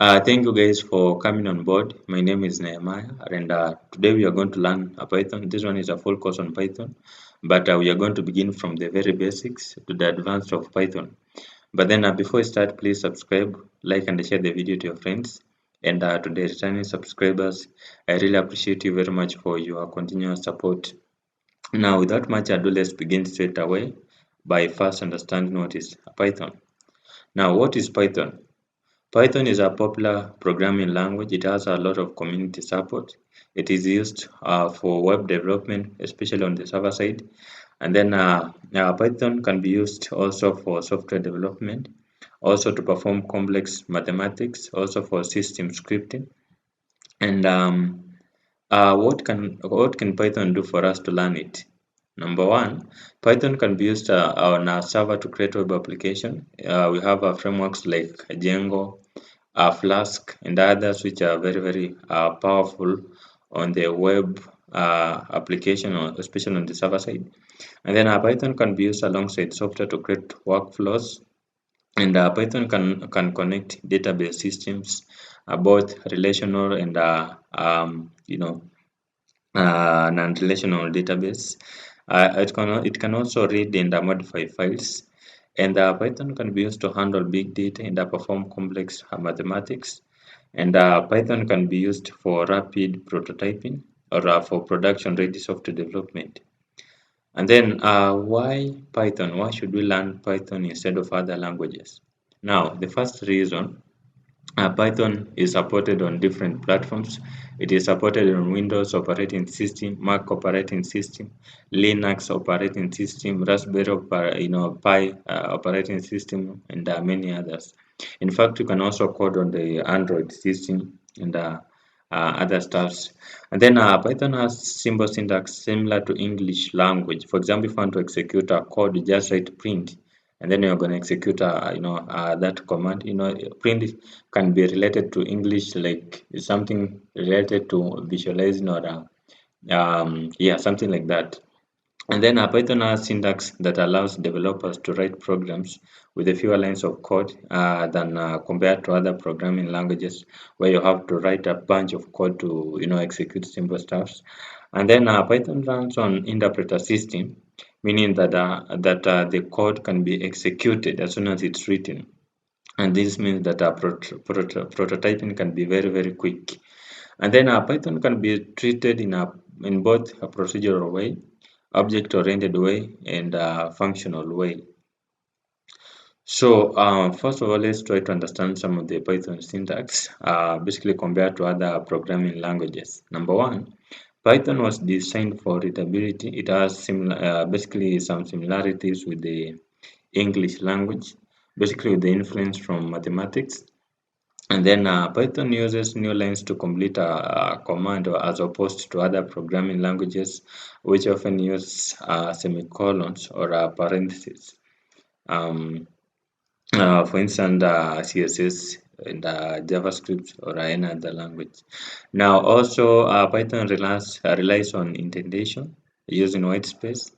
Thank you guys for coming on board. My name is Nehemiah, and today we are going to learn Python. This one is a full course on Python, but we are going to begin from the very basics to the advanced of Python. But then before we start, please subscribe, like, and share the video to your friends. And to the returning subscribers, I really appreciate you very much for your continuous support. Now, without much ado, let's begin straight away by first understanding what is Python. Now, what is Python? Python is a popular programming language. It has a lot of community support. It is used for web development, especially on the server side. And then Python can be used also for software development, also to perform complex mathematics, also for system scripting. And what can Python do for us to learn it? Number one, Python can be used on a server to create web application. We have frameworks like Django, Flask, and others which are very powerful on the web application, or especially on the server side. And then Python can be used alongside software to create workflows. And Python can connect database systems, both relational and non-relational database. It can also read and modify files. And Python can be used to handle big data and perform complex mathematics. And Python can be used for rapid prototyping or for production-ready software development. And then why Python? Why should we learn Python instead of other languages? Now, the first reason, Python is supported on different platforms. It is supported on Windows operating system, Mac operating system, Linux operating system, Raspberry Pi operating system, and many others. In fact, you can also code on the Android system and other stuffs. And then Python has symbol syntax similar to English language. For example, if you want to execute a code, you just write print, and then you're going to execute that command. Print can be related to English, like something related to visualizing or something like that. And then Python has syntax that allows developers to write programs with a fewer lines of code than compared to other programming languages where you have to write a bunch of code to execute simple stuffs. And then Python runs on interpreter system, meaning that the code can be executed as soon as it's written. And this means that prototyping can be very quick. And then Python can be treated in both a procedural way, object-oriented way, and a functional way. So first of all, let's try to understand some of the Python syntax, basically compared to other programming languages. Number one, Python was designed for readability. It has basically some similarities with the English language, basically with the influence from mathematics. And then Python uses new lines to complete a command, as opposed to other programming languages, which often use semicolons or parentheses. For instance, CSS and JavaScript or any other language. Now, also Python relies on indentation using white space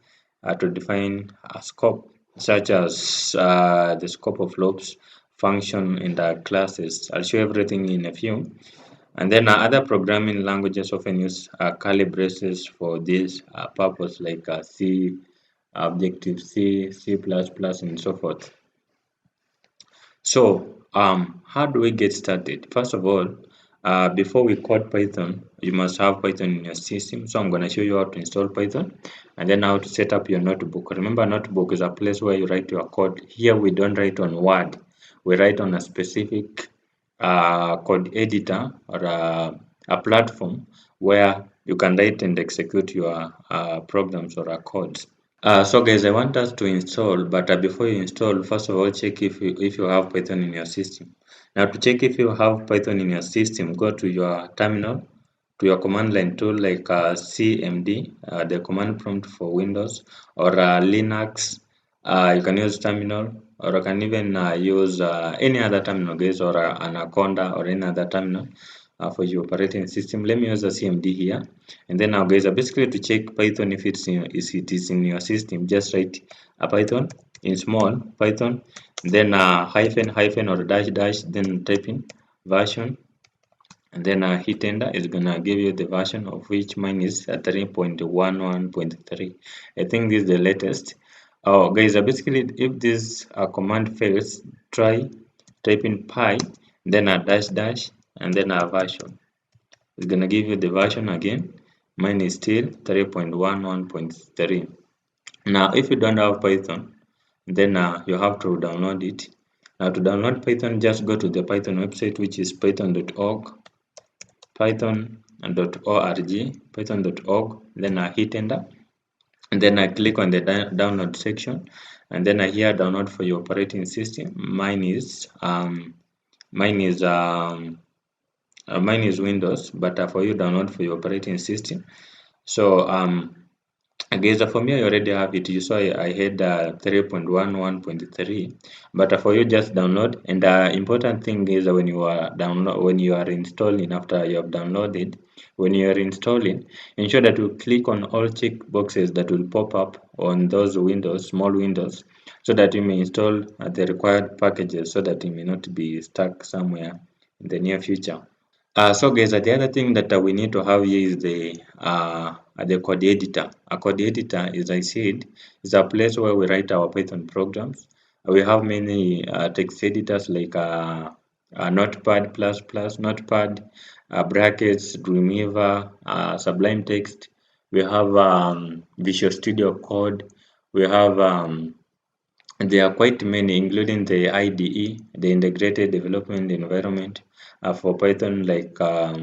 to define a scope, such as the scope of loops, function, and classes. I'll show everything in a few. And then other programming languages often use curly braces for this purpose, like C, Objective-C, C++, and so forth. So, how do we get started? First of all, before we code Python, you must have Python in your system. So I'm going to show you how to install Python and then how to set up your notebook. Remember, notebook is a place where you write your code. Here we don't write on Word. We write on a specific code editor or a platform where you can write and execute your programs or codes. So guys, I want us to install, but before you install, first of all, check if you have Python in your system. Now, to check if you have Python in your system, go to your terminal, to your command line tool like CMD, the command prompt for Windows, or Linux. You can use terminal, or you can even use any other terminal, guys, or Anaconda, or any other terminal for your operating system. Let me use the CMD here, and then now, guys, basically to check Python if it is in your system, just write a Python in small Python, then hyphen or dash, then type in version, and then hit enter. Is gonna give you the version of which mine is 3.11.3. I think this is the latest. Oh guys, basically if this command fails, try type in pi, then a dash dash, and then a version. It's gonna give you the version again. Mine is still 3.11.3. Now if you don't have Python, then you have to download it. Now to download Python, just go to the Python website, which is python.org, python.org, then hit enter, and then I click on the download section, and then I here download for your operating system. Mine is Windows, but for you download for your operating system. So I guess for me I already have it. You saw I had 3.11.3, but for you just download. And the important thing is when you are installing, after you have downloaded, when you are installing, ensure that you click on all check boxes that will pop up on those windows, small windows, so that you may install the required packages, so that you may not be stuck somewhere in the near future. So guys, the other thing that we need to have here is the code editor. A code editor, as I said, is a place where we write our Python programs. We have many text editors like Notepad++, Notepad, Brackets, Dreamweaver, Sublime Text. We have Visual Studio Code. We have there are quite many, including the IDE, the Integrated Development Environment, for Python, like a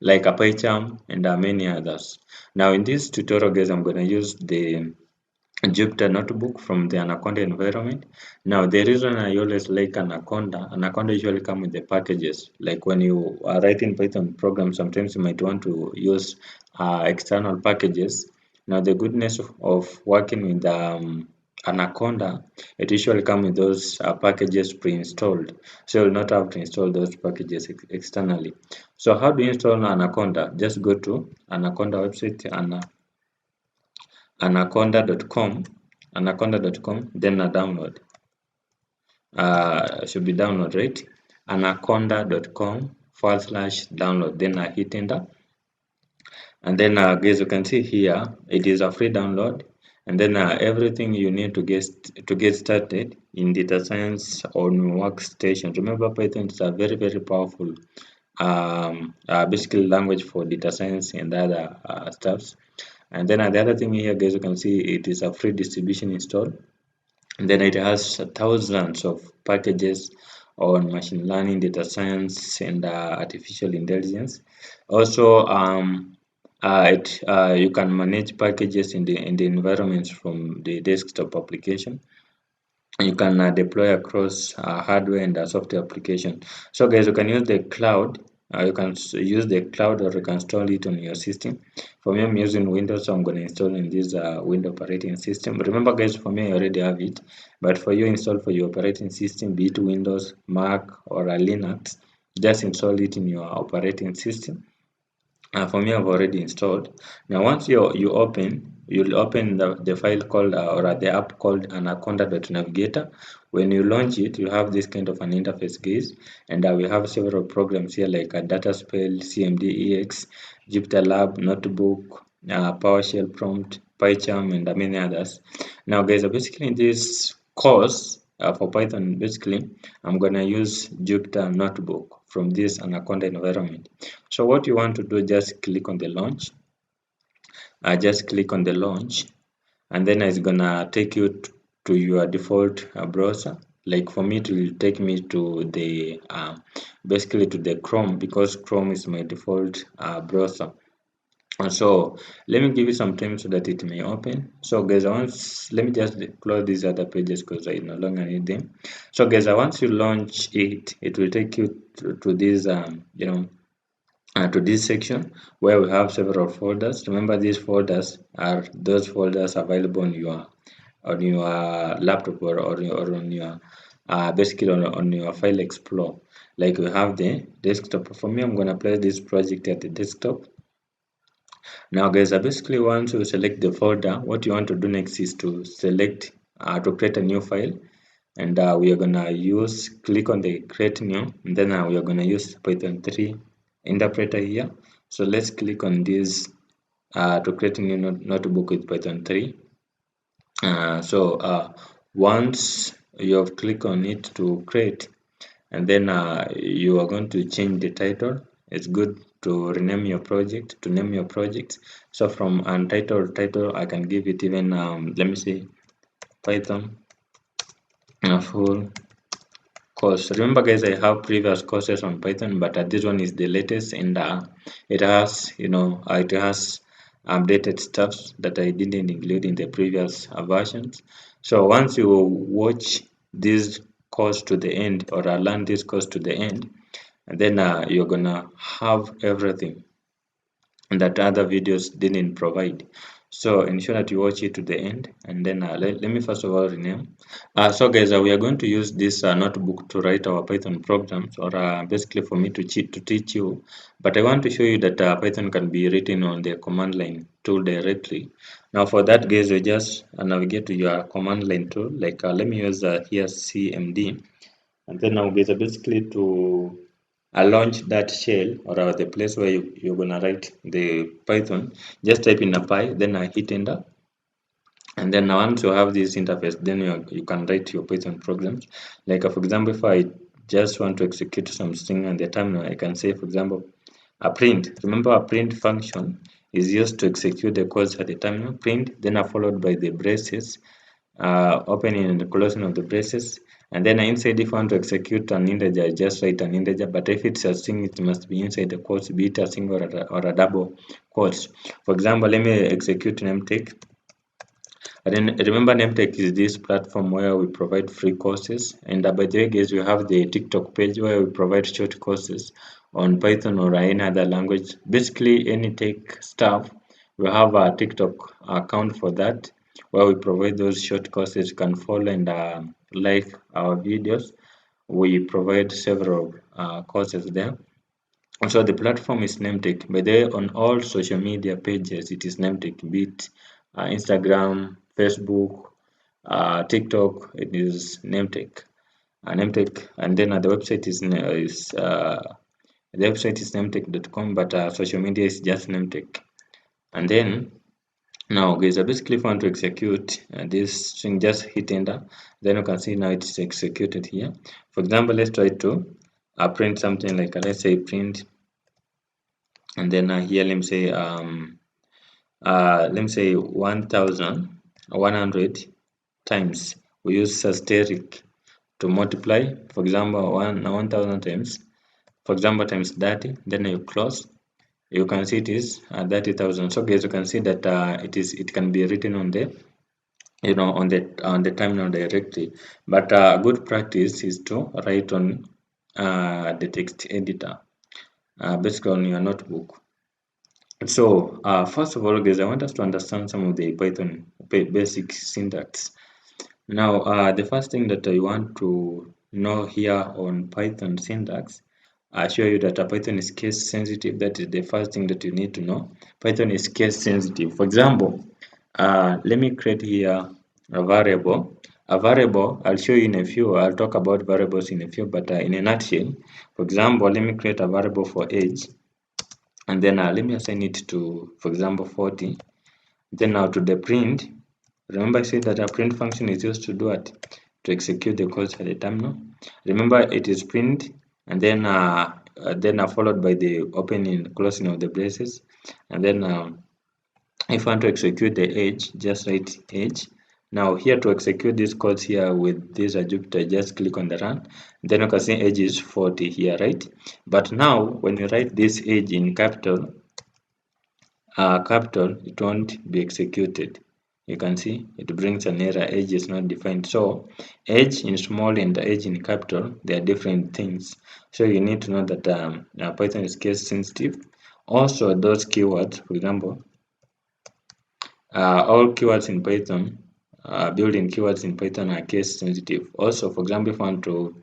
PyCharm and many others. Now in this tutorial, guys, I'm going to use the Jupyter notebook from the Anaconda environment. Now the reason I always like Anaconda usually come with the packages. Like when you are writing Python programs, sometimes you might want to use external packages. Now the goodness of working with Anaconda, it usually comes with those packages pre-installed, so you'll not have to install those packages externally. So how do you install Anaconda? Just go to Anaconda website, anaconda.com, then download. Should be download, right? anaconda.com/download, then hit enter, and then guys, you can see here it is a free download. And then everything you need to get started in data science on workstation. Remember, Python is a very, very powerful basically language for data science and other stuffs. And then the other thing here, guys, you can see it is a free distribution install. And then it has thousands of packages on machine learning, data science, and artificial intelligence. Also, you can manage packages in the environments from the desktop application. You can deploy across hardware and software application. So guys, you can use the cloud. You can use the cloud, or you can install it on your system. For me, I'm using Windows, so I'm going to install in this Windows operating system. Remember guys, for me I already have it, but for you, install for your operating system, be it Windows, Mac, or Linux. Just install it in your operating system. For me, I've already installed. Now once you'll open the file called or the app called anaconda.navigator. When you launch it, you have this kind of an interface, guys, and we have several programs here like Dataspell, CMDEX, JupyterLab, Notebook, PowerShell Prompt, PyCharm, and many others. Now guys, basically in this course for Python, basically I'm gonna use Jupyter Notebook from this Anaconda environment. So what you want to do, just click on the launch. Just click on the launch, and then it's gonna take you to your default browser. Like for me, it will take me to the basically to the Chrome, because Chrome is my default browser. And so let me give you some time so that it may open. So guys, let me just close these other pages because I no longer need them. So guys, once you launch it, it will take you to this to this section where we have several folders. Remember, these folders are those folders available on your laptop, or on your basically on your file explorer. Like we have the desktop. For me, I'm gonna place this project at the desktop. Now guys, basically once you select the folder, what you want to do next is to select to create a new file. and we are gonna click on the create new, and then we are gonna use Python 3 interpreter here. So let's click on this to create a new notebook with Python 3. Once you have clicked on it to create, and then you are going to change the title. It's good to rename your project, to name your project. So from untitled title, I can give it even let me see, Python full course. Remember guys, I have previous courses on Python, but this one is the latest, and it has it has updated stuff that I didn't include in the previous versions. So once you watch this course to the end, or learn this course to the end, and then you're gonna have everything that other videos didn't provide. So ensure that you watch it to the end, and then let me first of all rename. So guys, we are going to use this notebook to write our Python programs, or basically for me to teach you. But I want to show you that Python can be written on the command line tool directly. Now for that guys, you just navigate to your command line tool. Like let me use here CMD, and then now guys, basically to launch that shell, or the place where you're gonna write the Python, just type in a py, then I hit enter, and then once you have this interface, then you can write your Python programs. Like for example, if I just want to execute something on the terminal, I can say, for example, a print. Remember, a print function is used to execute the codes at the terminal. Print, then followed by the braces, opening and closing of the braces, and then inside, if I want to execute an integer, I just write an integer. But if it's a string, it must be inside the quotes, be it a single or a double quotes. For example, let me execute nametech. Remember, nametech is this platform where we provide free courses, and by the way guys, we have the TikTok page where we provide short courses on Python or any other language, basically any tech stuff. We have a TikTok account for that, where we provide those short courses. You can follow and like our videos. We provide several courses there. So the platform is nametech. By the way, on all social media pages, it is nametech, be it Instagram, Facebook, TikTok, it is nametech. Nametech, and then the website is nametech.com, but social media is just nametech. And then now guys, I basically want to execute this string, just hit enter. Then you can see now it's executed here. For example, let's try to print something like let's say print, and then here let me say 1100 times. We use asterisk to multiply. For example, 1000 times, for example, times 30. Then you close. You can see it is 30,000. So guys, you can see that it can be written on the on the terminal directly. But good practice is to write on the text editor, basically on your notebook. So first of all guys, I want us to understand some of the Python basic syntax. Now the first thing that I want to know here on Python syntax, I show you that Python is case sensitive. That is the first thing that you need to know. Python is case sensitive. For example, let me create here a variable. A variable, I'll show you in a few. I'll talk about variables in a few, but in a nutshell, for example, let me create a variable for age, and then let me assign it to, for example, 40. Then now to the print, remember I said that a print function is used to do what? To execute the codes at the terminal. Remember it is print, and then followed by the opening and closing of the braces, and then if I want to execute the age, just write age. Now here to execute these codes here with this Jupyter, just click on the run. Then you can see age is 40 here, right? But now when you write this age in capital, it won't be executed. You can see it brings an error, age is not defined. So age in small and age in capital, they are different things. So you need to know that Python is case sensitive. Also those keywords, for example, all keywords in Python, built-in keywords in Python are case sensitive. Also, for example, if I want to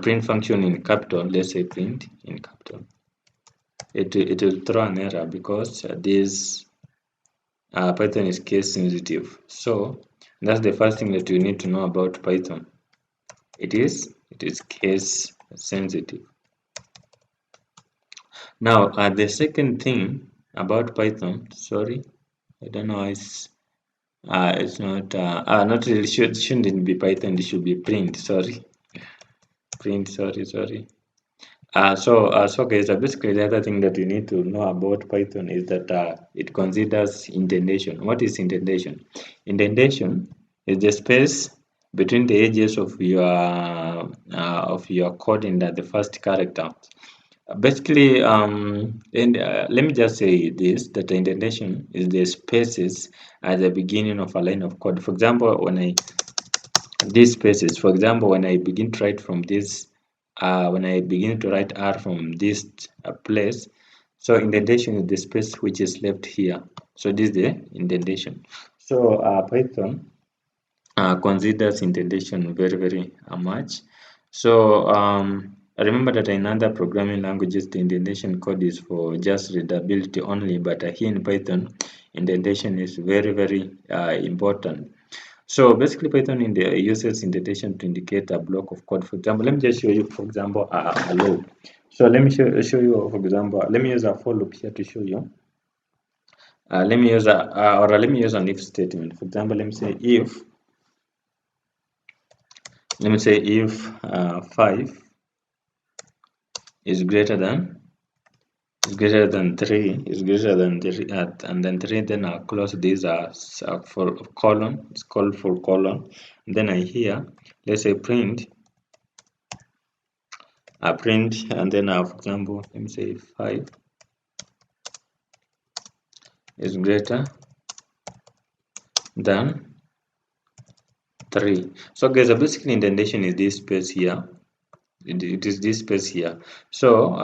print function in capital, let's say print in capital, it will throw an error because this Python is case sensitive. So That's the first thing that you need to know about Python. It is case sensitive. Now, the second thing about Python, sorry, I don't know, it's not really, shouldn't be Python, it should be print, sorry. Print, sorry. So guys, basically the other thing that you need to know about Python is that it considers indentation. What is indentation? Indentation is the space between the edges of your code and the first character. Basically, let me just say this: that the indentation is the spaces at the beginning of a line of code. For example, these spaces, for example, when I begin to write from this, when I begin to write R from this place, so indentation is the space which is left here. So this is the indentation. So Python considers indentation very much. So remember that in other programming languages, the indentation code is for just readability only, but here in Python, indentation is very important. So basically, Python uses indentation to indicate a block of code. For example, let me just show you, for example, a loop. So let me show you, for example, let me use a for loop here to show you. Let me use an if statement. For example, let me say if 5 is greater than 3, and then 3, then I'll close this for colon. It's called for colon. And then I here, let's say print, and then for example, let me say 5 is greater than 3. So guys, basically indentation is this space here. It is this space here. So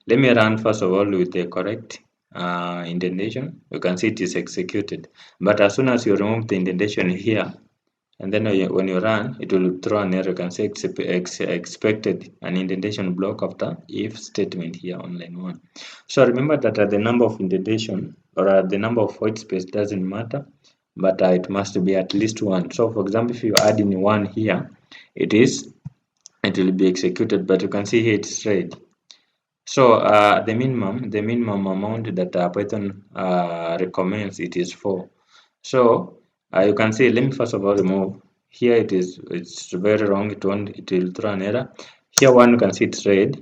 let me run first of all with the correct indentation. You can see it is executed, but as soon as you remove the indentation here, and then when you run, it will throw an error. You can say expected an indentation block after if statement here on line 1. So remember that the number of indentation or the number of white space doesn't matter, but it must be at least 1. So for example, if you add in 1 here, it will be executed, but you can see here it's red. So the minimum amount that Python recommends, it is 4. So you can see, let me first of all remove here. It's very wrong. It will throw an error. Here one, you can see it's red.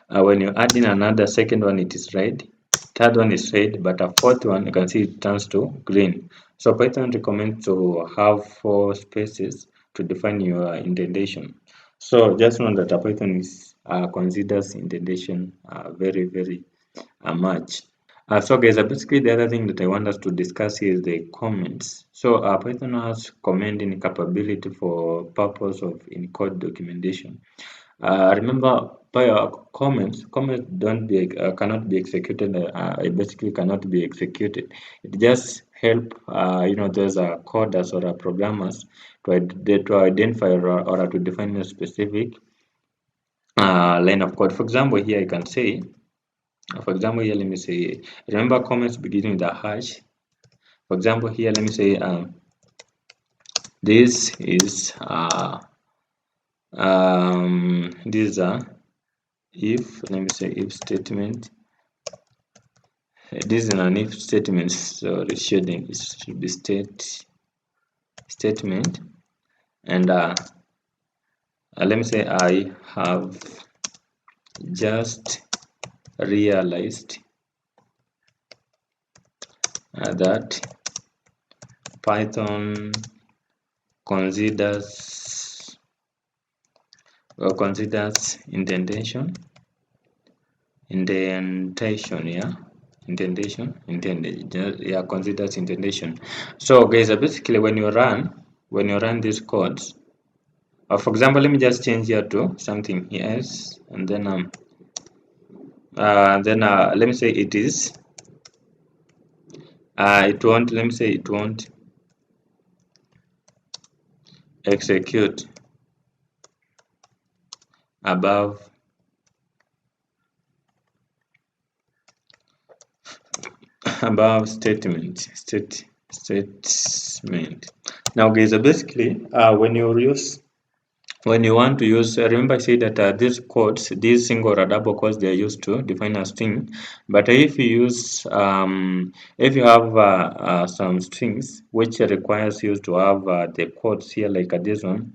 When you add in another second one, it is red. Third one is red, but a fourth one, you can see it turns to green. So Python recommends to have 4 spaces to define your indentation. So just know that Python considers indentation very much. So guys, basically the other thing that I want us to discuss here is the comments. So Python has commenting capability for purpose of in-code documentation. Remember, by comments cannot be executed. Basically cannot be executed. It just help those coders or programmers to identify or to define a specific line of code. For example, here I can say. For example, here let me say. Remember, comments beginning with a hash. For example, here let me say this is this is a if, let me say if statement. This is an if statement, so the shading should be statement, and let me say I have just realized that Python considers indentation, considers indentation. So guys, basically when you run these codes, for example, let me just change here to something else, and then let me say it is it won't, let me say it won't execute above statement. Now guys, basically when you want to use, remember I said that these quotes, these single or double quotes, they are used to define a string. But if you use, if you have some strings which requires you to have the quotes here, like this one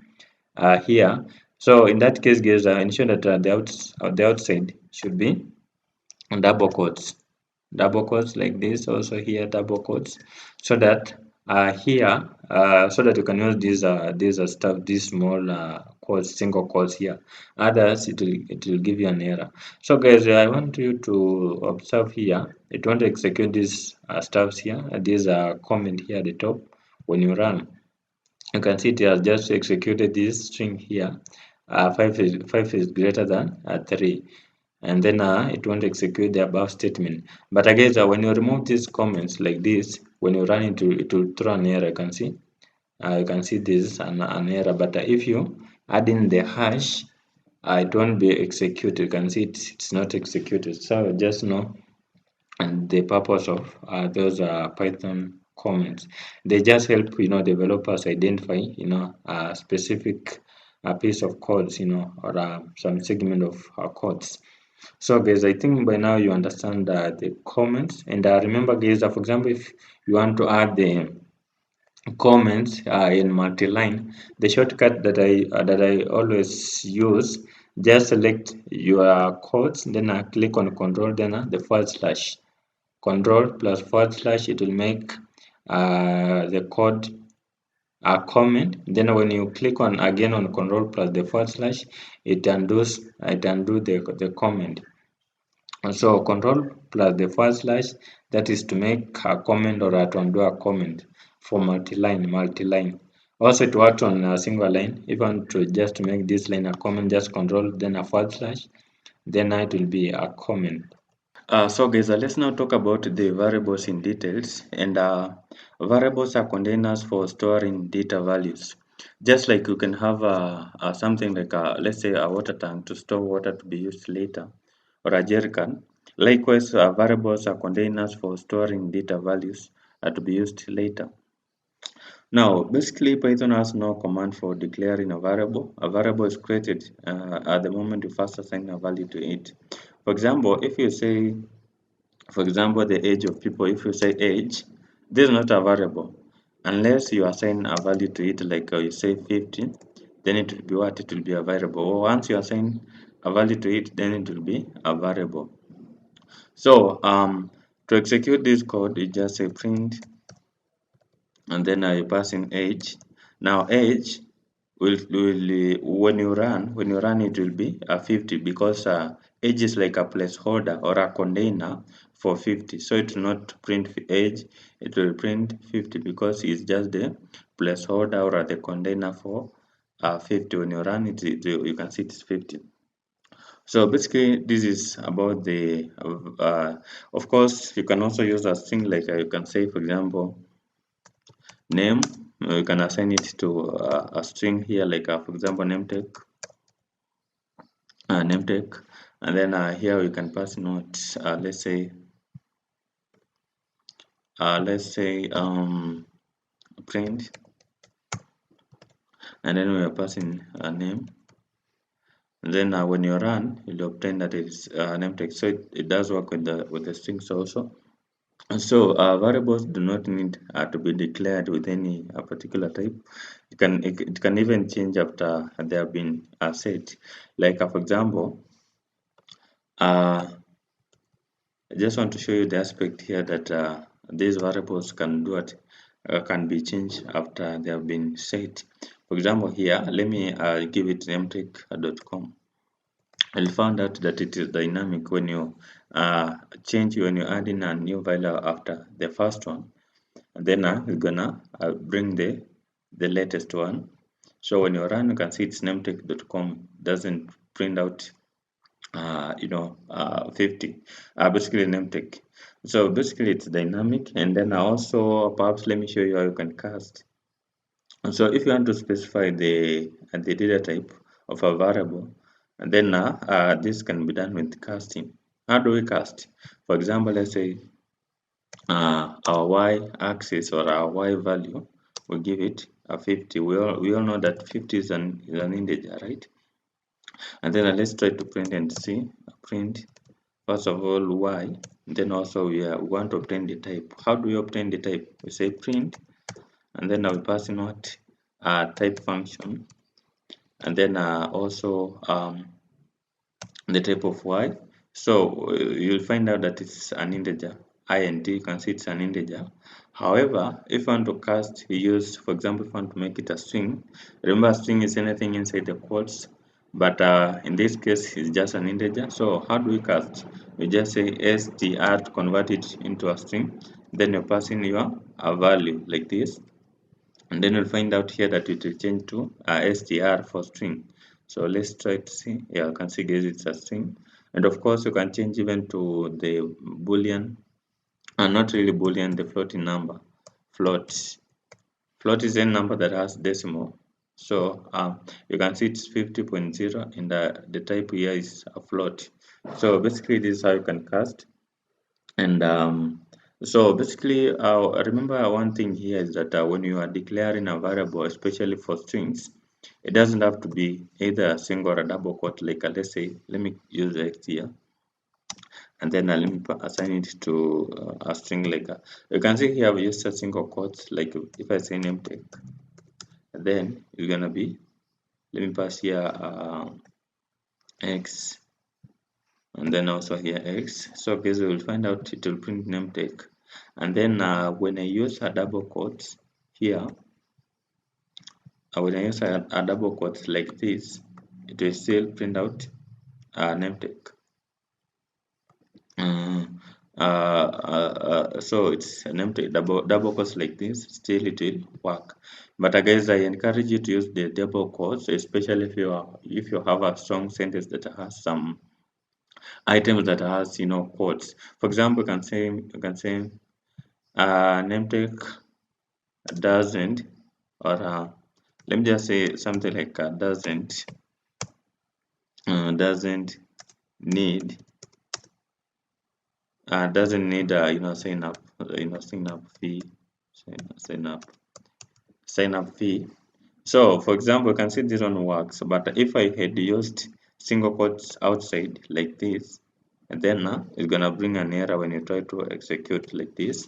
here. So in that case, guys, ensure that the outside should be double quotes, like this. Also here double quotes, so that here so that you can use these stuff, these small quotes, single quotes here. Others it will give you an error. So guys, I want you to observe here. It won't execute these stuffs here, these comment here at the top. When you run, you can see it has just executed this string here. 5 is greater than 3, and then it won't execute the above statement. But again, when you remove these comments like this, when you run into it, will throw an error. You can see this is an error. But if you add in the hash, it won't be executed. You can see it's not executed. So just know, and the purpose of those Python comments, they just help developers identify a specific piece of codes, or some segment of codes. So guys, I think by now you understand the comments. And remember guys, for example, if you want to add the comments in multi-line, the shortcut that I always use, just select your quotes, then click on control, then the forward slash, control plus forward slash. It will make the code a comment. Then when you click on again on control plus the forward slash, it undo the comment. So control plus the forward slash, that is to make a comment or to undo a comment for multi-line. Also it works on a single line. If you want to just make this line a comment, just control then a forward slash, then it will be a comment. So guys, let's now talk about the variables in details. And variables are containers for storing data values. Just like you can have something like let's say a water tank to store water to be used later, or a jerrycan. Likewise, variables are containers for storing data values to be used later. Now, basically, Python has no command for declaring a variable. A variable is created at the moment you first assign a value to it. For example, if you say, for example, the age of people, if you say age, this is not a variable. Unless you assign a value to it, like you say 50, then it will be what? It will be a variable. Or once you assign a value to it, then it will be a variable. So, to execute this code, you just say print, and then you pass in age. Now, age will when you run it will be a 50, because age is like a placeholder or a container for 50. So it will not print age, it will print 50 because it's just the placeholder or the container for 50. When you run it, you can see it's 50. So basically, this is about the of course, you can also use a string, like you can say, for example, name. You can assign it to a string here, like for example, name tag, and then here you can pass notes. Let's say print, and then we are passing a name. And then when you run, you'll obtain that it's name tag. So it does work with the strings also. And so variables do not need to be declared with any particular type. It can even change after they have been set. Like for example, I just want to show you the aspect here that these variables can do it, can be changed after they have been set. For example, here, let me give it nametech.com. I'll find out that it is dynamic when you when you add in a new value after the first one, and then it's gonna bring the latest one. So when you run, you can see it's nametech.com doesn't print out 50, basically nametech. So basically it's dynamic. And then also, perhaps let me show you how you can cast. So if you want to specify the data type of a variable, and then this can be done with casting. How do we cast? For example, let's say our y-axis or our y value, we give it 50. We all know that 50 is an integer, right? And then let's try to print and see. Print first of all y. Then also we want to obtain the type. How do we obtain the type? We say print, and then we pass in what type function, and then also the type of y. So you'll find out that it's an integer. Int, you can see it's an integer. However, if you want to cast, you use, for example, if you want to make it a string. Remember, a string is anything inside the quotes, but in this case, it's just an integer. So how do we cast? We just say str to convert it into a string. Then you pass in your value like this, and then you'll find out here that it will change to str for string. So let's try to see. Yeah, you can see guys, it's a string. And of course you can change even to the boolean, and not really boolean, the floating number. Float is a number that has decimal. So you can see it's 50.0, and the type here is a float. So basically this is how you can cast. And so basically, remember one thing here is that when you are declaring a variable, especially for strings, it doesn't have to be either a single or a double quote. Like let's say, let me use X here, and then let me assign it to a string. Like you can see here, we use a single quote. Like if I say name tag, then it's gonna be. Let me pass here X, and then also here X. So guys, we will find out it will print name tag. And then when I use a double quotes here, when I use a double quotes like this, it will still print out name tag. So it's an empty double quotes like this, still it will work. But guys, I encourage you to use the double quotes, especially if you have a strong sentence that has some items that has quotes. For example, you can say name tag doesn't, or let me just say something like doesn't need sign up fee, sign up fee. So for example, you can see this one works, but if I had used single quotes outside like this, and then it's gonna bring an error when you try to execute like this.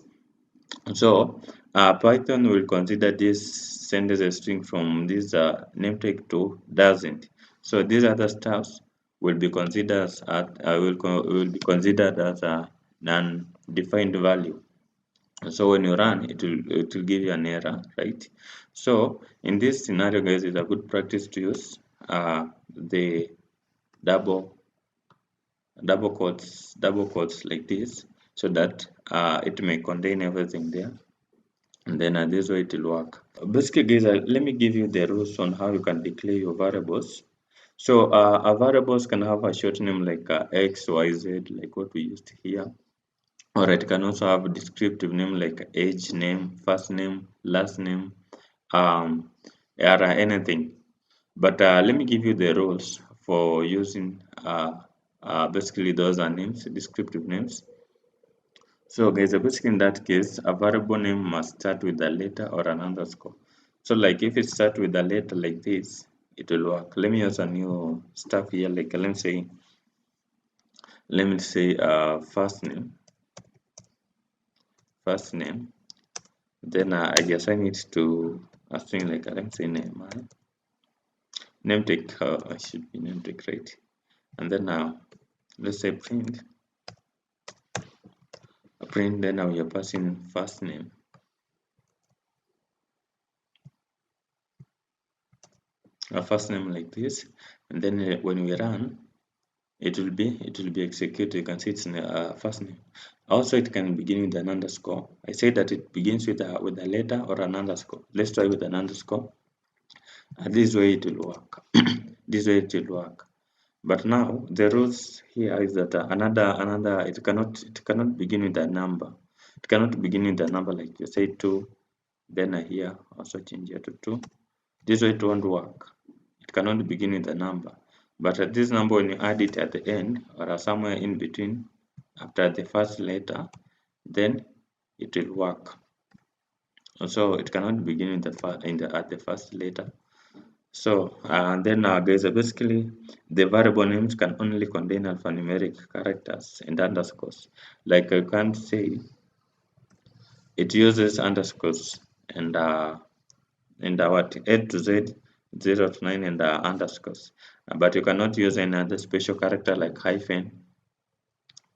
So Python will consider this send as a string from this name tag to doesn't. So these other stuffs will be considered as will be considered as a non-defined value. So when you run, it will give you an error, right? So in this scenario, guys, it's a good practice to use the double quotes like this, so that it may contain everything there, and then this way it will work. Basically, guys, let me give you the rules on how you can declare your variables. So our variables can have a short name like x, y, z, like what we used here, or it can also have a descriptive name like age, name, first name, last name, or anything. But let me give you the rules for using basically those are names, descriptive names. So guys, basically in that case, a variable name must start with a letter or an underscore. So like if it starts with a letter like this, it will work. Let me use a new stuff here, like let me say first name, then I assign it to a string like let me say name. Name tag should be name tag, right? And then now let's say print, then now you're passing first name, a first name like this, and then when we run, it will be executed. You can see it's in first name. Also, it can begin with an underscore. I say that it begins with a letter or an underscore. Let's try with an underscore. This way it will work. This way it will work. But now the rules here is that another it cannot begin with a number. It cannot begin with a number like you say 2. Then here also change here to 2. This way it won't work. It cannot begin with a number. But at this number, when you add it at the end or somewhere in between after the first letter, then it will work. So it cannot begin in at the first letter. So and then guys, basically the variable names can only contain alphanumeric characters and underscores. Like I can't say it uses underscores and what A to Z, 0 to 9 and underscores. But you cannot use any other special character like hyphen.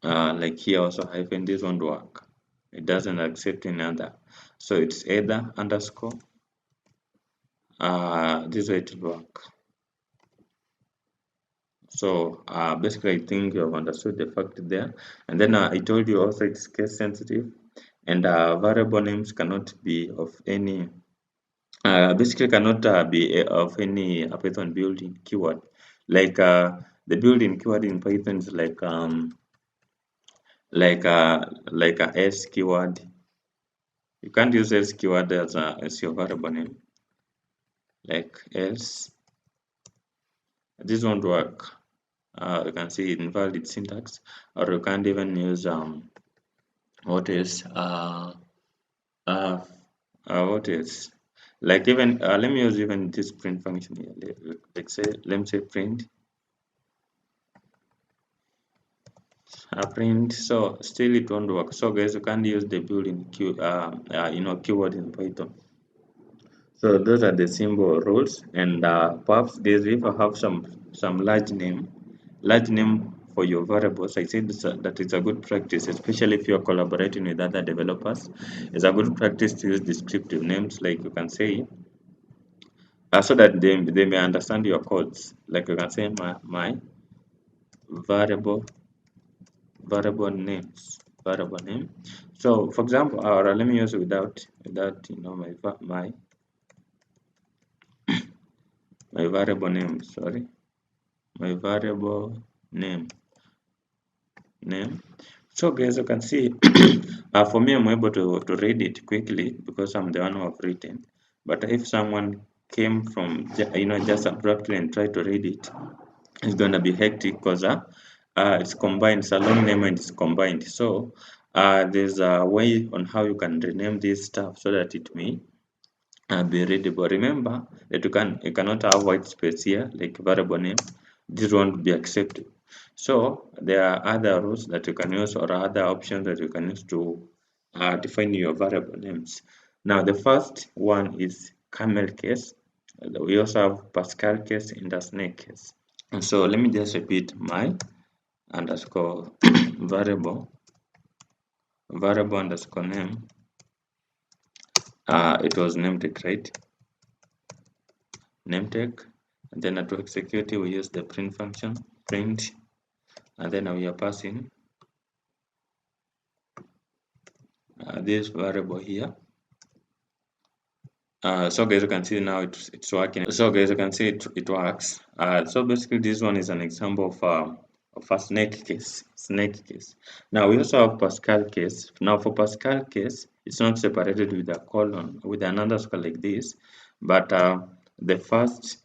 Like here also hyphen, this won't work. It doesn't accept any other. So it's either underscore. This way it will work. So basically, I think you have understood the fact there. And then I told you also it's case sensitive, and variable names cannot be of any basically cannot be of any Python built-in keyword. Like the built-in keyword in Python is like a s keyword. You can't use s keyword as your variable name. Like else, this won't work. You can see invalid syntax, or you can't even use what is uh, what is like even let me use even this print function here. Like say let me say print print, so still it won't work. So guys, you can't use the built-in keyword in Python. So those are the symbol rules, and perhaps guys, if I have some large name for your variables, I said that it's a good practice, especially if you're collaborating with other developers. It's a good practice to use descriptive names, like you can say, so that they may understand your codes. Like you can say my variable variable name. So for example, or let me use without my variable name. Sorry, my variable name name. So guys, you can see for me, I'm able to read it quickly because I'm the one who have written. But if someone came from just abruptly and tried to read it, it's gonna be hectic because it's combined. It's a long name and it's combined. So there's a way on how you can rename this stuff so that it may be readable. Remember that you cannot have white space here like variable name. This won't be accepted. So there are other rules that you can use or other options that you can use to define your variable names. Now the first one is camel case. We also have Pascal case and a snake case. And so let me just repeat my underscore variable underscore name. It was named right? Name tag, and then to execute it, we use the print function, print, and then we are passing this variable here. So guys, you can see now it's working. So guys, you can see it works. So basically, this one is an example of a snake case. Snake case. Now we also have Pascal case. Now for Pascal case, it's not separated with a colon with an underscore like this, but the first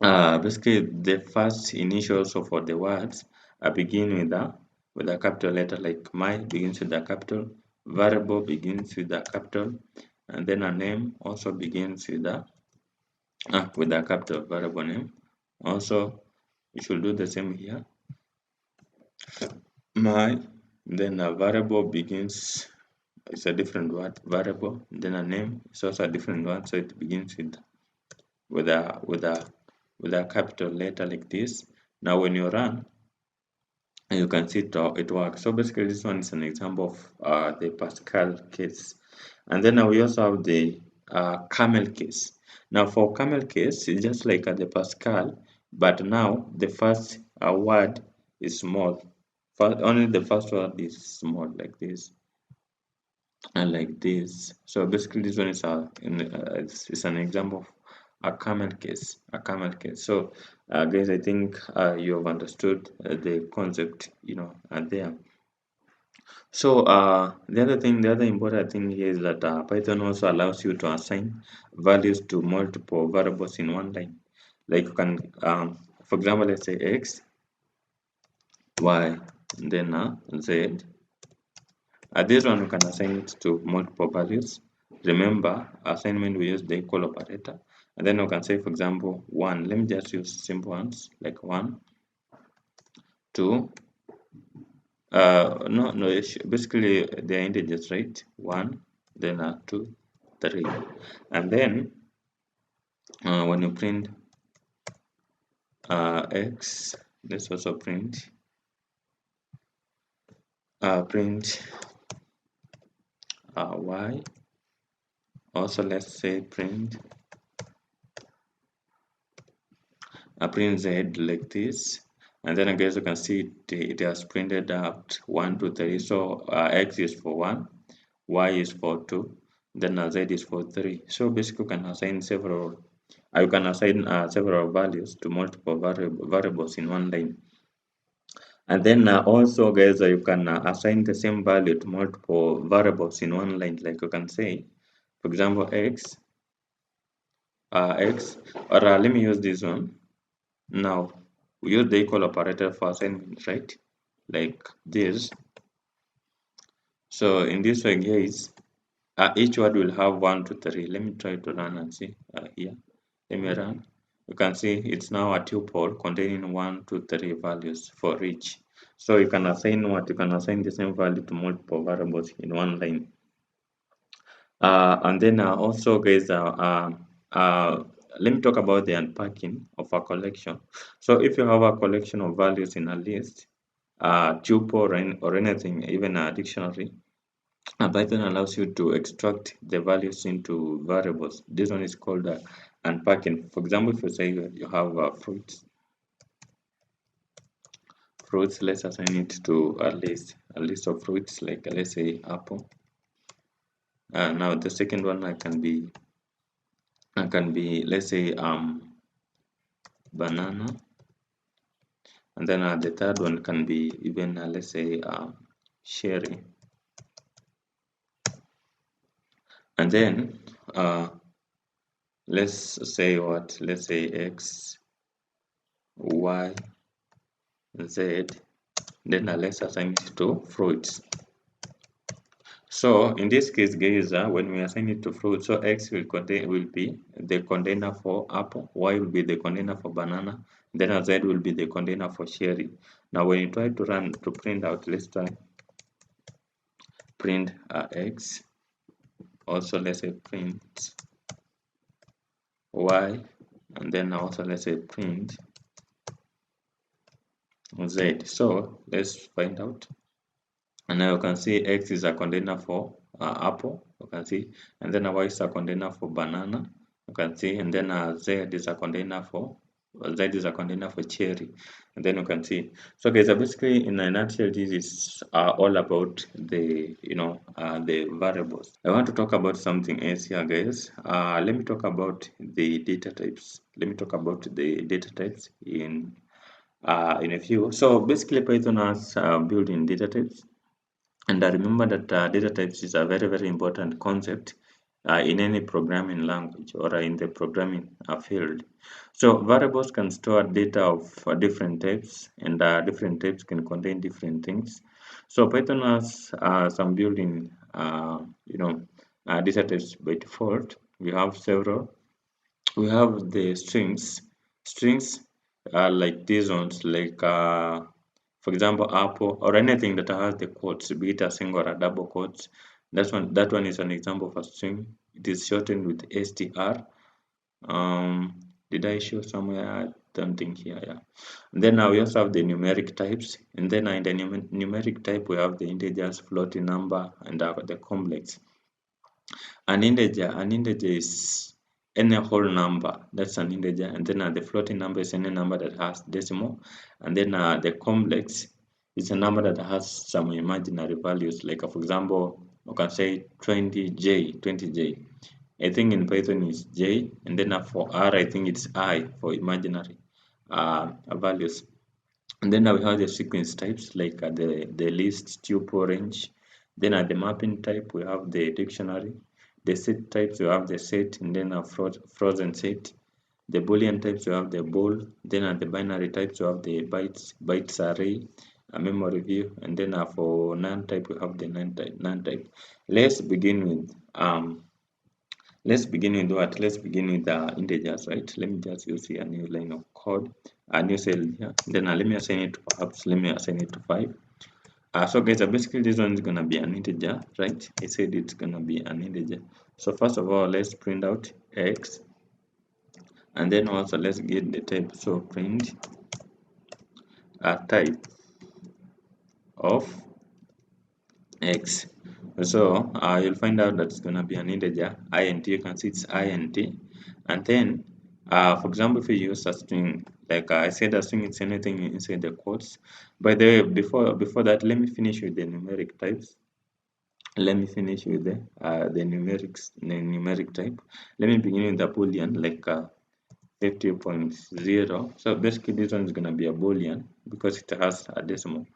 basically the first initials of all the words begin with a capital letter, like my begins with a capital, variable begins with a capital, and then a name also begins with a capital variable name. Also, we should do the same here. My, then a variable begins, it's a different word, variable, then a name is also a different one, so it begins with a capital letter like this. Now when you run, you can see it works. So basically this one is an example of the Pascal case. And then we also have the camel case. Now for camel case, it's just like the Pascal, but now the first word is small. Only the first word is small like this and like this. So basically this one is it's an example of a camel case, So guys, I think you have understood the concept, there. So the other important thing here is that Python also allows you to assign values to multiple variables in one line. Like you can, for example, let's say x, y, and then z. This one you can assign it to multiple values. remember assignment we use the equal operator, and then we can say, for example, 1. Let me just use simple ones like 1, 2. No, basically they're integers, right? 1, then 2, 3, and then when you print x, let's also print y. Also, let's say print z like this, and then again you can see it has printed out 1, 2, 3. So x is for 1, y is for 2, then z is for 3. So basically you can assign several values to multiple variables in one line. And then also guys, you can assign the same value to multiple variables in one line. Like you can say, for example, x, or let me use this one. Now we use the equal operator for assignment, right? Like this. So in this way, guys, each word will have 1, 2, 3. Let me try to run and see here. Let me run. You can see it's now a tuple containing 1, 2, 3 values for each. So you can assign the same value to multiple variables in one line. And then also, guys, let me talk about the unpacking of a collection. So if you have a collection of values in a list, tuple or anything, even a dictionary, Python allows you to extract the values into variables. This one is called unpacking. For example, if you say you have fruits, let's assign it to a list of fruits, like let's say apple. Now the second one can be let's say banana, and then the third one can be even let's say cherry, and then let's say x, y, z. Then let's assign it to fruits. So in this case, guys, when we assign it to fruit, so x will be the container for apple, y will be the container for banana, then z will be the container for cherry. Now when you try to print out, let's try print x. Also let's say print y, and then also let's say print z. So let's find out. And now you can see x is a container for apple, you can see, and then y is a container for banana, you can see, and then z is a container for cherry, and then you can see. So guys, basically in a nutshell, this is all about the the variables. I want to talk about something else here, guys. Let me talk about the data types. In a few. So basically Python has built-in data types. And I remember that data types is a very, very important concept in any programming language or in the programming field. So variables can store data of different types, and different types can contain different things. So Python has some built-in, data types by default. We have several. We have the strings. Strings are like these ones, like for example, Apple or anything that has the quotes, be it a single or a double quotes. That one is an example of a string. It is shortened with str. Did I show somewhere? I don't think here. Yeah. And then we also have the numeric types, and then in the numeric type we have the integers, floating number, and the complex. An integer is any whole number, that's an integer, and then the floating number is any number that has decimal, and then the complex is a number that has some imaginary values, like for example, you can say 20j. I think in Python is j, and then for r I think it's I for imaginary values. And then we have the sequence types, like the list, tuple, range. Then at the mapping type we have the dictionary. The set types you have the set, and then a frozen set. The boolean types you have the bool. Then at the binary types you have the bytes array, a memory view, and then for none type we have the none type. Let's begin with Let's begin with what? Let's begin with the integers, right? Let me just use here a new line of code, a new cell here. Then let me assign it to perhaps, let me assign it to 5. So guys, basically this one is gonna be an integer, right? I said it's gonna be an integer. So first of all, let's print out x, and then also let's get the type. So print a type of x. So you'll find out that it's gonna be an integer int. You can see it's int, and then for example, if you use a string, like I said, a string is anything inside the quotes. By the way, before that, let me finish with the numeric types. Let me finish with the numeric type. Let me begin with the boolean, like 50.0. So basically this one is going to be a boolean because it has a decimal.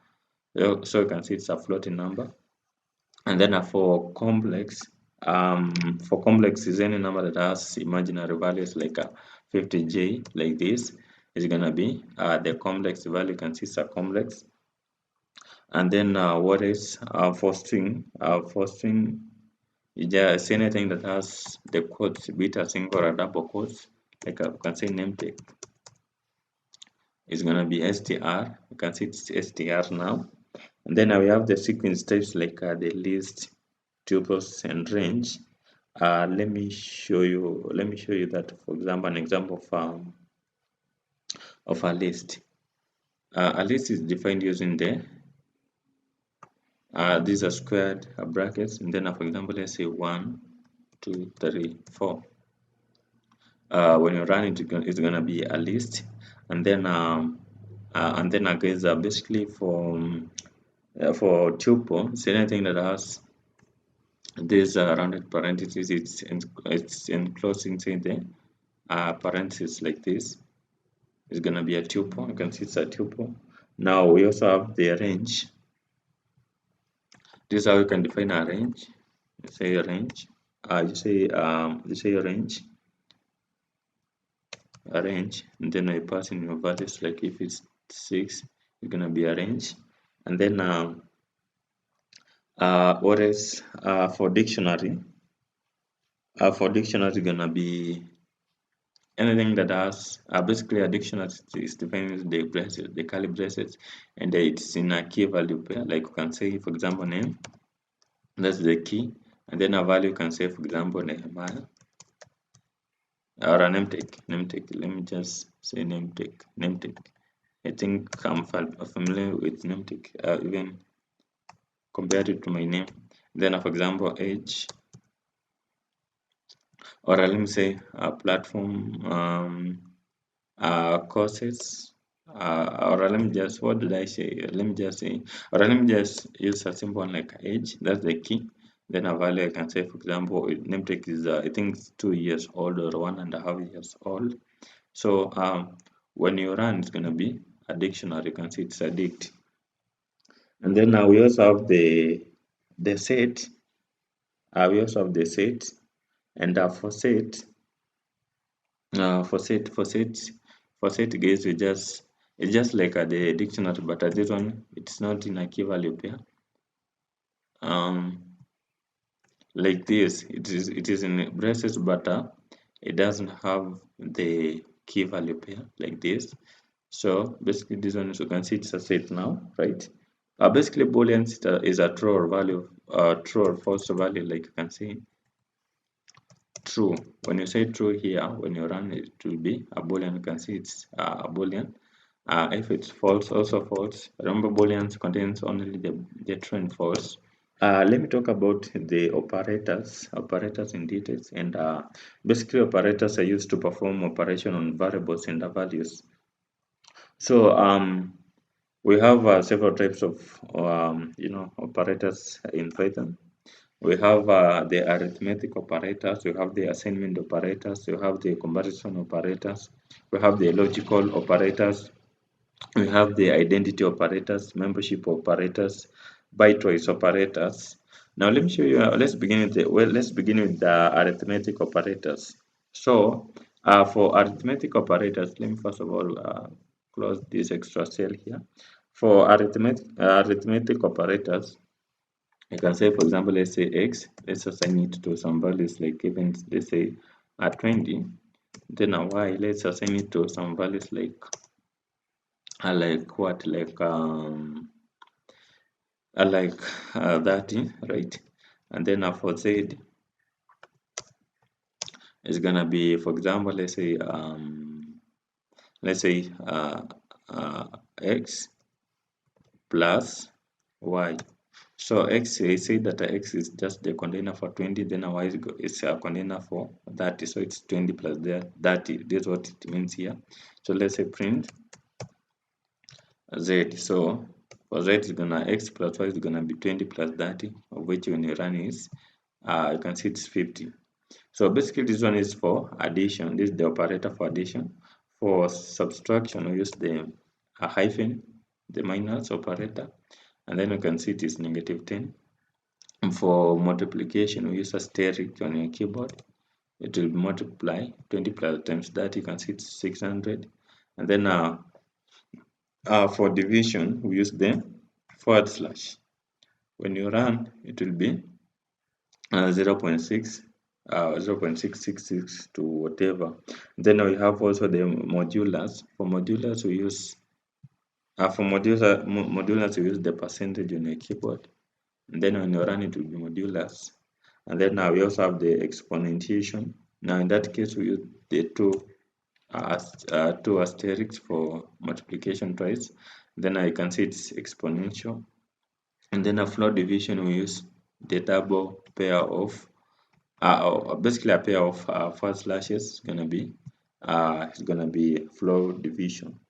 So you can see it's a floating number. And then for complex is any number that has imaginary values, like 50j, like this is going to be the complex value. You can see it's a complex. And then what is for string? For string, you just anything that has the quotes, be it a single or a double quotes, like you can say name tag is gonna be str. You can see it's str now. And then we have the sequence types, like the list, tuples, and range. Let me show you. Let me show you that. For example, an example of a list. A list is defined using the these are squared brackets, and then for example, let's say 1, 2, 3, 4. When you run it, it's gonna be a list, and then again, basically for tuple, it's anything that has this rounded parentheses. It's enclosed inside the parentheses, like this. It's gonna be a tuple. You can see it's a tuple. Now we also have the range. This is how you can define a range. You say a range. You say a range, and then I pass in your values, like if it's 6, it's gonna be a range. And then what is for dictionary? For dictionary, gonna be anything that has basically a dictionary is defined with the braces, the curly braces, and it's in a key value pair. Like you can say, for example, name, that's the key, and then a value you can say, for example, Nehemiah, or a name tag. Let me just say name tag. I think I'm familiar with name tag, even compared it to my name. Then, for example, age, or let me say platform, courses, or let me just, what did I say? Let me just say, or let me just use a simple one like age. That's the key. Then a value I can say, for example, name tag is I think it's 2 years old or 1.5 years old. So when you run, it's gonna be a dictionary. You can see it's a dict. And then we also have the set. We also have the set, and for set guys, it's just like the dictionary, but this one it's not in a key value pair. Like this, it is in braces, but it doesn't have the key value pair like this. So basically, this one, as you can see, it's a set now, right? Basically, boolean is a true or value, true or false value, like you can see. True. When you say true here, when you run it, will be a boolean. You can see it's a boolean. If it's false, also false. Remember, booleans contains only the true and false. Let me talk about the operators in details, and basically operators are used to perform operation on variables and values. So we have several types of operators in Python. We have the arithmetic operators, we have the assignment operators, we have the comparison operators, we have the logical operators, we have the identity operators, membership operators, byte-wise operators. Now let me show you. Let's begin with the arithmetic operators. So for arithmetic operators, let me first of all close this extra cell here. For arithmetic operators, You can say, for example, let's say x, let's assign it to some values like even, let's say, 20. Then a y, let's assign it to some values like what, like 30, right? And then for z is gonna be, for example, let's say uh, x plus y. So x, I say that x is just the container for 20, then a y is a container for 30. So it's 20 plus there 30. This is what it means here. So let's say print z. So for z is gonna x plus y is gonna be 20 plus 30, of which when you run is you can see it's 50. So basically this one is for addition. This is the operator for addition. For subtraction, we use the hyphen, the minus operator, and then you can see it is -10. And for multiplication, we use asterisk on your keyboard. It will multiply 20 plus times that, you can see it's 600. And then for division, we use the forward slash. When you run, it will be 0.6, 0.666 to whatever. Then we have also the modulars. For modulars, we use modulars we use the percentage on your keyboard. And then when you run, it will be modulars. And then now we also have the exponentiation. Now in that case, we use the two asterisks for multiplication twice. Then I can see it's exponential. And then a floor division, we use the double pair of basically a pair of forward slashes. It's gonna be floor division.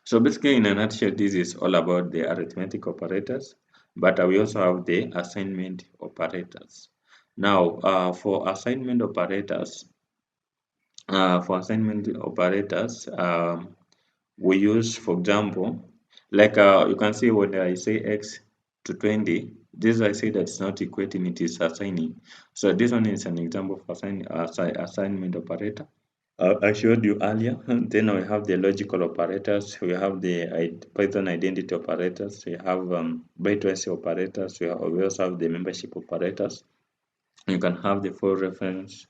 So basically, in a nutshell, this is all about the arithmetic operators, but we also have the assignment operators. Now, for assignment operators, we use, for example, like you can see when I say x to 20, this I say that's not equating, it is assigning. So this one is an example of assignment operator. I showed you earlier. Then we have the logical operators. We have the Python identity operators. We have bitwise operators. We also have the membership operators. You can have the full reference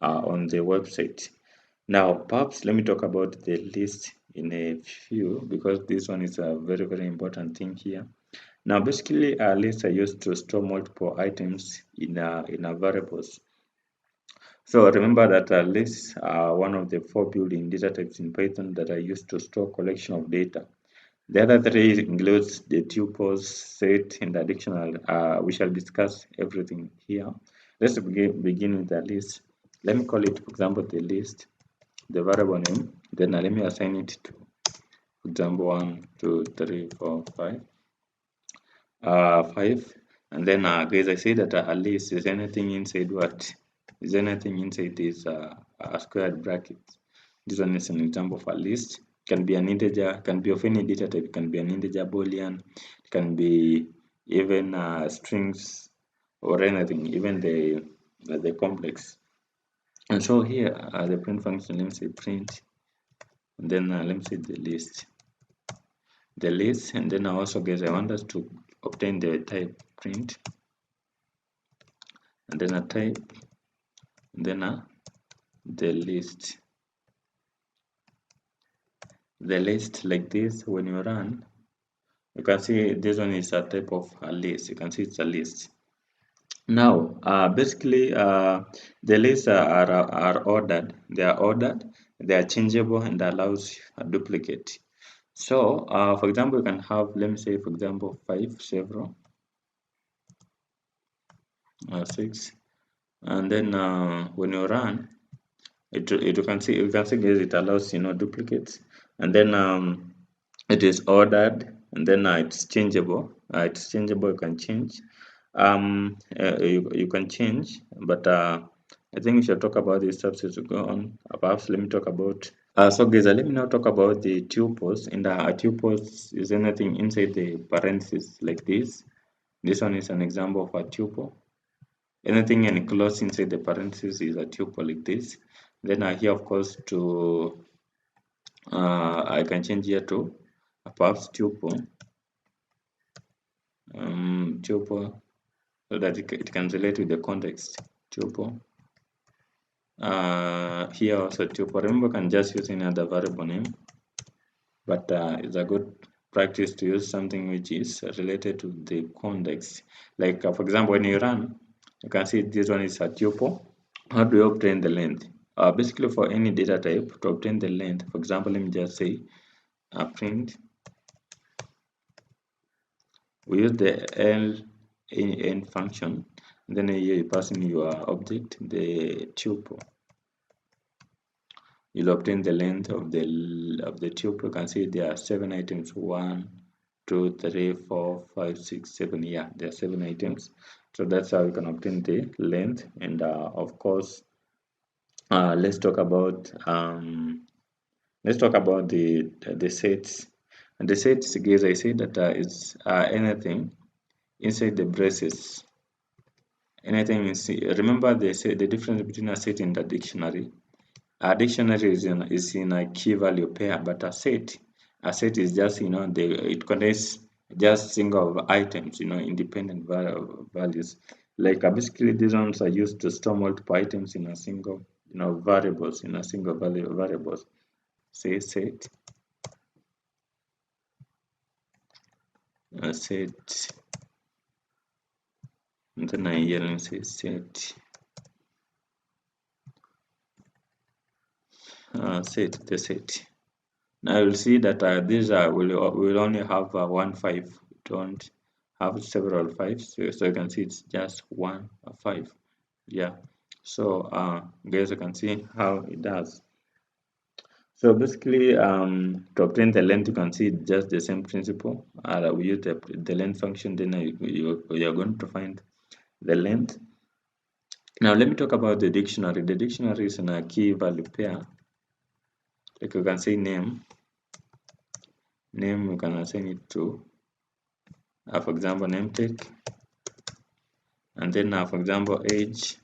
on the website. Now, perhaps let me talk about the list in a few, because this one is a very, very important thing here. Now, basically, a list are used to store multiple items in a variables. So remember that lists are one of the 4 built-in data types in Python that are used to store collection of data. The other 3 includes the tuples, set, and the dictionary. We shall discuss everything here. Let's begin with the list. Let me call it, for example, the list, the variable name. Then let me assign it to, for example, 1, 2, 3, 4, 5. 5. And then guys, I say that a list is anything inside what? Is anything inside this a squared bracket. This one is an example of a list. Can be an integer, can be of any data type, can be an integer, boolean, can be even strings or anything, even the complex. And so here the print function, let me say print, and then let me say the list, and then also guys, I want us to obtain the type print, and then a type, and then the list. The list like this, when you run, you can see this one is a type of a list. You can see it's a list. Now, basically, the lists are ordered. They are ordered, they are changeable, and allows a duplicate. So, for example, you can have, let me say, for example, 5, several, 6, and then when you run, you can see guys, it allows duplicates, and then it is ordered, and then it's changeable. You can change. You can change, but I think we should talk about these steps as we go on. Perhaps let me talk about. So guys, let me now talk about the tuples. And a tuples is anything inside the parentheses like this. This one is an example of a tuple. Anything enclosed inside the parentheses is a tuple like this. Then here, of course, to I can change here to a perhaps tuple. tuple, so that it can relate with the context. Tuple. Here also tuple. Remember, can just use any other variable name, but it's a good practice to use something which is related to the context. Like for example, when you run, you can see this one is a tuple. How do you obtain the length? Basically, for any data type, to obtain the length, for example, let me just say print. We use the len function, and then here you pass in your object, the tuple. You'll obtain the length of the tuple. You can see there are 7 items. 1, 2, 3, 4, 5, 6, 7. Yeah, there are 7 items. So that's how you can obtain the length. And of course, let's talk about the sets. And the sets, guys, I say that is anything inside the braces. Anything is, remember they say the difference between a set and a dictionary. A dictionary is in a key value pair, but a set is just, it contains just single items, independent values. Like basically these ones are used to store multiple items in a single, variables in a single variables. Say set, set, and then I here and say set, set the set. Now you'll see that these will only have 1 5. Don't have several 5s, so you can see it's just 1 5. Yeah. So guys, you can see how it does. So basically, to obtain the length, you can see just the same principle. We use the length function, then you're going to find the length. Now let me talk about the dictionary. The dictionary is in a key value pair. Like you can say name, you can assign it to, for example, name tag, and then for example, age,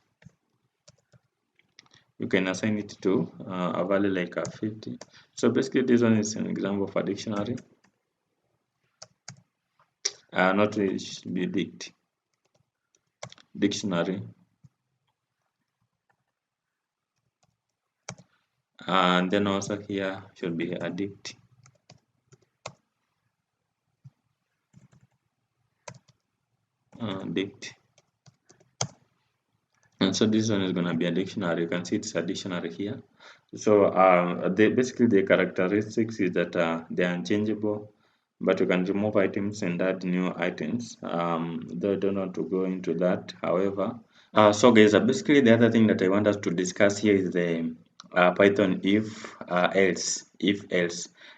you can assign it to a value like 50. So basically, this one is an example of a dictionary. Not it should be dictionary. And then also here should be a dict. Dict. And so this one is going to be a dictionary. You can see it's a dictionary here. So basically the characteristics is that they are unchangeable, but you can remove items and add new items. They don't want to go into that, however. So guys, basically the other thing that I want us to discuss here is the Python if else.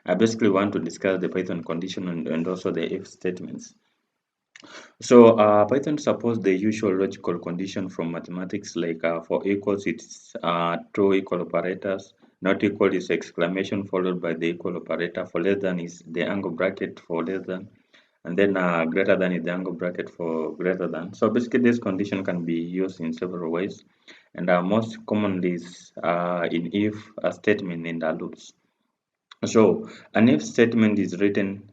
I basically want to discuss the Python condition and also the if statements. So Python supports the usual logical condition from mathematics, like for equals it's true equal operators, not equal is exclamation followed by the equal operator, for less than is the angle bracket for less than, and then greater than is the angle bracket for greater than. So basically this condition can be used in several ways, and most commonly is in if statement in the loops. So an if statement is written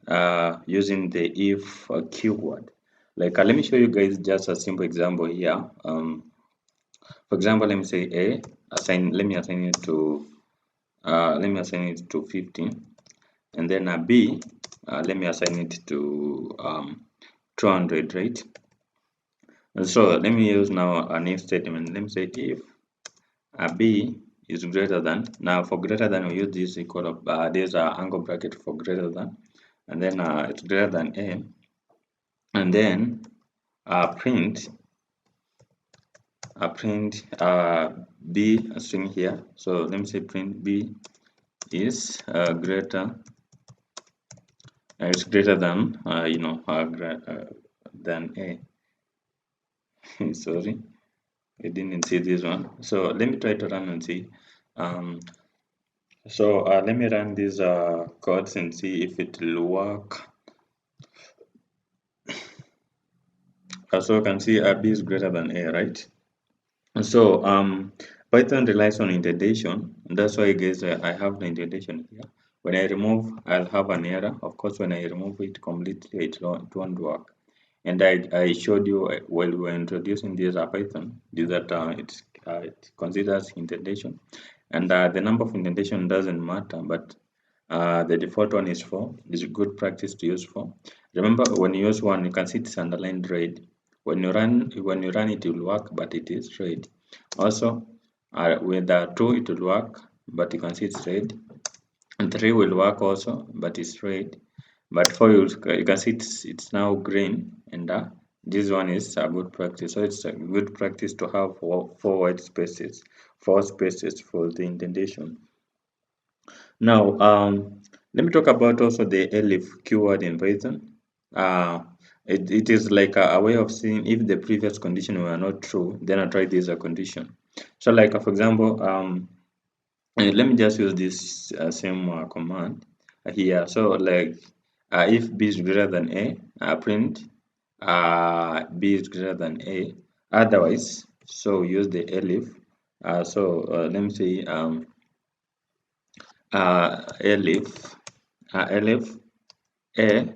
using the if keyword. Like let me show you guys just a simple example here. For example, let me say A, let me assign it to 15, and then B, let me assign it to 200, right? And so let me use now an if statement. Let me say if B is greater than. Now for greater than, we use this equal of there's an angle bracket for greater than, and then it's greater than A, and then print B string here. So let me say print B is greater. It's greater than than A. Sorry, I didn't see this one. So let me try to run and see. So let me run these codes and see if it will work. So you can see B is greater than A, right? So Python relies on indentation. That's why, guys, I have the indentation here. When I remove, I'll have an error. Of course, when I remove it completely, it won't work. And I showed you while we were introducing this Python, is that it considers indentation, and the number of indentation doesn't matter, but the default one is 4. It's a good practice to use 4. Remember, when you use 1, you can see it's underlined red. When you run it will work, but it is red. Also, with 2 it will work, but you can see it's red. And 3 will work also, but it's red. But 4 you can see it's now green, and this one is a good practice. So it's a good practice to have four white spaces, 4 spaces for the indentation. Now, let me talk about also the elif keyword in Python. It is like a way of seeing if the previous condition were not true, then I try this a condition. So like, for example, let me just use this same command here. So like, if b is greater than a, print b is greater than a. Otherwise, so use the elif. Let me say elif elif a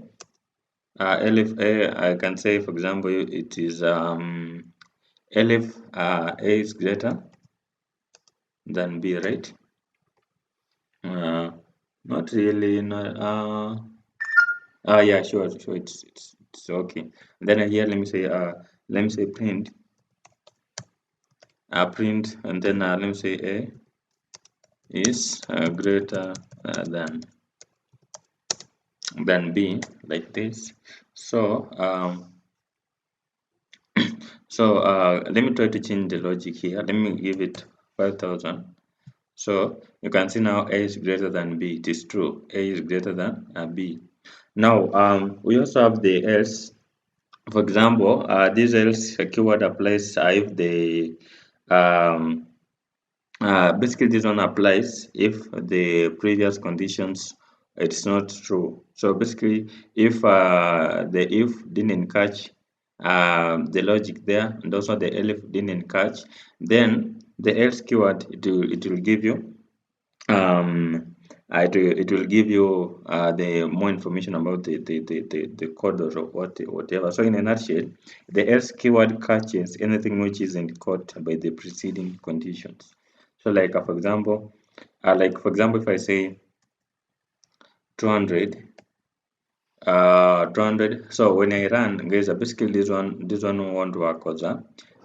elif a. I can say, for example, it is elif a is greater than b, right? Not really. Yeah, sure. It's okay. Then here, let me say print print, and then let me say a is greater than b, like this. So let me try to change the logic here. Let me give it 5,000. So you can see now a is greater than b. It is true. A is greater than b. Now we also have the else. For example, this else keyword applies if the basically this one applies if the previous conditions it's not true. So basically, if the if didn't catch the logic there, and also the elif didn't catch, then the else keyword it will give you it will give you the more information about the code or whatever. So in a nutshell, the else keyword catches anything which isn't caught by the preceding conditions. So like for example, if I say 200, 200. So when I run, guys, basically this one won't work because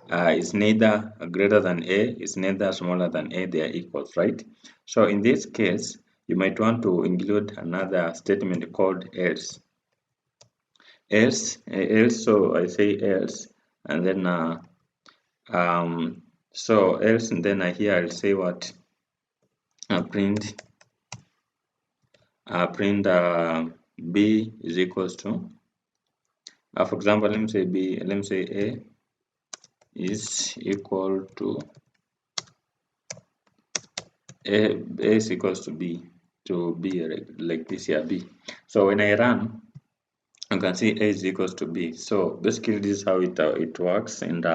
it's neither greater than a, it's neither smaller than a. They are equals, right? So in this case, you might want to include another statement called else. Else. So I say else, and then so else, and then here I'll say what print b is equals to for example, let me say a is equal to a is equals to b like this here, b. So when I run, you can see a is equals to b. So basically this is how it works. And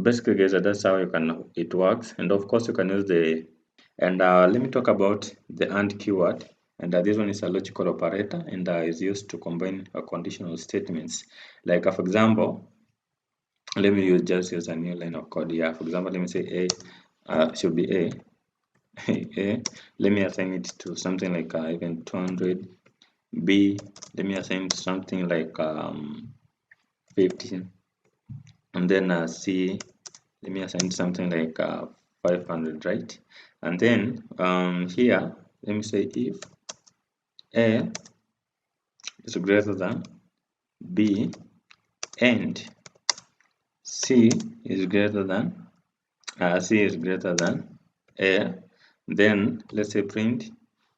basically guys, that's how it works. And of course you can use the let me talk about the AND keyword. And this one is a logical operator, and is used to combine conditional statements. Like for example, let me just use a new line of code here. For example, let me say a should be a. A. Let me assign it to something like even 200. B. Let me assign something like 15. And then C. Let me assign something like 500, right? And then here, let me say if A is greater than B and C is greater than A, then let's say print.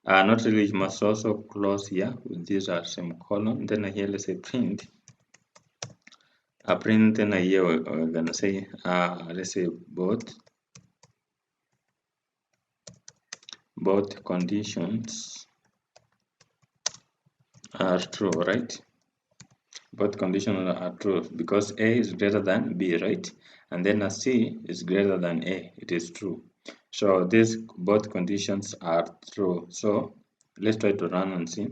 Not really, you must also close here with these semicolon. Then here let's say print. Print. Then here we're gonna say let's say both conditions are true, right? Both conditions are true because A is greater than B, right? And then C is greater than A. It is true. So these both conditions are true. So let's try to run and see.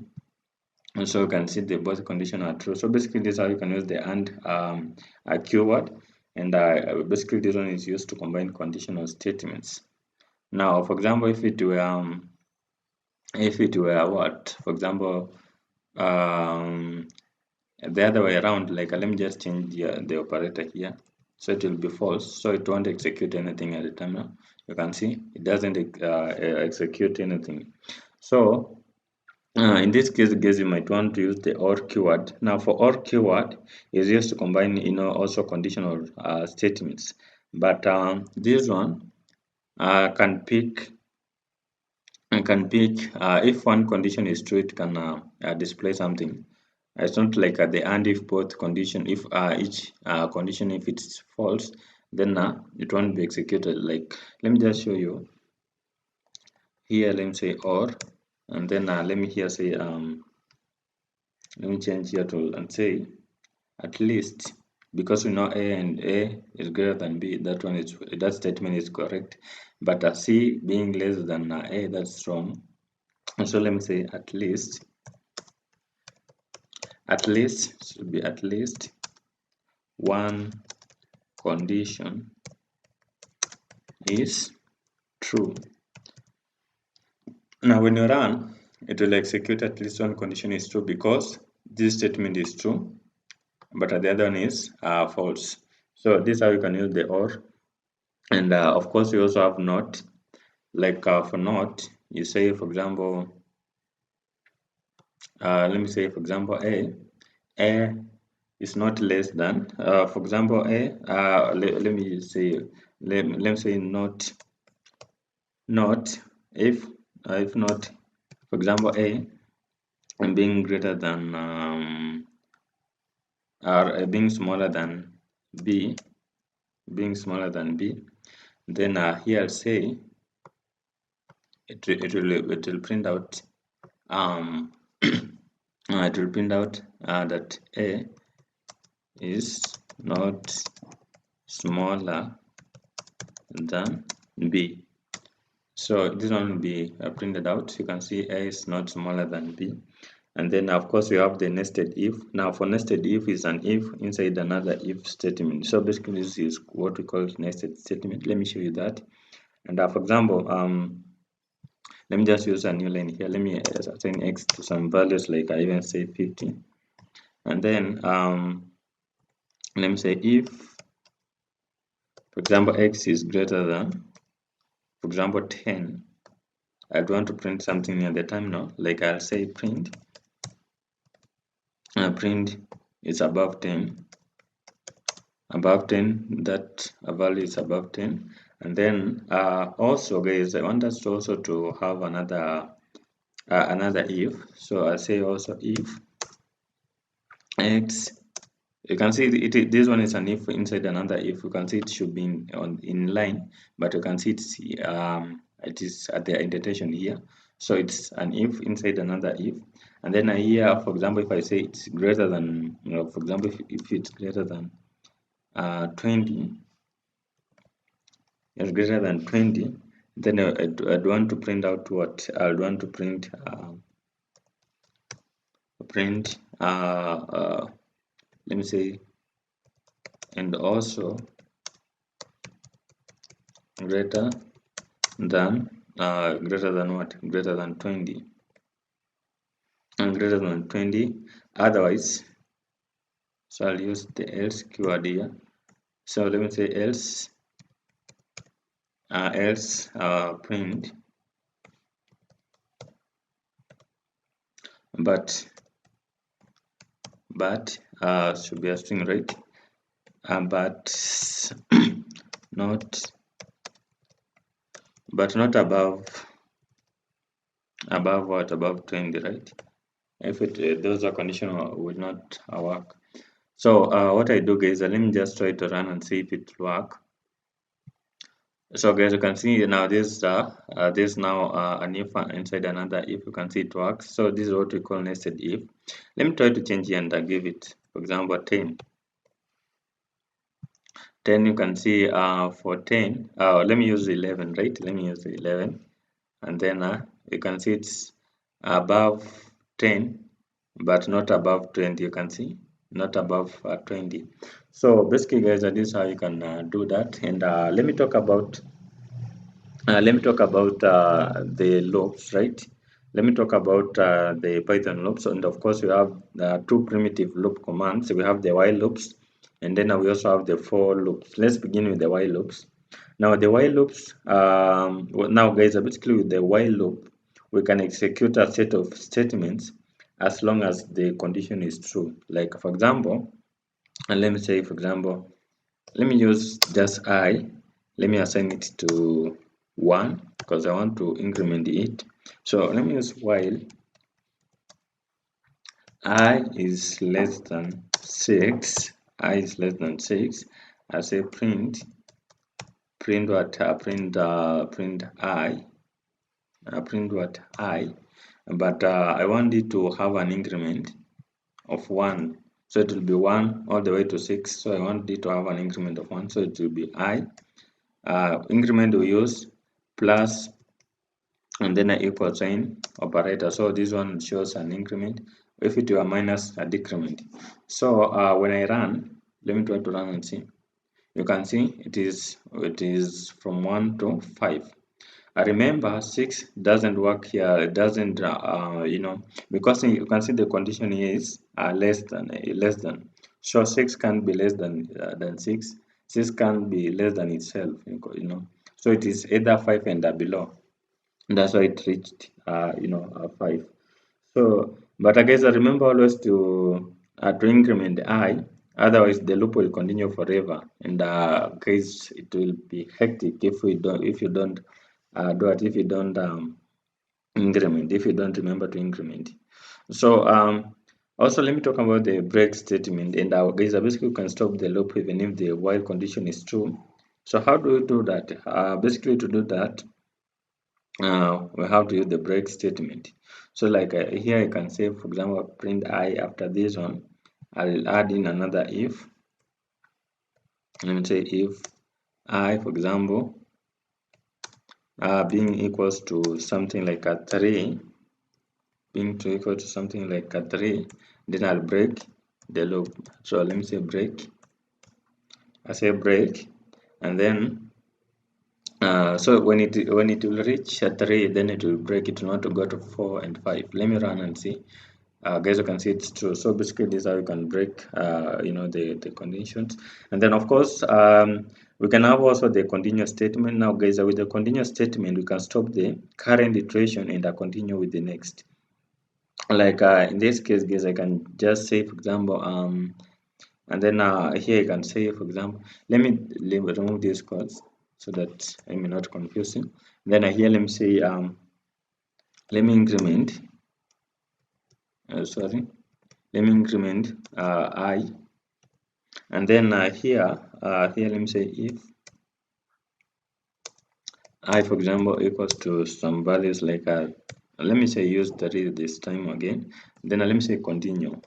And so you can see the both condition are true. So basically this is how you can use the AND keyword, and basically this one is used to combine conditional statements. Now, for example, if it were what, for example, the other way around, like let me just change the operator here, so it will be false, so it won't execute anything at the terminal. You can see it doesn't execute anything. So in this case, guys, you might want to use the OR keyword. Now, for OR keyword is used to combine, also conditional statements. But this one can pick if one condition is true, it can display something. It's not like the AND if both condition, if each condition, if it's false, then it won't be executed. Like, let me just show you here. Let me say OR, and then let me here say let me change here to and say at least, because we know A and A is greater than B. That statement is correct. But C being less than A, that's wrong. And so let me say at least should be at least one condition is true. Now when you run, it will execute at least one condition is true because this statement is true, but the other one is false. So this is how you can use the OR. And of course, you also have not. Like for not, you say, for example, let me say, for example, A is not less than, for example, let me say, let me say not if not, for example, A and being greater than or being smaller than B, then here I'll say it will print out it will print out that A is not smaller than B. So this one will be printed out. You can see A is not smaller than B. And then of course you have the nested if. Now for nested if is an if inside another if statement. So basically this is what we call nested statement. Let me show you that. And for example, let me just use a new line here. Let me assign x to some values, like I even say 50. And then let me say if, for example, x is greater than, for example, 10. I want to print something near the terminal, like I'll say print is above 10, that value is above 10. And then also guys, I want us to also to have another if. So I'll say also if x, you can see this one is an if inside another if. You can see it should be in line, but you can see it is at the indentation here. So it's an if inside another if. And then here, for example, if I say it's greater than, for example, if it's greater than 20, it's greater than 20, then I'd want to print out what? I'd want to print let me say, and also greater than what? Greater than 20, and greater than 20. Otherwise, so I'll use the else keyword here. So let me say else print but should be a string, right? But not above what? Above 20, right? If those are conditional, will not work. So what I do, guys, let me just try to run and see if it work. So guys, you can see now this now an if inside another if. You can see it works. So this is what we call nested if. Let me try to change here and give it, for example, 10. 10, you can see for 10, let me use 11, right? Let me use 11, and then you can see it's above 10, but not above 20. You can see not above 20. So basically guys, this is how you can do that. And let me talk about the loops, right? Let me talk about the Python loops. And of course, we have two primitive loop commands. We have the while loops, and then we also have the for loops. Let's begin with the while loops. Now, the while loops, now guys, basically with the while loop, we can execute a set of statements as long as the condition is true. Like, for example, and let me say, for example, let me use just I. Let me assign it to 1 because I want to increment it. So let me use while I is less than 6. I is less than 6. I say print what print I print what I, but I want it to have an increment of 1. So it will be 1 all the way to 6. So I want it to have an increment of 1. So it will be I. Increment we use plus and then an equal sign operator. So this one shows an increment. If it were minus, a decrement. So when I run, let me try to run and see. You can see it is from 1 to 5. I remember 6 doesn't work here. It doesn't because you can see the condition is less than. So 6 can't be less than 6. 6 can't be less than itself. So it is either 5 and below. That's why it reached 5. So, but I guess I remember always to increment the I. Otherwise, the loop will continue forever, and guys, it will be hectic if you don't do it, if you don't increment, if you don't remember to increment. So also let me talk about the break statement, and guys, basically you can stop the loop even if the while condition is true. So how do we do that? Basically to do that, we have to use the break statement. So like here I can say, for example, print I. After this one, I'll add in another if. Let me say if I, for example, being equals to something like a 3, equal to something like a 3, then I'll break the loop. So let me say break. I say break, and then so when it will reach a 3, then it will break. It will not go to 4 and 5. Let me run and see. Guys, you can see it's true. So basically this is how you can break the conditions. And then of course we can have also the continuous statement. Now guys, with the continuous statement we can stop the current iteration and continue with the next. Like in this case guys, I can just say, for example, and then here I can say, for example, let me remove these codes so that I may not confusing. Then here let me say let me increment sorry, let me increment I, and then here let me say if I, for example, equals to some values like let me say use 3 this time again. Then let me say continue.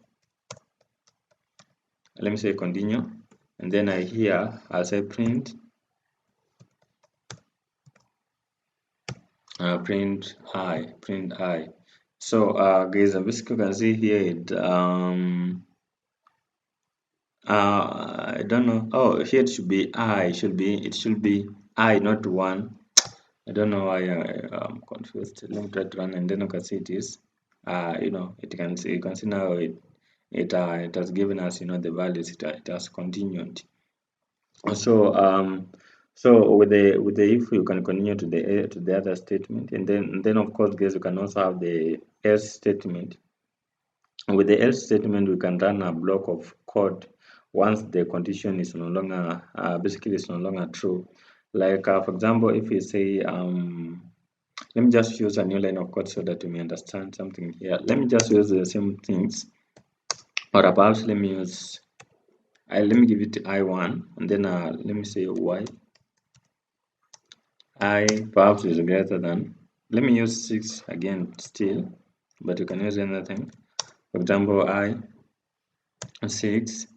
Let me say continue, and then here I say print print I. So guys, basically you can see here it I don't know. Oh, here it should be I. It should be I, not 1. I don't know why I'm confused. Let me try to run, and then you can see it is it can see, you can see now it has given us the values. It has continued. So so with the if, you can continue to the other statement, and then of course guys, you can also have the else statement. With the else statement, we can run a block of code once the condition is no longer basically is no longer true. Like for example, if we say let me just use a new line of code so that you may understand something here. Let me just use the same things, or perhaps let me use let me give it I1, and then let me say y I perhaps is greater than, let me use 6 again still, but you can use anything. For example, I 6,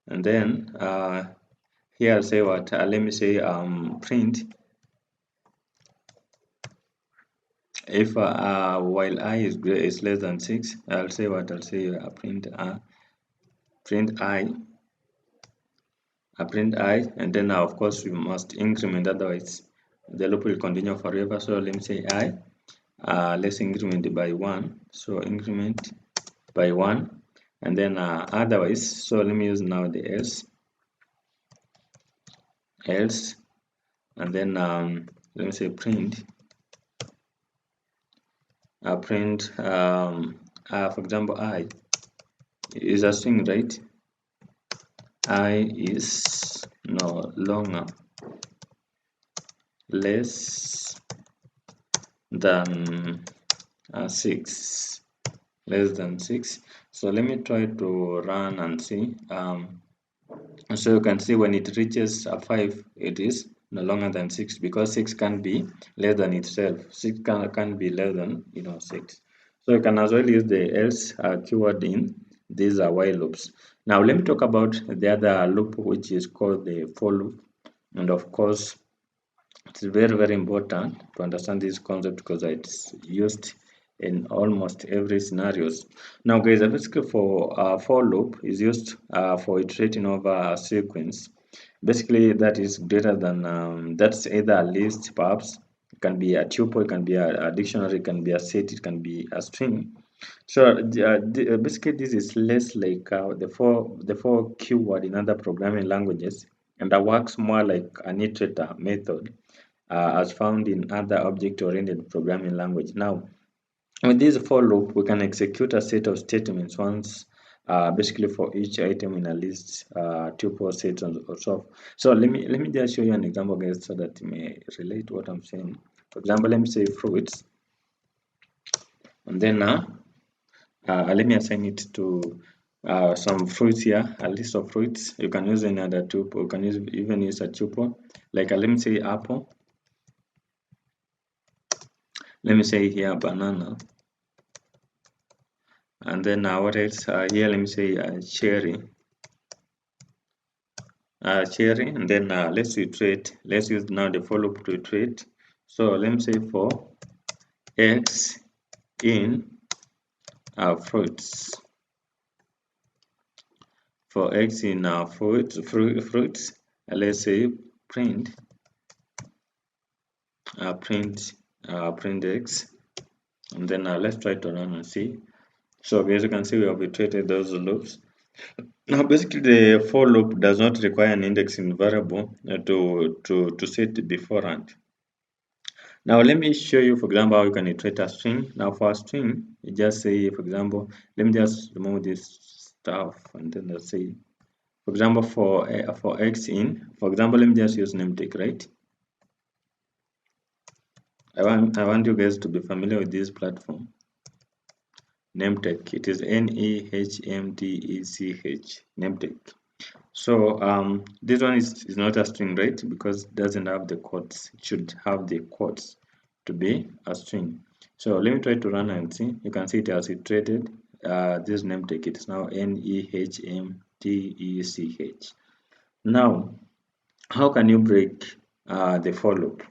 and then here I'll say what let me say print if while I is less than 6, I'll say what? I'll say print I, and then of course we must increment, otherwise the loop will continue forever. So let me say I, let's increment by 1, so increment by 1, and then otherwise, so let me use now the else, and then let me say print for example I is a string, right? I is no longer less than 6, less than 6. So let me try to run and see. So you can see when it reaches 5, it is no longer than 6, because 6 can be less than itself. 6 can be less than 6. So you can as well use the else keyword in these while loops. Now let me talk about the other loop, which is called the for loop. And of course, it's very important to understand this concept because it's used in almost every scenarios. Now guys, basically for loop is used for iterating over a sequence. Basically that is greater than that's either a list, perhaps it can be a tuple, it can be a dictionary, it can be a set, it can be a string. So basically this is less like the for keyword in other programming languages, and that works more like an iterator method as found in other object-oriented programming language. Now, with this for loop, we can execute a set of statements once, basically for each item in a list, tuple, set, or so. So let me just show you an example, guys, so that you may relate to what I'm saying. For example, let me say fruits, and then let me assign it to some fruits here, a list of fruits. You can use another tuple. You can even use a tuple, like let me say apple. Let me say here banana, and then what else? Here let me say cherry, and then let's iterate. Let's use now the for loop to iterate. So let me say for x in fruits. For x in fruits, let's say print print x, and then let's try to run and see. So as you can see, we have iterated those loops. Now, basically, the for loop does not require an indexing variable to set beforehand. Now, let me show you, for example, how you can iterate a string. Now, for a string, you just say, for example, let me just remove this stuff, and then let's say, for example, for x in, for example, let me just use name take, right? I want you guys to be familiar with this platform. Nametech. It is Nehmdech. Nametech. So this one is not a string, right? Because it doesn't have the quotes. It should have the quotes to be a string. So let me try to run and see. You can see it has iterated this Nametech. It's now Nehmdech. Now, how can you break the for loop?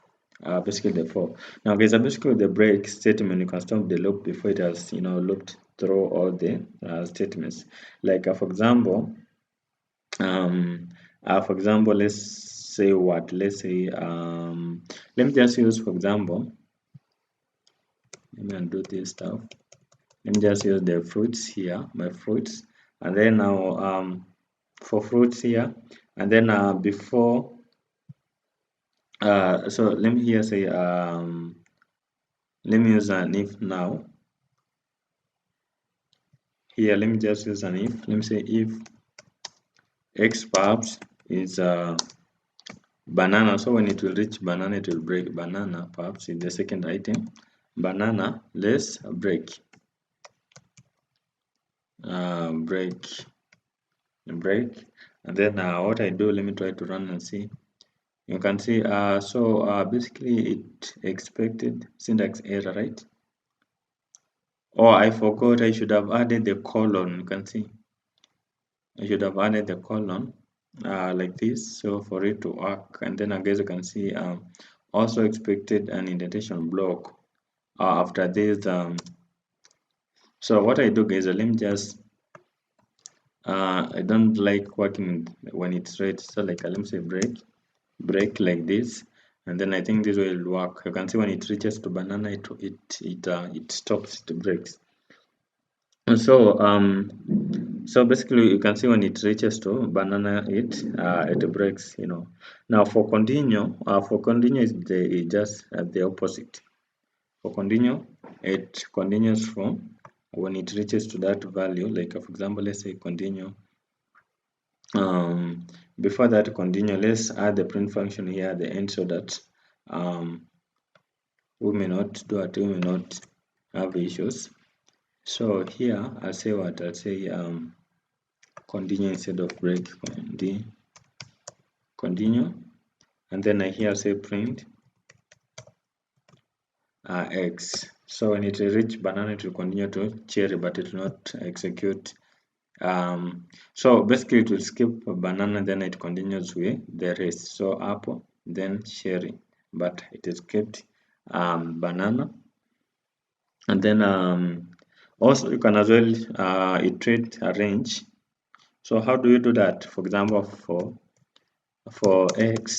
Basically the for. Now guys, basically the break statement, you can stop the loop before it has looped through all the statements. Like for example, let's say what? Let's say let me just use for example. Let me undo this stuff. Let me just use the fruits here, my fruits, and then now for fruits here, and then before so let me here say let me use an if now. Here let me just use an if. Let me say if x perhaps is banana, so when it will reach banana, it will break banana, perhaps in the second item. Banana, let's break break, and then what I do, let me try to run and see. You can see so basically it expected syntax error, right? Oh, I forgot, I should have added the colon. You can see I should have added the colon like this, so for it to work. And then I guess you can see also expected an indentation block. after this. So what I do, guys, let me just I don't like working when it's red, so like let me say break like this, and then I think this will work. You can see when it reaches to banana, it stops, it breaks. And so basically you can see when it reaches to banana, it breaks, you know. Now for continue is just the opposite. For continue, it continues from when it reaches to that value. Like for example, let's say continue. Before that continue, let's add the print function here at the end so that we may not have issues. So here I'll say what? I'll say continue instead of break. Continue, and then I here say print x. So when it reach banana, it will continue to cherry, but it will not execute. So basically it will skip banana, then it continues with the rest. So apple, then cherry, but it is kept banana. And then also you can as well iterate a range. So how do you do that? For example, for x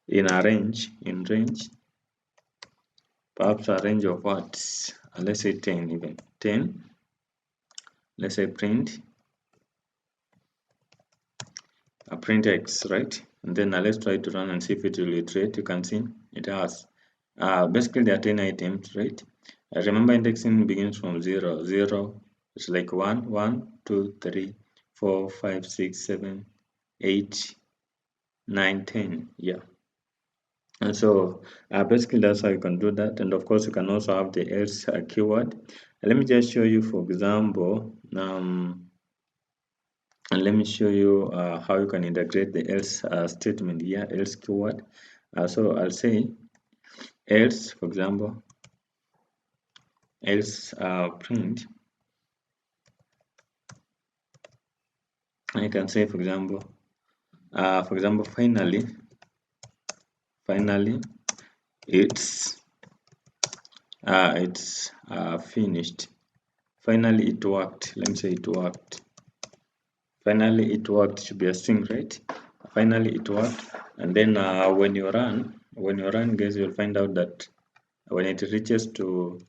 in a range, perhaps a range of what? Let's say 10, even 10. Let's say print x, right? And then let's try to run and see if it will iterate. You can see it has basically there are 10 items, right? Remember indexing begins from 0 0. It's like 1 1 2 3 4 5 6 7 8 9 10. Yeah. And so basically that's how you can do that. And of course you can also have the else keyword. Let me just show you, for example, and let me show you how you can integrate the else statement here, else keyword. So I'll say else, for example, else print. I can say, for example, finally it's finished. Finally it worked. Let me say it worked. Finally it worked should be a string, right? Finally it worked. And then when you run, guys, you'll find out that when it reaches to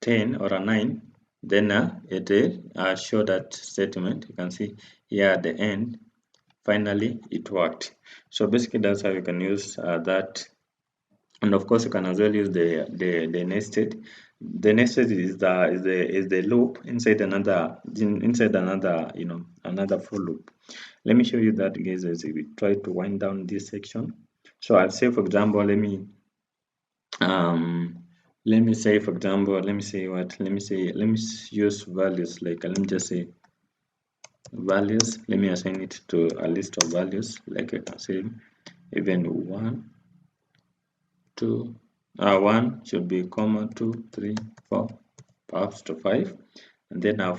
10 or a 9, then it will show that statement. You can see here at the end, finally it worked. So basically that's how you can use that. And of course you can as well use the nested. The nested is the loop inside another another for loop. Let me show you that, guys, as we try to wind down this section. So I'll say, for example, let me say, for example, let me use values. Like let me just say values. Let me assign it to a list of values. Like I can say even 1 2 1 should be comma 2 3 4 perhaps to 5, and then or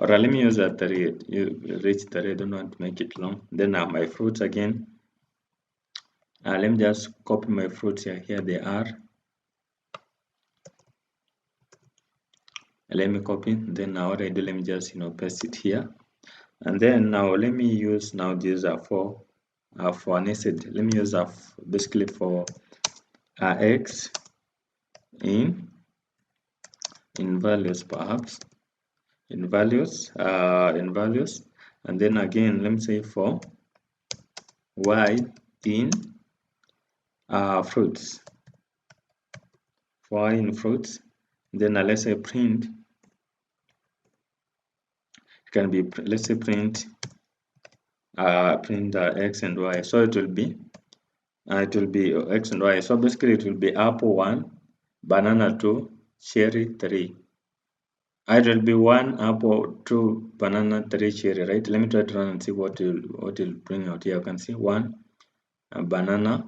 let me use a 3. You reach 3. I don't want to make it long. Then my fruits again. Let me just copy my fruits here. Here they are. Let me copy. Then now what I do, let me just paste it here. And then now let me use now this for nested. Let me use basically for x in values, perhaps in values, and then again let me say for y in fruits, for y in fruits. Then let's say print, it can be, let's say print x and y. So it will be x and y. So basically it will be apple 1, banana 2, cherry 3. It will be 1 apple, 2 banana, 3 cherry, right? Let me try to run and see what will bring out here. You can see 1 banana,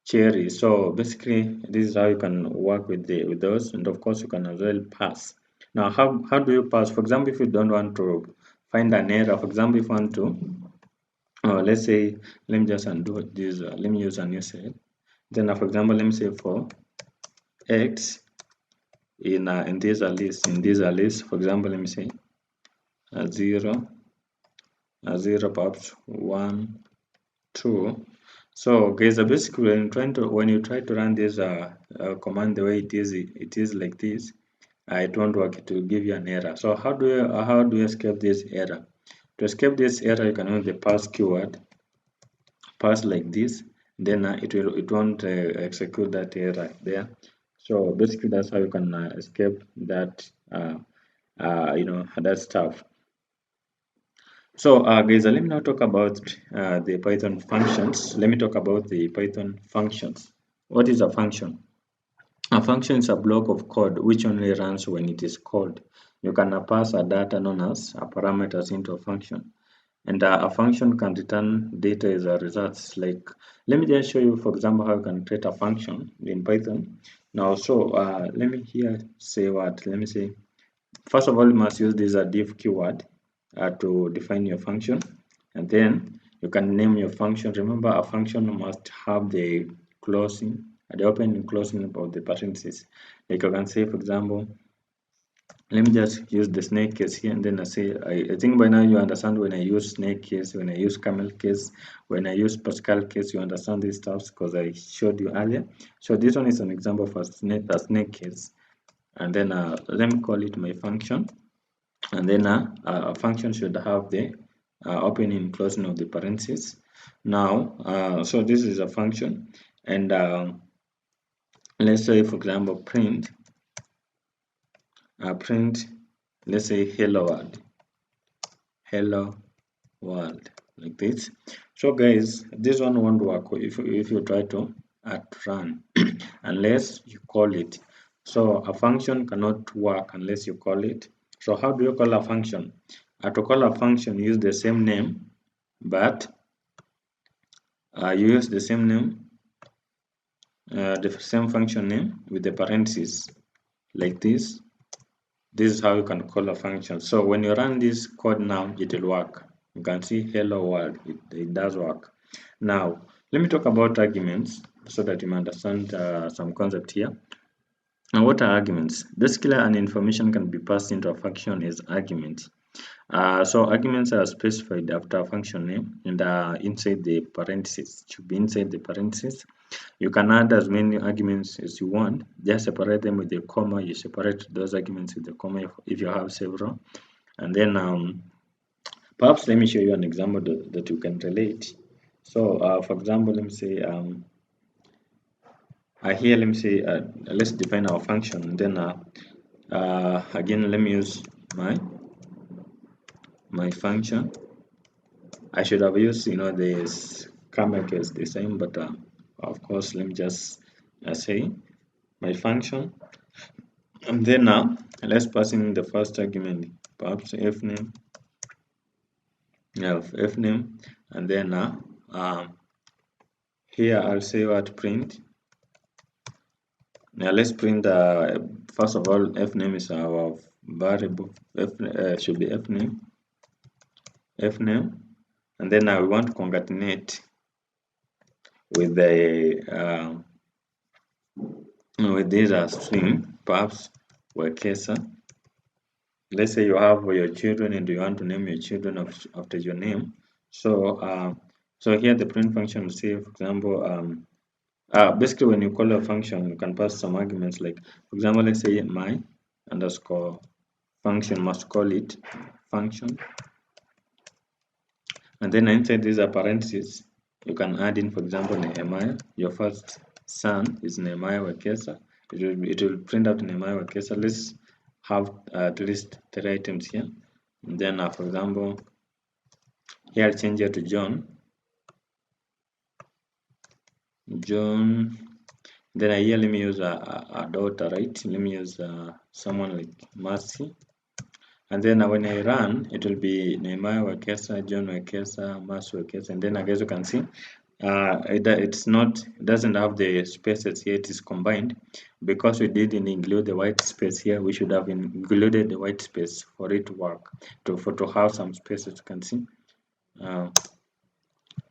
cherry. So basically this is how you can work with those, and of course you can as well pass. Now how do you pass? For example, if you don't want to find an error, for example, if you want to let's say, let me just undo this. Let me use a new cell. Then for example, let me say for x in these arrays. For example, let me say 0, 0, perhaps 1, 2. So guys, basically when you try to run this command the way it is like this, it won't work. It will give you an error. So how do you escape this error? To escape this error, you can use the pass keyword, pass like this. Then it won't execute that error there. So basically, that's how you can escape that that stuff. So guys, let me now talk about the Python functions. Let me talk about the Python functions. What is a function? A function is a block of code which only runs when it is called. You can pass a data known as a parameters into a function. And a function can return data as a result. Like, let me just show you, for example, how you can create a function in Python. Now, so let me here say what? Let me say, first of all, you must use this div keyword to define your function, and then you can name your function. Remember, a function must have the closing, the opening and closing of the parentheses. Like you can say, for example, let me just use the snake case here, and then I say, I think by now you understand when I use snake case, when I use camel case, when I use Pascal case, you understand these stuff because I showed you earlier. So this one is an example for a snake case, and then let me call it my function. And then a function should have the opening and closing of the parentheses. Now, so this is a function, and let's say, for example, print, let's say hello world, like this. So guys, this one won't work if you try to run unless you call it. So a function cannot work unless you call it. So how do you call a function? To call a function, use the same name, but you use the same name, the same function name with the parentheses, like this. This is how you can call a function. So when you run this code now, it will work. You can see hello world, it does work. Now, let me talk about arguments so that you may understand some concept here. Now, what are arguments? Basically, an information can be passed into a function as argument. So arguments are specified after a function name and inside the parentheses. It should be inside the parentheses. You can add as many arguments as you want. Just separate them with a comma. You separate those arguments with a comma if you have several. And then perhaps let me show you an example that you can relate. So for example, let me say here, let me say let's define our function. And then again, let me use my function. I should have used this camel case the same, but of course, let me just say my function, and then now let's pass in the first argument, perhaps fname, fname, and then here I'll say what print. Now let's print first of all, fname is our variable. Should be fname, and then we want to concatenate with the with this string, perhaps workesa. Let's say you have your children and you want to name your children after your name. So so here the print function will say, for example, basically when you call a function, you can pass some arguments like, for example, let's say my underscore function must call it function, and then inside these parentheses, you can add in, for example, Nehemiah. Your first son is Nehemiah Wekesa. It will print out Nehemiah Wekesa. Let's have at least 3 items here. And then, for example, here I'll change it to John. Then here let me use a daughter, right? Let me use someone like Mercy. And then when I run, it will be Nehemiah Wekesa, John Wekesa, Mercy Wekesa. And then I guess you can see it doesn't have the spaces here. It is combined because we didn't include the white space here. We should have included the white space for it to work, to have some spaces. You can see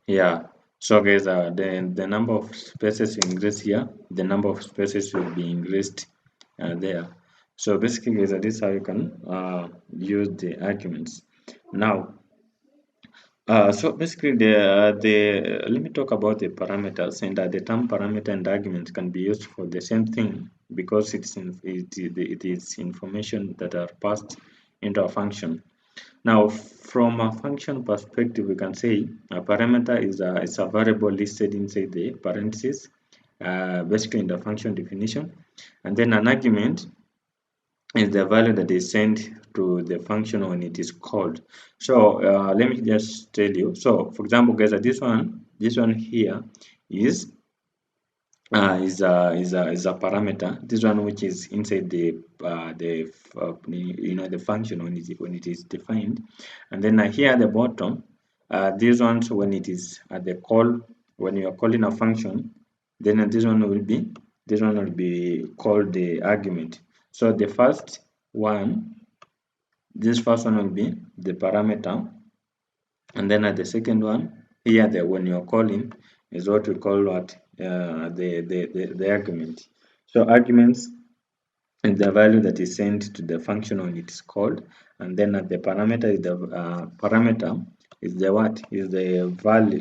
yeah. So guys, the number of spaces you increase here, the number of spaces will be increased there. So basically, guys, this is how you can use the arguments. Now, so basically, let me talk about the parameters, and the term parameter and argument can be used for the same thing because it is information that are passed into a function. Now, from a function perspective, we can say a parameter is a variable listed inside the parentheses, basically in the function definition, and then an argument is the value that is sent to the function when it is called. So let me just tell you. So for example, guys, this one here is is a parameter. This one which is inside the function when it is defined, and then here at the bottom, these ones when it is at the call, when you are calling a function, then this one will be called the argument. So the first one, this first one will be the parameter, and then at the second one here, when you're calling is what we call what the argument. So arguments is the value that is sent to the function when it is called, and then at the parameter is the parameter is the what is the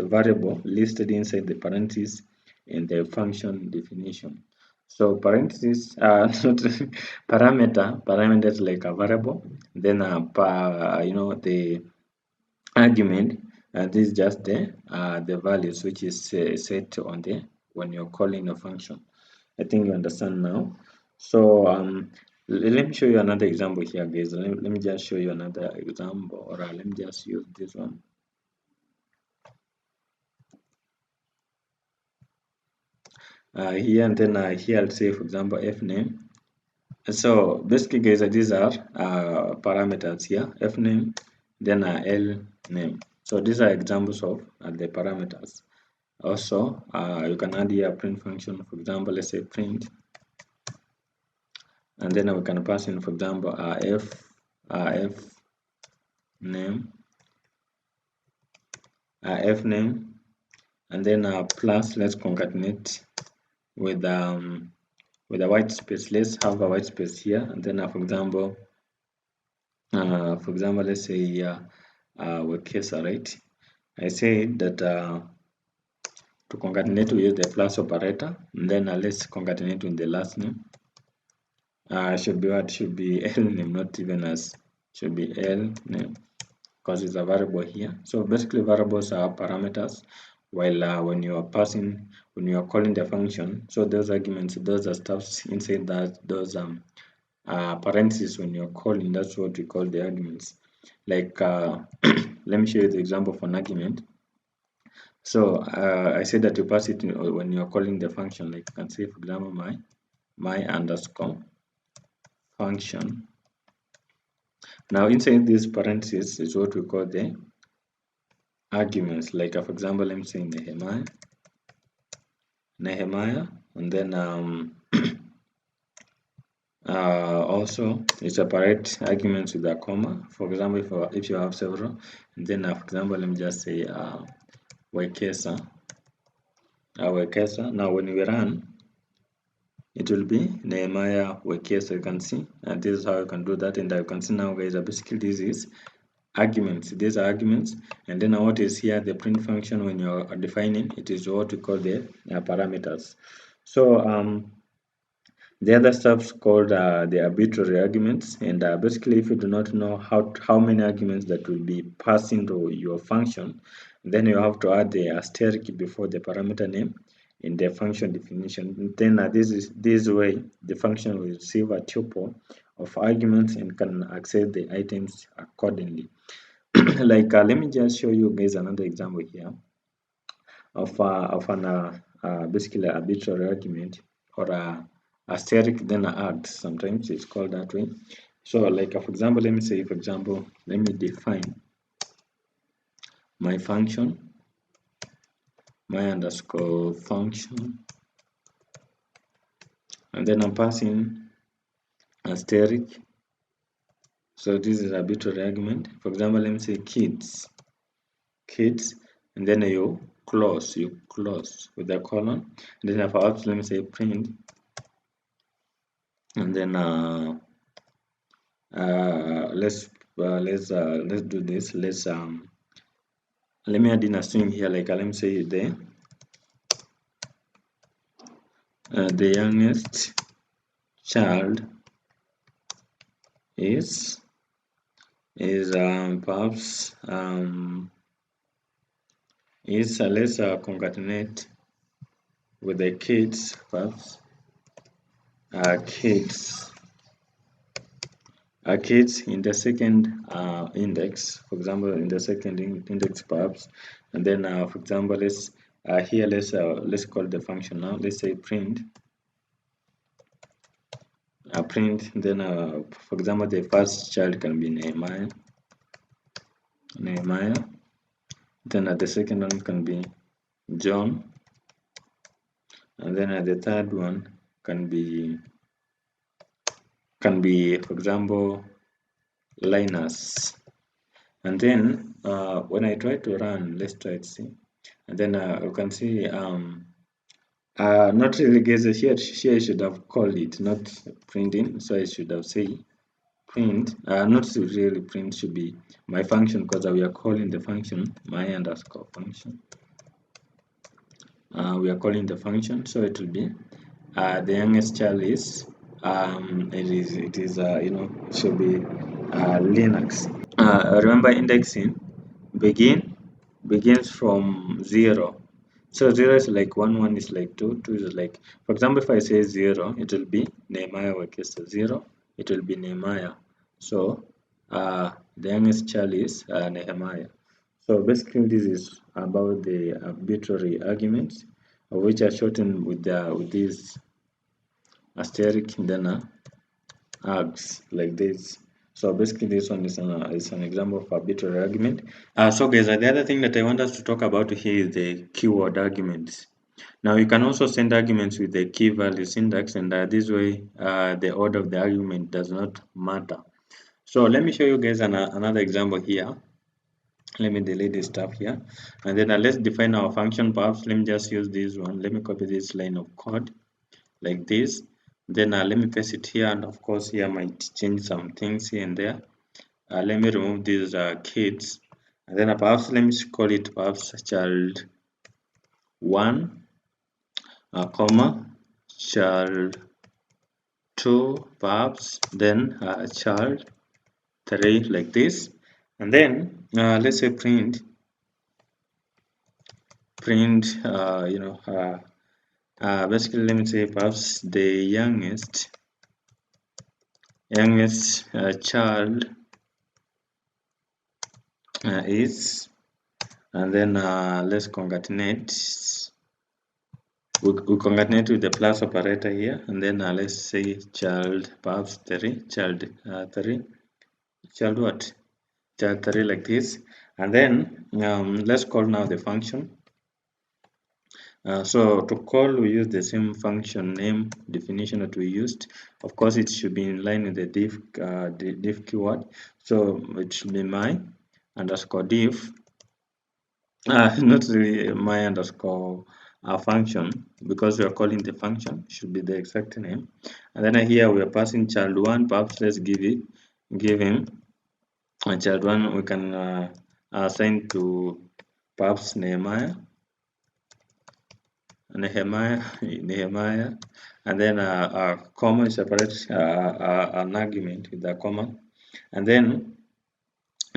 variable listed inside the parentheses in the function definition. So parentheses not parameter is like a variable, then the argument, this is just the values which is set on the when you're calling a function. I think you understand now. So let me show you another example here, guys. Let me just show you another example, or let me just use this one. Here, and then here I'll say, for example, f name. So basically, guys, these are parameters here: f name, then l name. So these are examples of the parameters. Also, you can add here a print function. For example, let's say print, and then we can pass in, for example, f name, f name, and then plus. Let's concatenate with a white space. Let's have a white space here, and then for example, let's say case, right? I say that to concatenate we use the plus operator, and then let's concatenate with the last name. Should be what? Should be L name, not even as, should be L name, because it's a variable here. So basically variables are parameters, while when you are calling the function, so those arguments, those are stuffs inside those parentheses when you're calling. That's what we call the arguments. Like let me show you the example for an argument. So I said that you pass it when you're calling the function. Like you can say, for example, my underscore function. Now inside these parentheses is what we call the arguments. Like for example, let me say Nehemiah, and then also you separate arguments with a comma. For example, if you have several, and then for example, let me just say Wekesa. Now when we run, it will be Nehemiah Wekesa. You can see, and this is how you can do that. And you can see now, guys, basically this is arguments. These are arguments, and then what is here, the print function when you're defining it, is what we call the parameters. So the other stuff's called the arbitrary arguments, and basically if you do not know how many arguments that will be passed into your function, then you have to add the asterisk before the parameter name in the function definition. Then this way the function will receive a tuple of arguments and can access the items accordingly. Like let me just show you guys another example here of an basically arbitrary argument, or a asterisk then a add. Sometimes it's called that way. So like for example, let me say, for example, let me define my function, my underscore function, and then I'm passing asterisk. So this is arbitrary argument. For example, let me say kids, and then you close with a colon, and then perhaps let me say print, and then let's do this. Let me add in a string here, like let me say the youngest child is perhaps is let's concatenate with the kids, perhaps kids kids in the second index, for example, in the second index perhaps, and then for example, here let's call the function now. Let's say print print. Then for example, the first child can be Nehemiah. Then the second one can be John, and then the third one can be for example Linus. And then when I try to run, let's try to see, and then you can see not really guys, here I should have called it not printing, so I should have said print, not really print, should be my function, because we are calling the function my underscore function. We are calling the function, so it will be the youngest child is it is you know, should be Linux. Remember, indexing begins from 0. So 0 is like 1 is like 2 is like, for example, if I say 0, it will be Nehemiah Wekesa. 0, it will be Nehemiah. So the youngest child is Nehemiah. So basically this is about the arbitrary arguments, which are shortened with these asterisk, then args like this. So basically this one is an example of arbitrary argument. So guys, the other thing that I want us to talk about here is the keyword arguments. Now you can also send arguments with the key value syntax, and this way the order of the argument does not matter. So let me show you guys another example here. Let me delete this stuff here, and then let's define our function. Perhaps let me just use this one. Let me copy this line of code like this. Then let me paste it here, and of course here I might change some things here and there. Let me remove these kids, and then perhaps let me call it perhaps child 1 comma child 2 perhaps, then child 3 like this, and then let's say print you know, basically let me say perhaps the youngest child is, and then let's concatenate. We concatenate with the plus operator here, and then let's say child perhaps 3, child 3, child what? Child 3 like this, and then let's call now the function. So to call, we use the same function name definition that we used. Of course, it should be in line with the div keyword. So it should be my underscore div, not really my underscore function, because we are calling the function, should be the exact name. And then here we are passing child 1. Perhaps let's give him child 1. We can assign to perhaps Nehemiah, and then a comma separates an argument with a comma, and then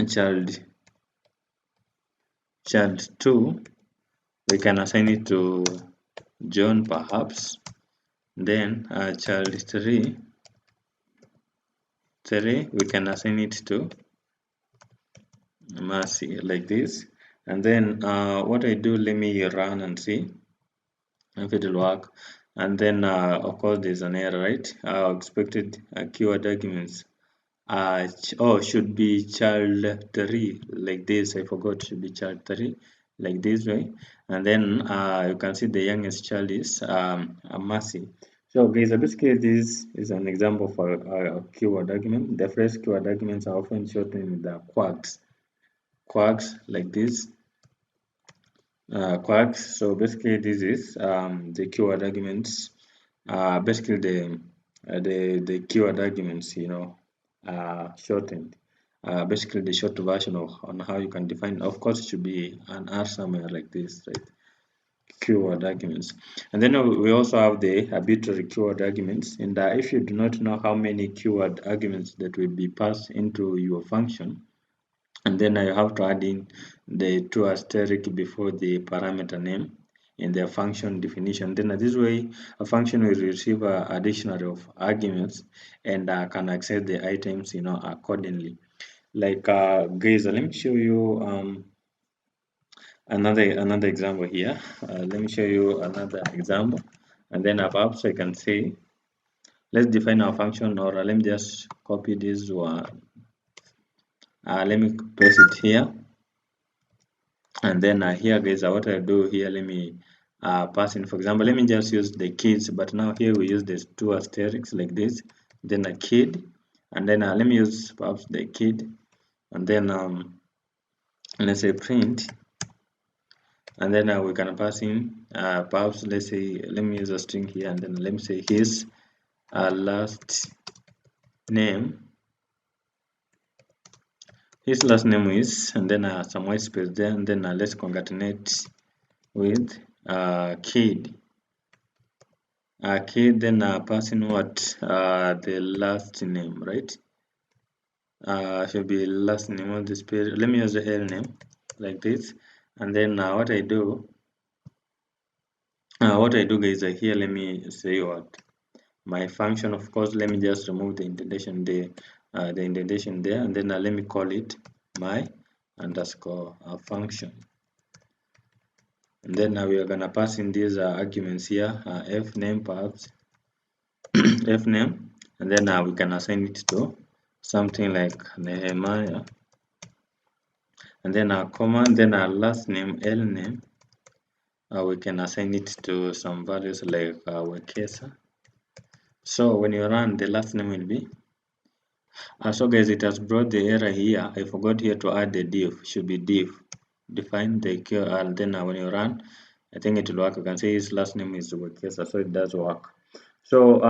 child 2 we can assign it to John perhaps, then child 3 we can assign it to Mercy like this. And then what I do, let me run and see if it will work. And then of course there's an error, right? Expected keyword arguments should be child 3 like this. I forgot, should be child 3 like this way. And then you can see the youngest child is Mercy. So guys, basically this is an example for a keyword argument. The phrase keyword arguments are often shortened with the quirks like this. Quirks. So basically this is the keyword arguments, basically the keyword arguments, you know, shortened. basically the short version of on how you can define. Of course, it should be an R somewhere like this, right? Keyword arguments. And then we also have the arbitrary keyword arguments. And if you do not know how many keyword arguments that will be passed into your function, and then you have to add in the two asterisk before the parameter name in their function definition. Then this way, a function will receive a dictionary of arguments and can access the items, accordingly. Like guys, let me show you another example here. Let me show you another example, and then perhaps I can say, let's define our function, or let me just copy this one. Let me paste it here. And then here guys, what I do here, let me pass in, for example, let me just use the kids, but now here we use these two asterisks like this, then a kid, and then let me use perhaps the kid, and then let's say print, and then we can pass in perhaps, let's say, let me use a string here, and then let me say his last name. His last name is, and then some white space there, and then let's concatenate with kid. Kid, then passing what the last name, right? Should be last name of this period. Let me use the L name like this, and then what I do guys, here let me say what my function. Of course, let me just remove the indentation, the indentation there, and then let me call it my underscore function. And then we are gonna pass in these arguments here, f name perhaps f name, and then we can assign it to something like Nehemiah, and then our comma, and then our last name L name, we can assign it to some values like Wekesa. So when you run, the last name will be so guys, it has brought the error here. I forgot here to add the div. Should be div. Define the QL. Then when you run, I think it will work. You can say his last name is Wekesa, so it does work. So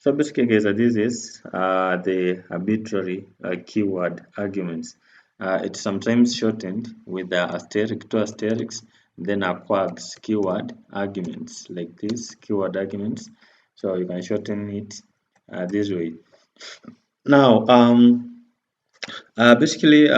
basically guys, this is the arbitrary keyword arguments. It's sometimes shortened with the asterisk, two asterisks, then quads, keyword arguments, like this, keyword arguments. So you can shorten it this way. Now, basically,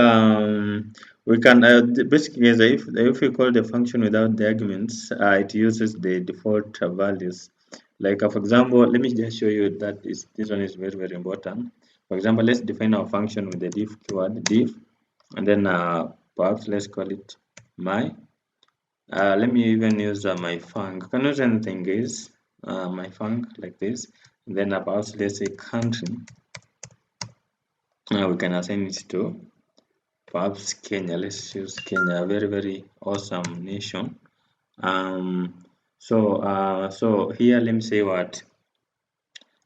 we can basically, if we call the function without the arguments, it uses the default values. Like for example, let me just show you that this one is very important. For example, let's define our function with the div keyword div, and then perhaps let's call it my. Let me even use my func. You can use anything, guys. My func like this, and then perhaps let's say country. We can assign it to perhaps Kenya. Let's choose Kenya, a very awesome nation. So here let me say what?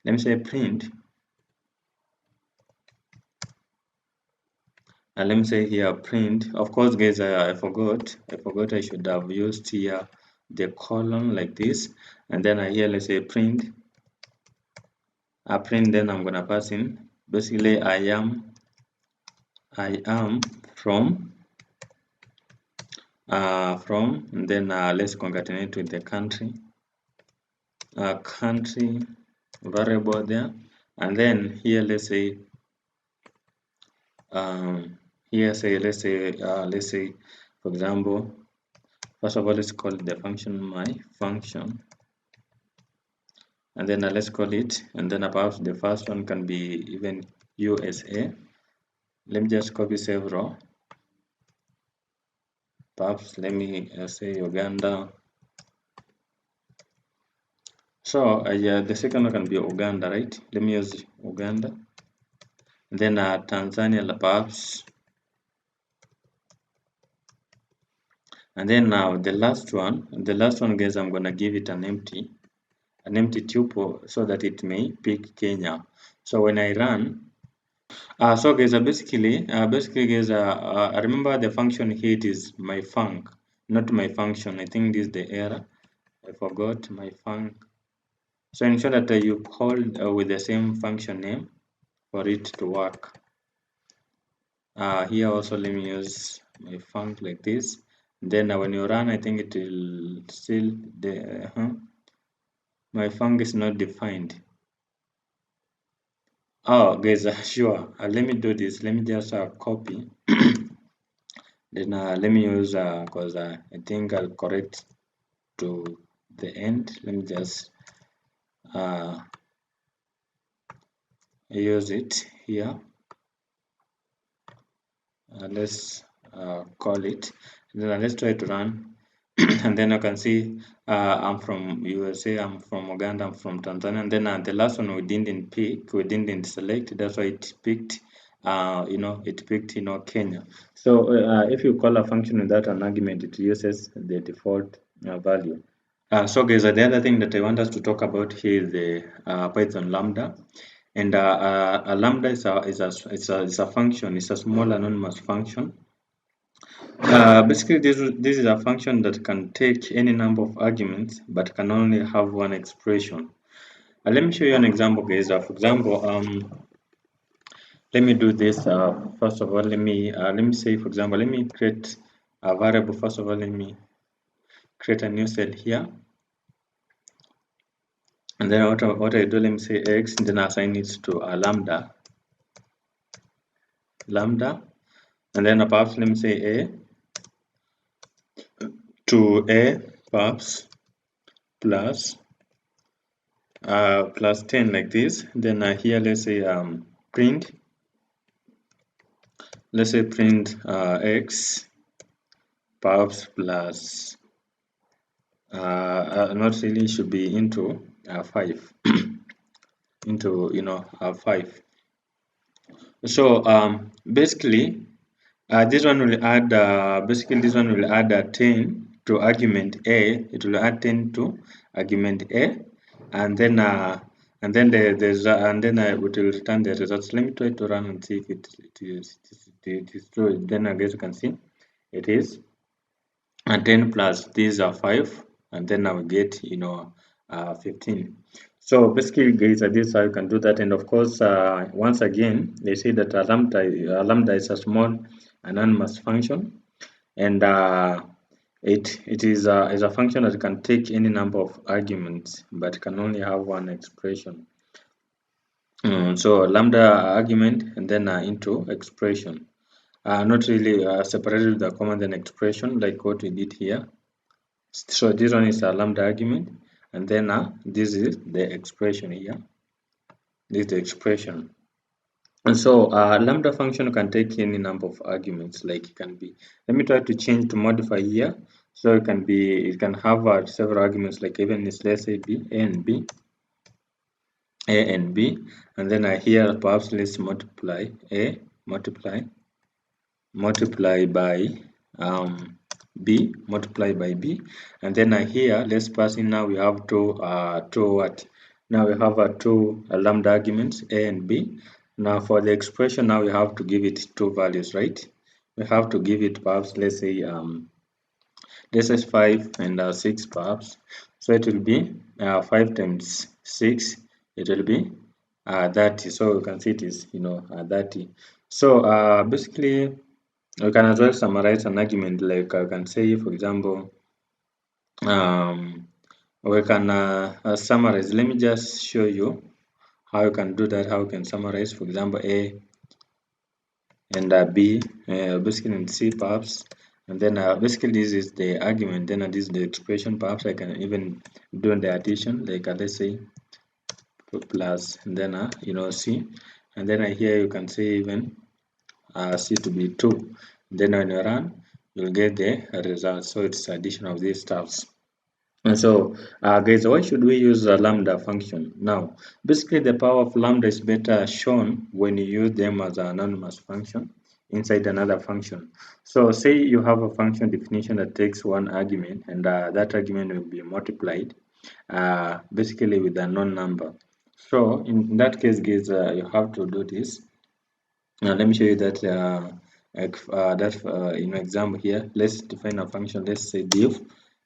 Let me say print. And let me say here print. Of course, guys, I forgot I should have used here the colon like this, and then here let's say print. Print. Then I'm gonna pass in basically I am from, and then let's concatenate with the country, country variable there, and then here let's say let's say for example, first of all let's call the function my function, and then let's call it, and then perhaps the first one can be even USA. Let me just copy several. Perhaps let me say Uganda. So yeah, the second one can be Uganda, right? Let me use Uganda. And then Tanzania perhaps. And then now the last one guys, I'm gonna give it an empty tuple so that it may pick Kenya. So when I run, so guys, basically guys, I remember the function here, it is my func, not my function. I think this is the error. I forgot my func. So ensure that you call with the same function name for it to work. Here also let me use my func like this. Then when you run, I think it will still the my func is not defined. Oh, guys, sure. Let me do this. Let me just copy. Then let me use because I think I'll correct to the end. Let me just uh, use it here. Let's call it. Then let's try to run. And then I can see I'm from USA, I'm from Uganda, I'm from Tanzania. And then the last one we didn't pick, we didn't select. That's why it picked, it picked, Kenya. So if you call a function without an argument, it uses the default value. So guys, the other thing that I want us to talk about here is the Python Lambda. And a Lambda is a function, it's a small anonymous function. Basically, this is a function that can take any number of arguments, but can only have one expression. Let me show you an example, guys. For example, let me do this. First of all, let me say, for example, let me create a variable. First of all, let me create a new cell here, and then what I do, let me say x, and then assign it to a lambda, and then perhaps let me say a to a perhaps plus plus 10 like this. Then here let's say print, x perhaps plus not really, should be into 5 into 5. So basically this one will add this one will add 10 to argument a. It will add 10 to argument a, and then it will return the results. Let me try to run and see if it is true. Then I guess you can see it is, and 10 plus these are 5, and then I will get 15. So basically, guys, this is how you can do that. And of course, once again, they say that a lambda is a small anonymous function, and it is a function that can take any number of arguments, but can only have one expression. So lambda argument and then into expression. Not really separated with the comma then expression like what we did here. So this one is a lambda argument, and then this is the expression here. This is the expression. And so lambda function can take any number of arguments, like it can be, let me try to change to modify here. So it can have several arguments, like even this, let's say a and b, and then here perhaps let's multiply a, multiply by b, and then here let's pass in. Now we have two what, now we have two lambda arguments a and b. Now for the expression, now we have to give it two values, right? We have to give it perhaps, let's say this is 5 and 6 perhaps. So it will be 5 times 6, it will be 30. So you can see it is 30. So basically we can as well summarize an argument, like I can say, for example, we can summarize. Let me just show you how you can do that, how you can summarize, for example, a and b, basically in C perhaps, and then basically this is the argument, then this is the expression. Perhaps I can even do the addition, like let's say plus, and then C, and then here you can say even C to be 2. Then when you run, you'll get the result. So it's addition of these stuffs. And so guys, why should we use a lambda function? Now basically the power of lambda is better shown when you use them as an anonymous function inside another function. So say you have a function definition that takes one argument, and that argument will be multiplied basically with a known number. So in that case, guys, you have to do this. Now let me show you that example here. Let's define a function. Let's say div,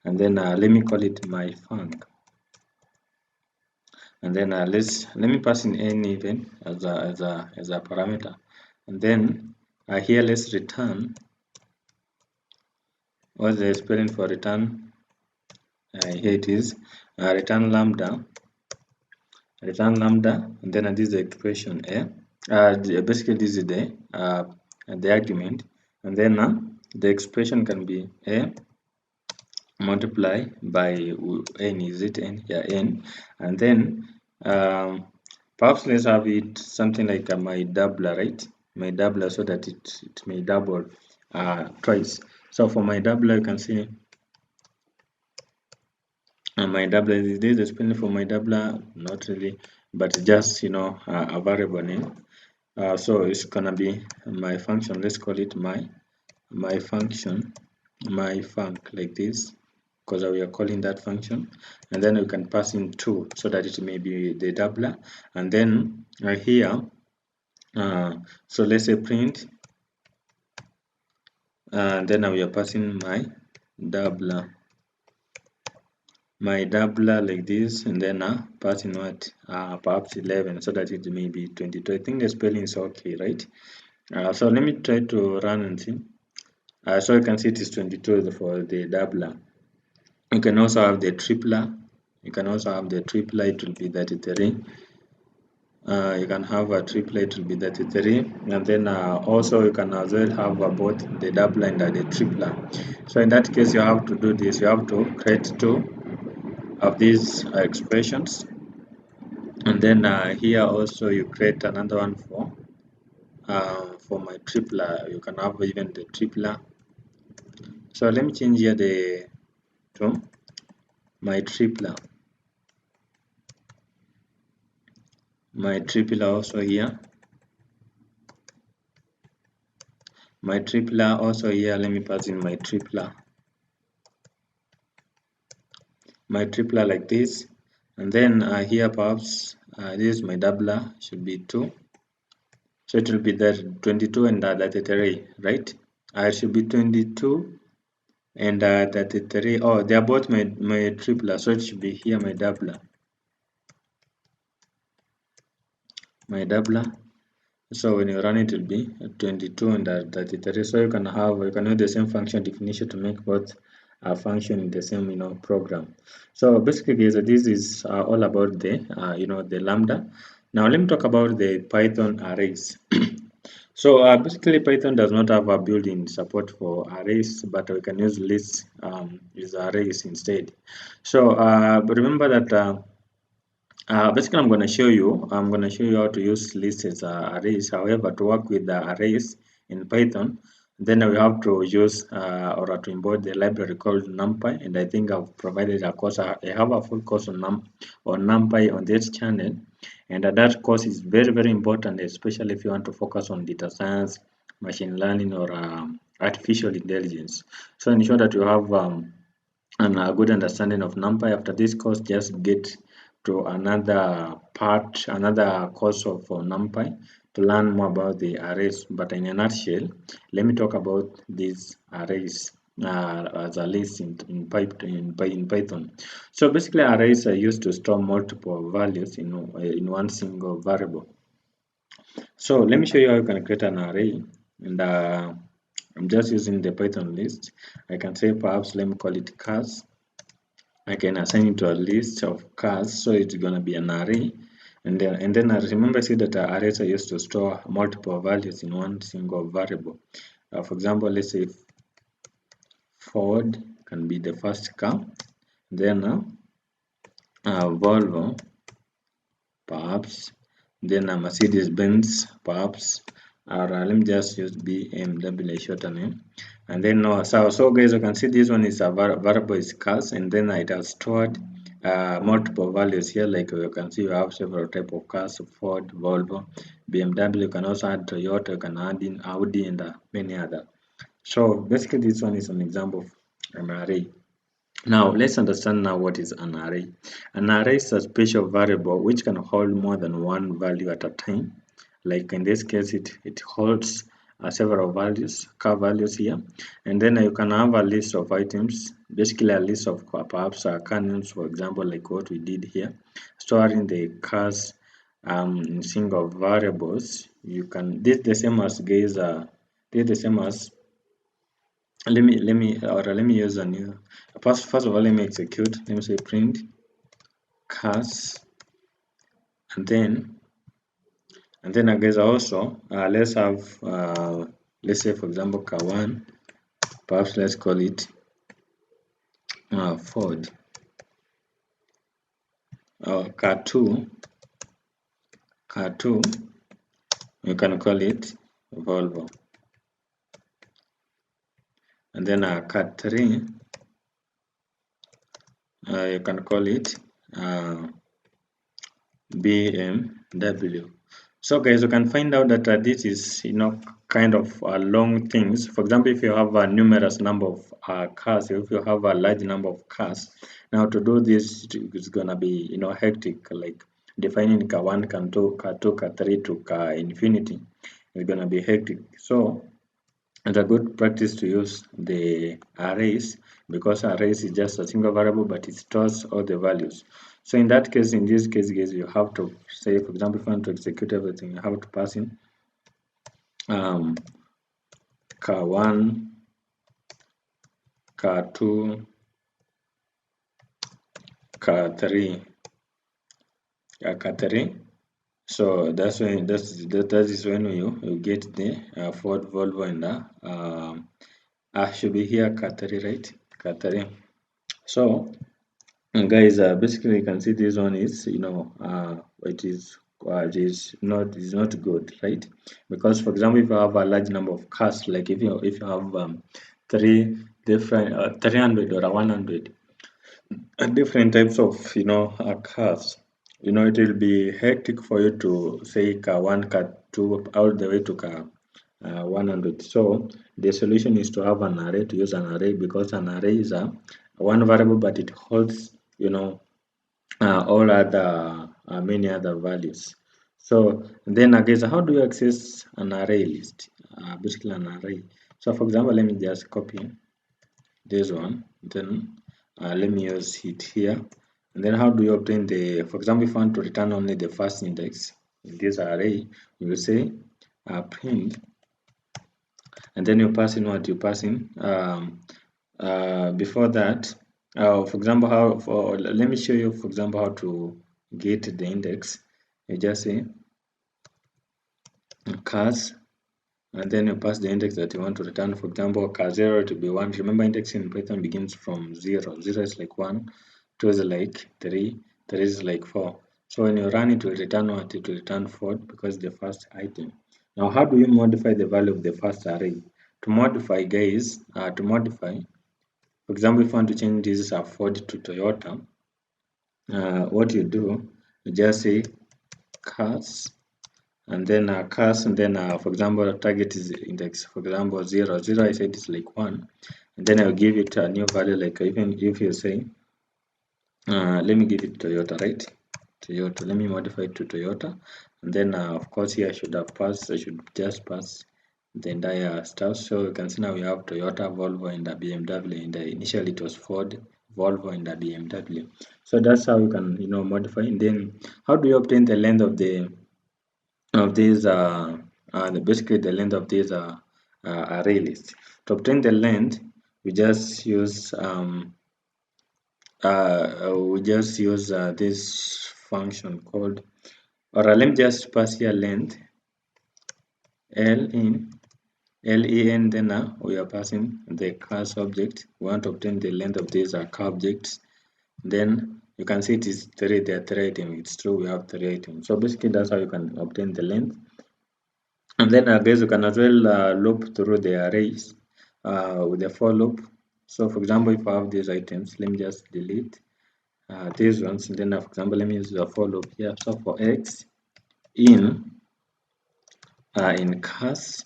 and then let me call it my func, and then let me pass in any event as a parameter, and then Here let's return. What's the spelling for return? Here it is. Return lambda, and then this is the expression a. Basically, this is the argument, and then the expression can be a multiply by n. Is it n? Yeah, n, and then perhaps let's have it something like my doubler, right? My doubler, so that it may double twice. So for my doubler, you can see my doubler, is this the spelling for my doubler? Not really, but just a variable name. So it's gonna be my function. Let's call it my function, my func, like this, because we are calling that function, and then we can pass in 2 so that it may be the doubler, and then here so let's say print, and then we are passing my doubler like this, and then passing what perhaps 11 so that it may be 22. I think the spelling is okay, right? So let me try to run and see. So you can see it is 22 for the doubler. You can also have the tripler. It will be 33. You can have a triplet, it will be 33, and then also you can as well have both the doubler and the tripler. So in that case, you have to do this. You have to create 2 of these expressions, and then here also you create another one for my tripler. You can have even the tripler. So let me change here to my tripler. My tripler also here. My tripler also here. Let me pass in my tripler. My tripler like this, and then here perhaps this is my doubler, should be 2. So it will be that 22 and 33, right? It should be 22 and 33. Oh, they are both my tripler, so it should be here my doubler. My doubler. So when you run it, will be 22 and 33. So you can use the same function definition to make both function in the same program. So basically, guys, this is all about the Lambda. Now let me talk about the Python arrays. So basically, Python does not have a built-in support for arrays, but we can use lists as arrays instead. So but remember that. Basically, I'm going to show you how to use lists as arrays. However, to work with the arrays in Python, then we have to use or to import the library called NumPy. And I think I've provided a course. I have a full course on NumPy on this channel, and that course is very, very important, especially if you want to focus on data science, machine learning, or artificial intelligence. So ensure that you have a good understanding of NumPy. After this course, just get to another course of NumPy to learn more about the arrays. But in a nutshell, let me talk about these arrays as a list in Python. So basically, arrays are used to store multiple values in one single variable. So let me show you how you can create an array, and I'm just using the Python list. I can say perhaps let me call it cars. I can assign it to a list of cars, so it's going to be an array. And then I remember I said that arrays are used to store multiple values in one single variable. For example, let's say Ford can be the first car, then Volvo, perhaps, then Mercedes-Benz, perhaps, or let me just use BMW, a shorter name. And then so guys, you can see this one is a variable is cars, and then it has stored multiple values here. Like you can see, you have several type of cars: Ford, Volvo, BMW. You can also add Toyota, you can add in Audi, and many other. So basically, this one is an example of an array. Now let's understand now what is an array. An array is a special variable which can hold more than one value at a time. Like in this case, it holds several values, car values here, and then you can have a list of items, basically a list of perhaps car names, for example, like what we did here, storing the cars in single variables. You can this the same as guys They're the same as, let me use a new, first of all, let me execute, let me say print cars, and then I guess also let's have let's say for example car1, perhaps let's call it Ford, or car2, you can call it Volvo, and then car3, you can call it BMW. So guys, you can find out that this is kind of long things. For example, if you have a numerous number of cars, if you have a large number of cars, now to do this is gonna be hectic, like defining car 1, car 2, car 2, car 3 to car infinity. It's gonna be hectic. So it's a good practice to use the arrays, because arrays is just a single variable, but it stores all the values. So in that case, in this case, guys, you have to say, for example, if you want to execute everything, you have to pass in car1, car2, car3, car3. So that is when you get the Ford, Volvo, and should be here car3, right? Car3. So guys, basically you can see this one is it is not good, right? Because for example, if you have a large number of cars, like if you have three different 300 or 100 different types of cars, it will be hectic for you to say car 1, car 2 all the way to car 100. So the solution is to have an array, to use an array, because an array is a one variable, but it holds all other many other values. So then again, how do you access an array list? Basically an array. So for example, let me just copy this one, then let me use it here. And then how do you obtain the, for example, if you want to return only the first index in this array, you will say print, and then you pass in what you pass in. Before that, for example, let me show you, for example, how to get the index. You just say cars, and then you pass the index that you want to return. For example, car 0 to be 1. Remember, indexing in Python begins from 0. 0 is like 1, 2 is like 3, 3 is like 4. So when you run it, will return what? It will return 4, because the first item. Now, how do you modify the value of the first array? To modify, guys, for example, if you want to change this Ford to Toyota, what you do, you just say cars, and then cars, and then for example, target is index, for example, 0, 0, I said it's like 1, and then I'll give it a new value, like even if you say, let me give it Toyota, right? Toyota, let me modify it to Toyota, and then of course here I should just pass the entire stuff. So you can see now we have Toyota, Volvo, and the BMW, and initially it was Ford, Volvo, and the BMW. So that's how you can modify. And then how do you obtain the length of these basically the length of these array list? To obtain the length, we just use this function called, or let me just pass here length len, then we are passing the class object. We want to obtain the length of these car objects. Then you can see it is 3, there are 3 items. It's true, we have 3 items. So basically that's how you can obtain the length. And then I guess you can as well loop through the arrays with the for loop. So for example, if I have these items, let me just delete these ones, and then for example, let me use the for loop here. So for x in cars,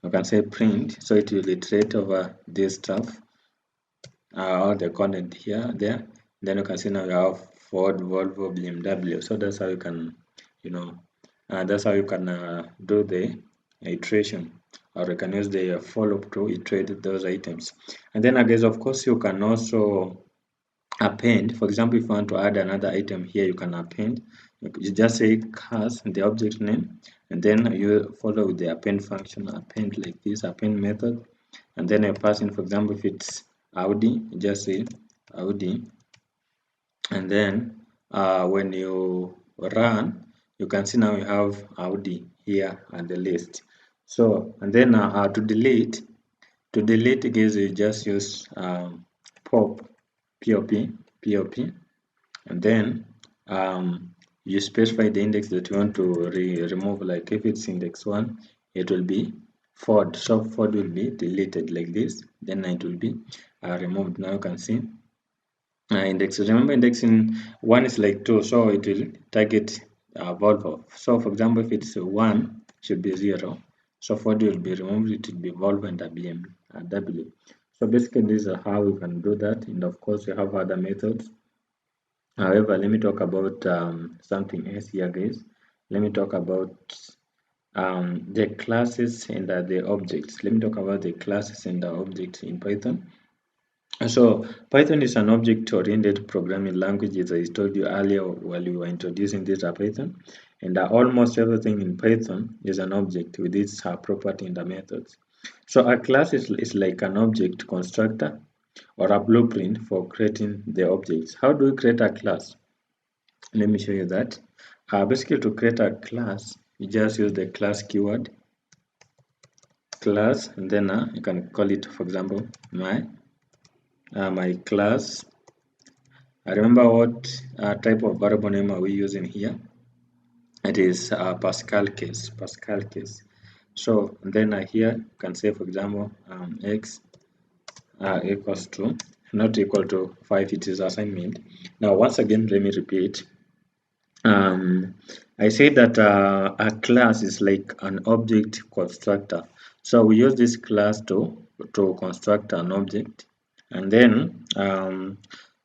you can say print, so it will iterate over this stuff, all the content there. Then you can see now you have Ford, Volvo, BMW. So that's how you can do the iteration, or you can use the for loop to iterate those items. And then I guess of course you can also append. For example, if you want to add another item here, you can append. You just say cars, the object name, and then you follow with the append function, append like this, append method, and then I pass in, for example, if it's Audi, just say Audi, and then when you run, you can see now you have Audi here on the list. So, and then to delete guys, you just use pop, pop, and then you specify the index that you want to remove. Like if it's index 1, it will be Ford, so Ford will be deleted like this, then it will be removed. Now you can see index. Remember, indexing 1 is like 2, so it will target Volvo. So for example, if it's 1, should be 0, so Ford will be removed, it will be Volvo and W. So basically this is how we can do that, and of course we have other methods. However, let me talk about something else here, guys. Let me talk about the classes and the objects. Let me talk about the classes and the objects in Python. So Python is an object-oriented programming language, as I told you earlier while we were introducing this Python. And almost everything in Python is an object with its property and the methods. So a class is like an object constructor or a blueprint for creating the objects. How do we create a class? Let me show you that. Basically, to create a class, you just use the class keyword, class, and then you can call it, for example, my class. I remember what type of variable name are we using here? It is Pascal case. So then here you can say, for example, x equals to, not equal to 5. It is assignment. Now once again, let me repeat. I say that a class is like an object constructor. So we use this class to construct an object, and then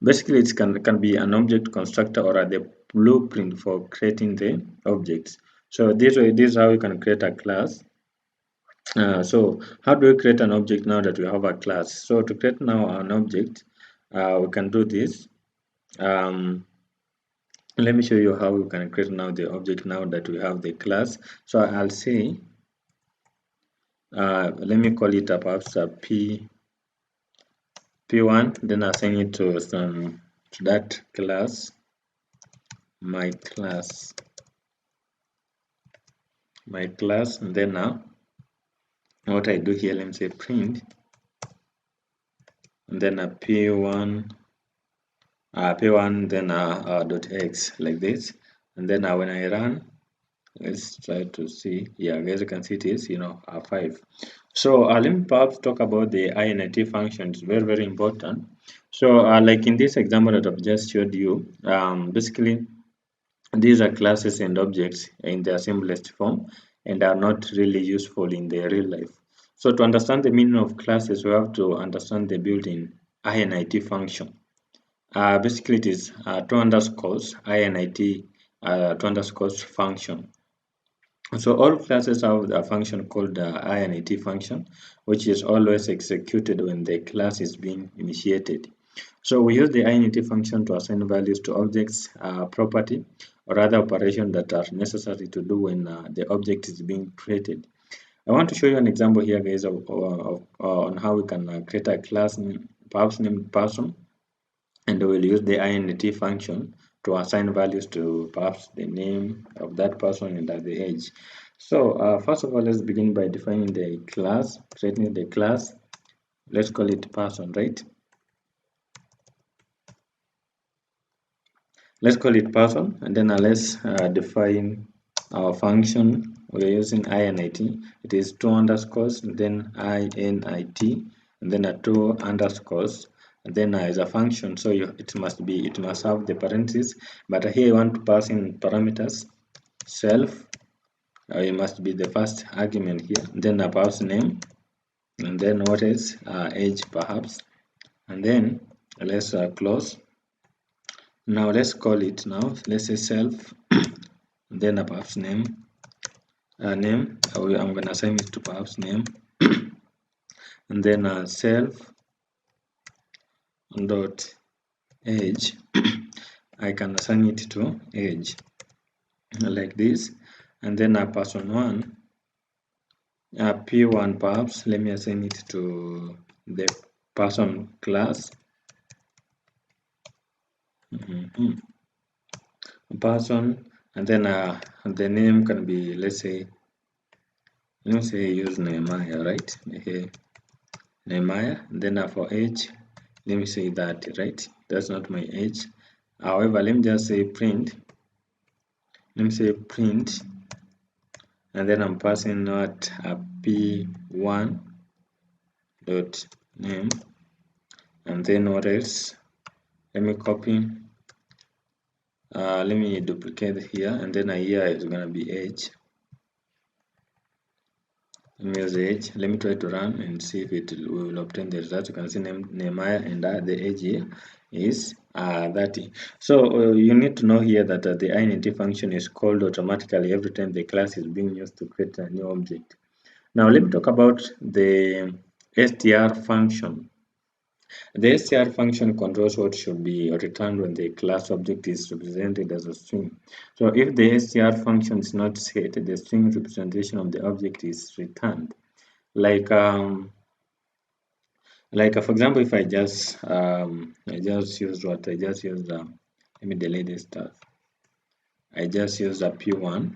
basically it can be an object constructor or the blueprint for creating the objects. So this is how you can create a class. So how do we create an object now that we have a class? So to create now an object, we can do this. Let me show you how we can create now the object now that we have the class. So I'll say, let me call it perhaps a p1, then assign it to that class, my class, and then now what I do here, let me say print, and then a p1, then dot x like this, and then when I run, let's try to see. Yeah, as you can see, it is a 5. So let me perhaps talk about the init function. It's very, very important. So like in this example that I've just showed you, basically these are classes and objects in their simplest form and are not really useful in the real life. So to understand the meaning of classes, we have to understand the built-in init function. Basically it is two underscores init two underscores function. So all classes have a function called the init function, which is always executed when the class is being initiated. So we use the init function to assign values to objects, property, or other operations that are necessary to do when the object is being created. I want to show you an example here, guys, on how we can create a class, perhaps named person, and we'll use the init function to assign values to perhaps the name of that person and the age. So first of all, let's begin by defining the class, creating the class. Let's call it person, right? Let's call it person, and then let's define our function. We're using init. It is two underscores, then init, and then two underscores, and then as a function. So it must have the parentheses. But here I want to pass in parameters. Self, it must be the first argument here. Then a pass name, and then what is age perhaps, and then let's close. Now let's call it now. Let's say self, then a perhaps name. I'm gonna assign it to perhaps name, and then self dot age. I can assign it to age like this, and then a person 1, p1 perhaps, let me assign it to the person class. Person, and then the name can be, let's say use Nehemiah, right? Okay. Nehemiah, then for age, let me say that, right? That's not my age. However, let me just say print. Let me say print, and then I'm passing not a p1 dot name, and then what else? Let me copy. Let me duplicate here, and then here is gonna be age. Let me use age. Let me try to run and see if it will obtain the result. You can see name Nehemiah, and the age here is 30. So you need to know here that the int function is called automatically every time the class is being used to create a new object. Now let me talk about the str function. The str function controls what should be returned when the class object is represented as a string. So if the str function is not set, the string representation of the object is returned. Like for example, if I just used what I just used, let me delete this stuff. I just used a p1,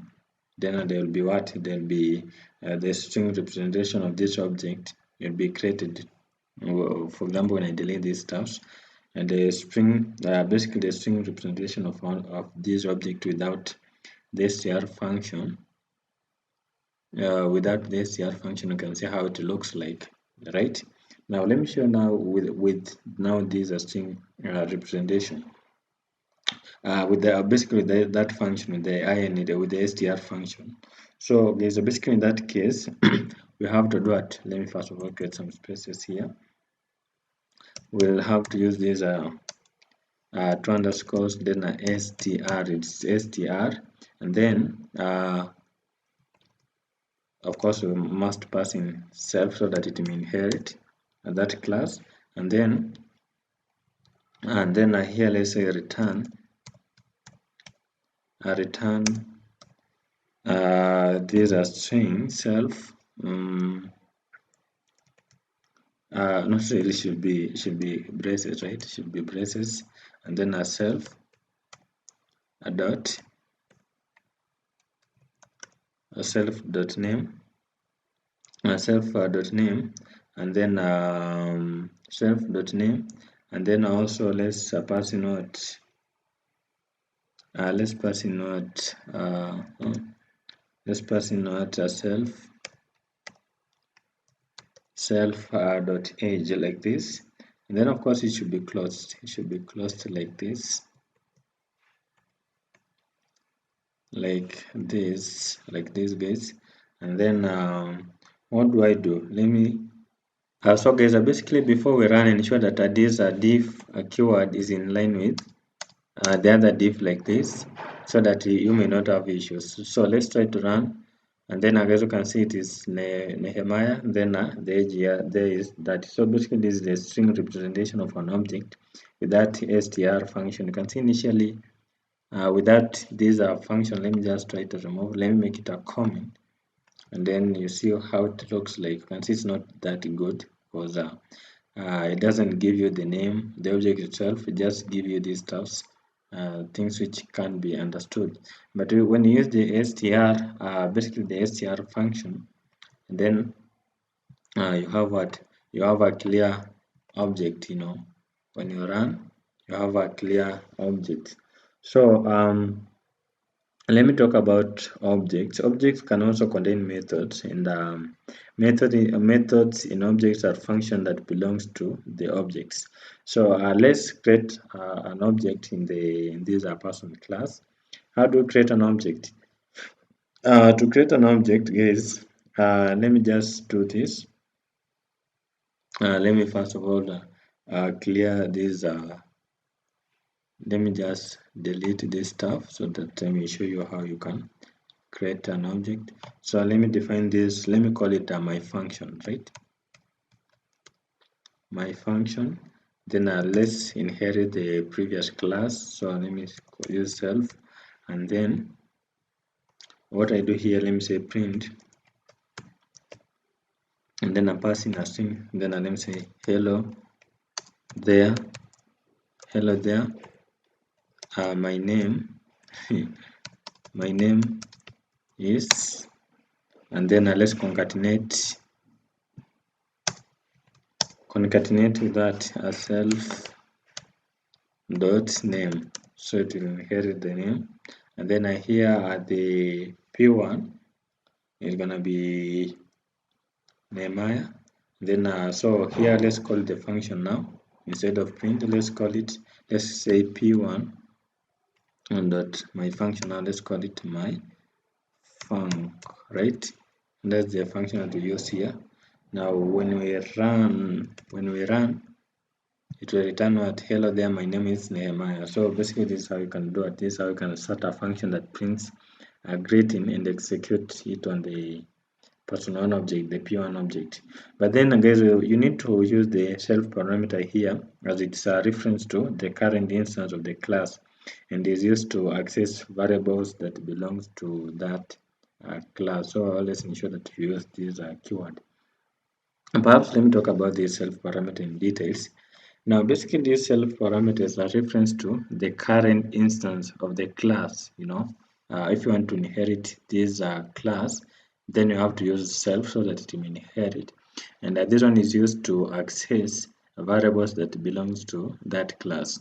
then there will be what? There will be the string representation of this object will be created. For example, when I delete these stuffs, and the string, basically the string representation of this object without the str function. Without the str function, you can see how it looks like, right? Now let me show now with now this string representation. With the basically that function with the in with the str function. So there's basically in that case we have to do it. Let me first of all create some spaces here. We'll have to use this two underscores, then str, it's str, and then of course we must pass in self so that it may inherit that class, and then here let's say return these are string self. Not really, should be braces, right? Should be braces, and then a self a dot a self dot name a self dot name, and then self dot name, and then also let's pass in what let's pass in what let's pass in what a self dot age like this, and then of course it should be closed. It should be closed like this, like this guys. And then what do I do? Let me so guys, basically before we run, ensure that this div keyword is in line with the other div like this, so that you may not have issues. So let's try to run, and then as you can see it is Nehemiah, then the age here there is that. So basically this is the string representation of an object with that str function. You can see initially without this function, let me just try to remove, let me make it a comment, and then you see how it looks like. You can see it's not that good because it doesn't give you the name, the object itself, it just give you these stuffs, things which can be understood. But when you use the str, basically the str function, then you have what? You have a clear object, you know. When you run, you have a clear object. So let me talk about objects. Objects can also contain methods, and methods in objects are functions that belongs to the objects. So let's create an object in this person class. How do we create an object? To create an object, guys, let me just do this. Let me first of all clear this. Let me just delete this stuff so that let me show you how you can create an object. So let me define this. Let me call it my function, right? My function. Then let's inherit the previous class. So let me use self, and then what I do here, let me say print, and then I pass in a string, then let me say hello there, my name my name is, and then let's concatenate with that a self dot name, so it will inherit the name. And then here at the p1 is gonna be Nehemiah. Then so here let's call the function now. Instead of print, let's say p1 and dot my function. Now let's call it my func, right? And that's the function that we use here. Now when we run, it will return what? Hello there, my name is Nehemiah. So basically this is how you can do it. This is how you can start a function that prints a greeting and execute it on the person1 object, the p1 object. But then guys, you need to use the self parameter here, as it's a reference to the current instance of the class and is used to access variables that belongs to that class. So let's ensure that you use this keyword. And perhaps let me talk about this self parameter in details. Now basically these self parameters are reference to the current instance of the class. If you want to inherit this class, then you have to use self so that it will inherit. And this one is used to access variables that belongs to that class.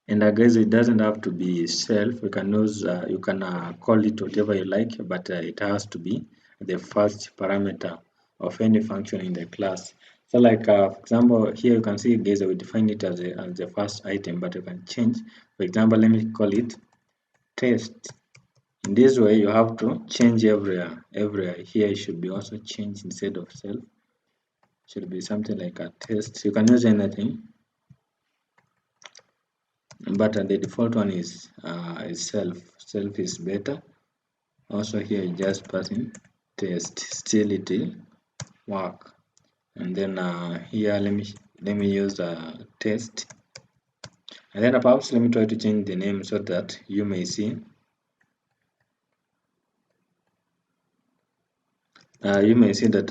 And guys, it doesn't have to be self. You can use you can call it whatever you like, but it has to be the first parameter of any function in the class. So like for example, here you can see guys, we define it as the first item, but you can change. For example, let me call it test. In this way, you have to change everywhere. Here it should be also changed instead of self. Should be something like a test. You can use anything, but the default one is self. Self is better. Also here, just passing test. Still it will work. And then here, let me use test. And then perhaps let me try to change the name so that you may see. You may see that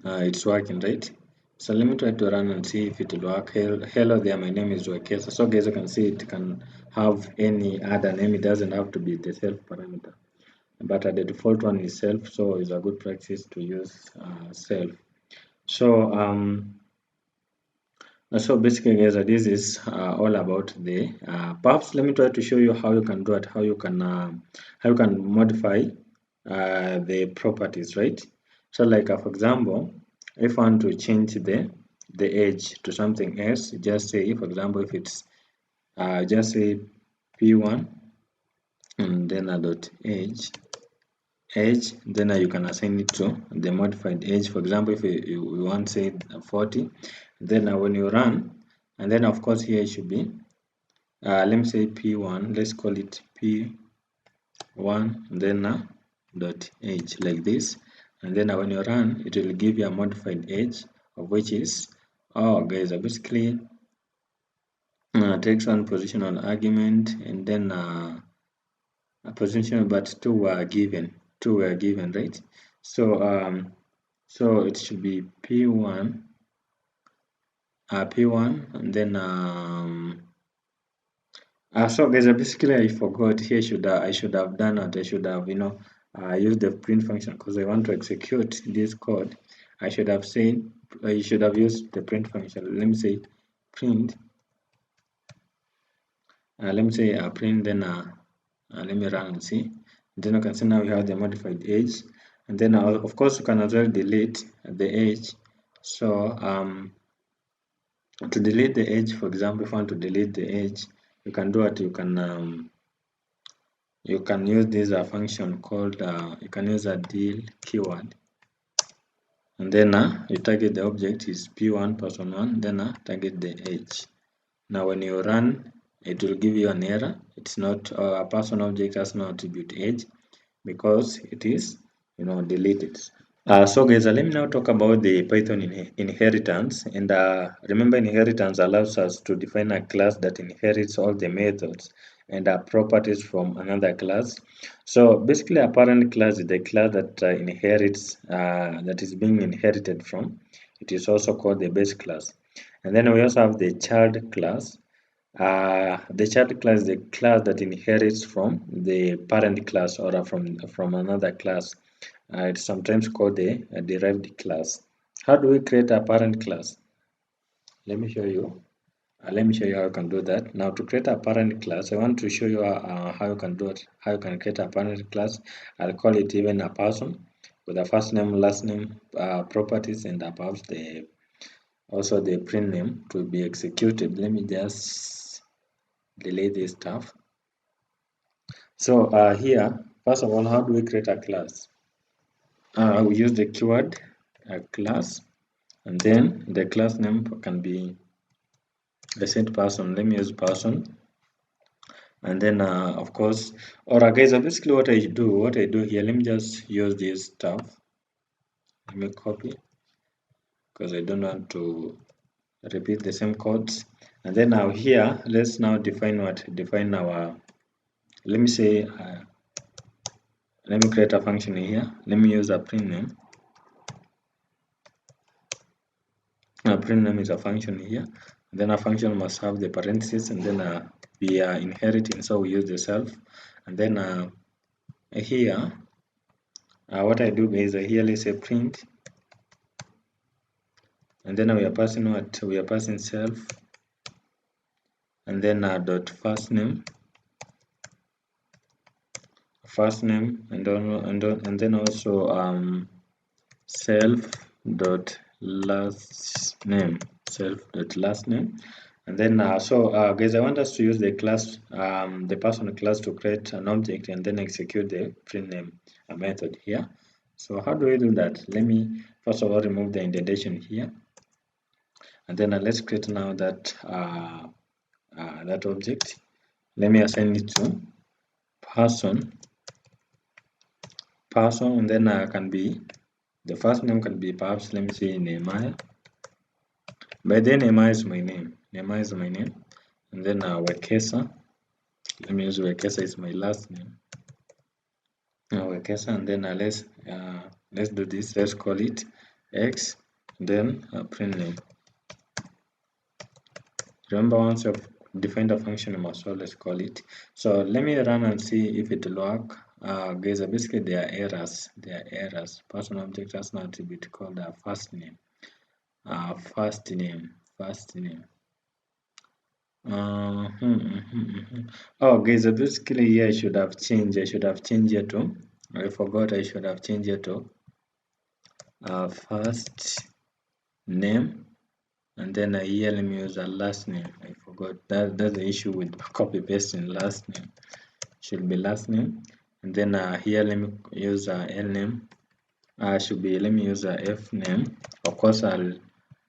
it's working, right? So let me try to run and see if it will work. Hello there, my name is Wakesa. So guys, you can see it can have any other name. It doesn't have to be the self parameter. But the default one is self, so it's a good practice to use self. So basically guys, this is all about the perhaps let me try to show you how you can do it, how you can modify the properties, right? So like for example, if I want to change the age to something else, just say, for example, if it's just say p1 and then a dot age, then you can assign it to the modified age. For example, if you want say 40, then when you run, and then of course here it should be let me say p1, let's call it p1, then dot age, like this. And then when you run, it will give you a modified age, of which is, oh guys, basically takes one positional argument, and then a position, but two were given, right? So so it should be p1, and then so guys, basically I forgot here. I should have done it. I should have used the print function, because I want to execute this code. I should have said I should have used the print function. Let me say print. Let me say print. Then let me run and see. Then you can see now we have the modified age, and then of course you can as well delete the age. So to delete the age, for example, if you want to delete the age, you can do it. You can use this function called you can use a deal keyword, and then you target the object is p1 person1, then target the age. Now when you run, it will give you an error. It's not a person object has no attribute age, because it is deleted. So guys, let me now talk about the Python inheritance. And remember, inheritance allows us to define a class that inherits all the methods and properties from another class. So basically, a parent class is the class that inherits, that is being inherited from. It is also called the base class. And then we also have the child class. The child class is the class that inherits from the parent class or from another class. It's sometimes called a derived class. How do we create a parent class? Let me show you. Let me show you how you can do that. Now, to create a parent class, I want to show you how you can do it. How you can create a parent class. I'll call it even a person with a first name, last name, properties, and above the also the print name to be executed. Let me just delete this stuff. So here, first of all, how do we create a class? We use the keyword class, and then the class name can be a set person. Let me use person, and then of course, or guys, basically what I do here. Let me just use this stuff. Let me copy because I don't want to repeat the same codes. And then now here, let's now define our. Let me say. Let me create a function here. Let me use a print name. A print name is a function here. And then a function must have the parentheses, and then we are inheriting, so we use the self. And then here, what I do is here, let's say print, and then we are passing what? We are passing self, and then dot first name, and then also self dot last name, and then guys, I want us to use the class, the person class, to create an object and then execute the print name method here. So how do we do that? Let me first of all remove the indentation here, and then let's create now that that object. Let me assign it to person, and then can be the first name can be, perhaps let me say Nehemiah. By then Nehemiah is my name. And then Wekesa. Let me use Wekesa is my last name. Wekesa, and then let's do this. Let's call it X, then print name. Remember, once you've defined a function, you must always call it. So let me run and see if it will work. Guys, basically there are errors. Person object has an attribute called first name. First name. Oh, guys, basically here I should have changed it to. I forgot. I should have changed it to first name. And then here let me use a last name. I forgot. That's the issue with copy pasting. Last name should be last name. And then here let me use a L name. Let me use a F name. Of course, I'll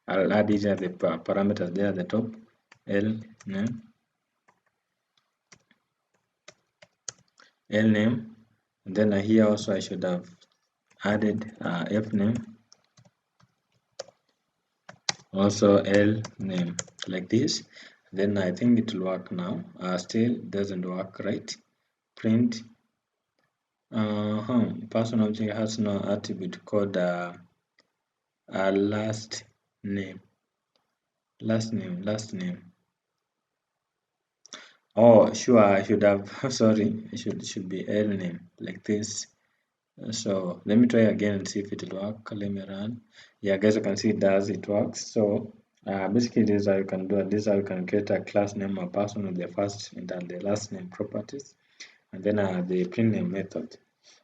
add it as the parameters there at the top. L name. And then here also I should have added F name. Also L name, like this. Then I think it will work now. Still doesn't work, right? Print person object has no attribute called last name. Oh, sure, I should have sorry, it should be L name, like this. So let me try again and see if it will work. Let me run. Yeah, guys, you can see it works. So basically this is how you can do it. This is how you can create a class name, a person with the first and then the last name properties, and then the print name method.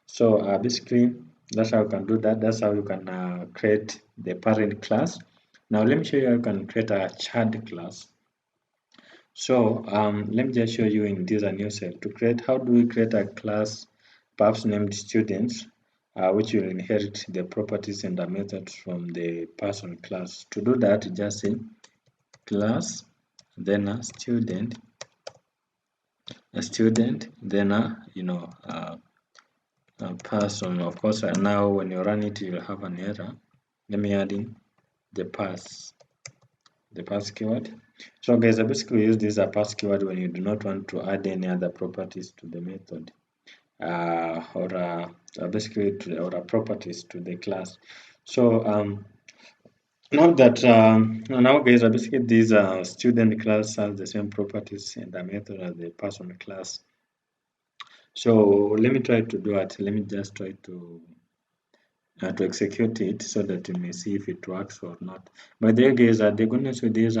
So basically that's how you can do that. That's how you can create the parent class. Now let me show you how you can create a child class. So let me just show you in this new cell to create. How do we create a class, perhaps named students, which will inherit the properties and the methods from the person class? To do that, just say class, then a student, then a person. Of course, now when you run it, you'll have an error. Let me add in the pass. the pass keyword. So guys, I basically use this as a pass keyword when you do not want to add any other properties to the method, or basically or a properties to the class. So now guys, basically these student class has the same properties in the method as the person class. So let me try to do it. Let me just try to execute it so that you may see if it works or not. But the guys, the goodness with these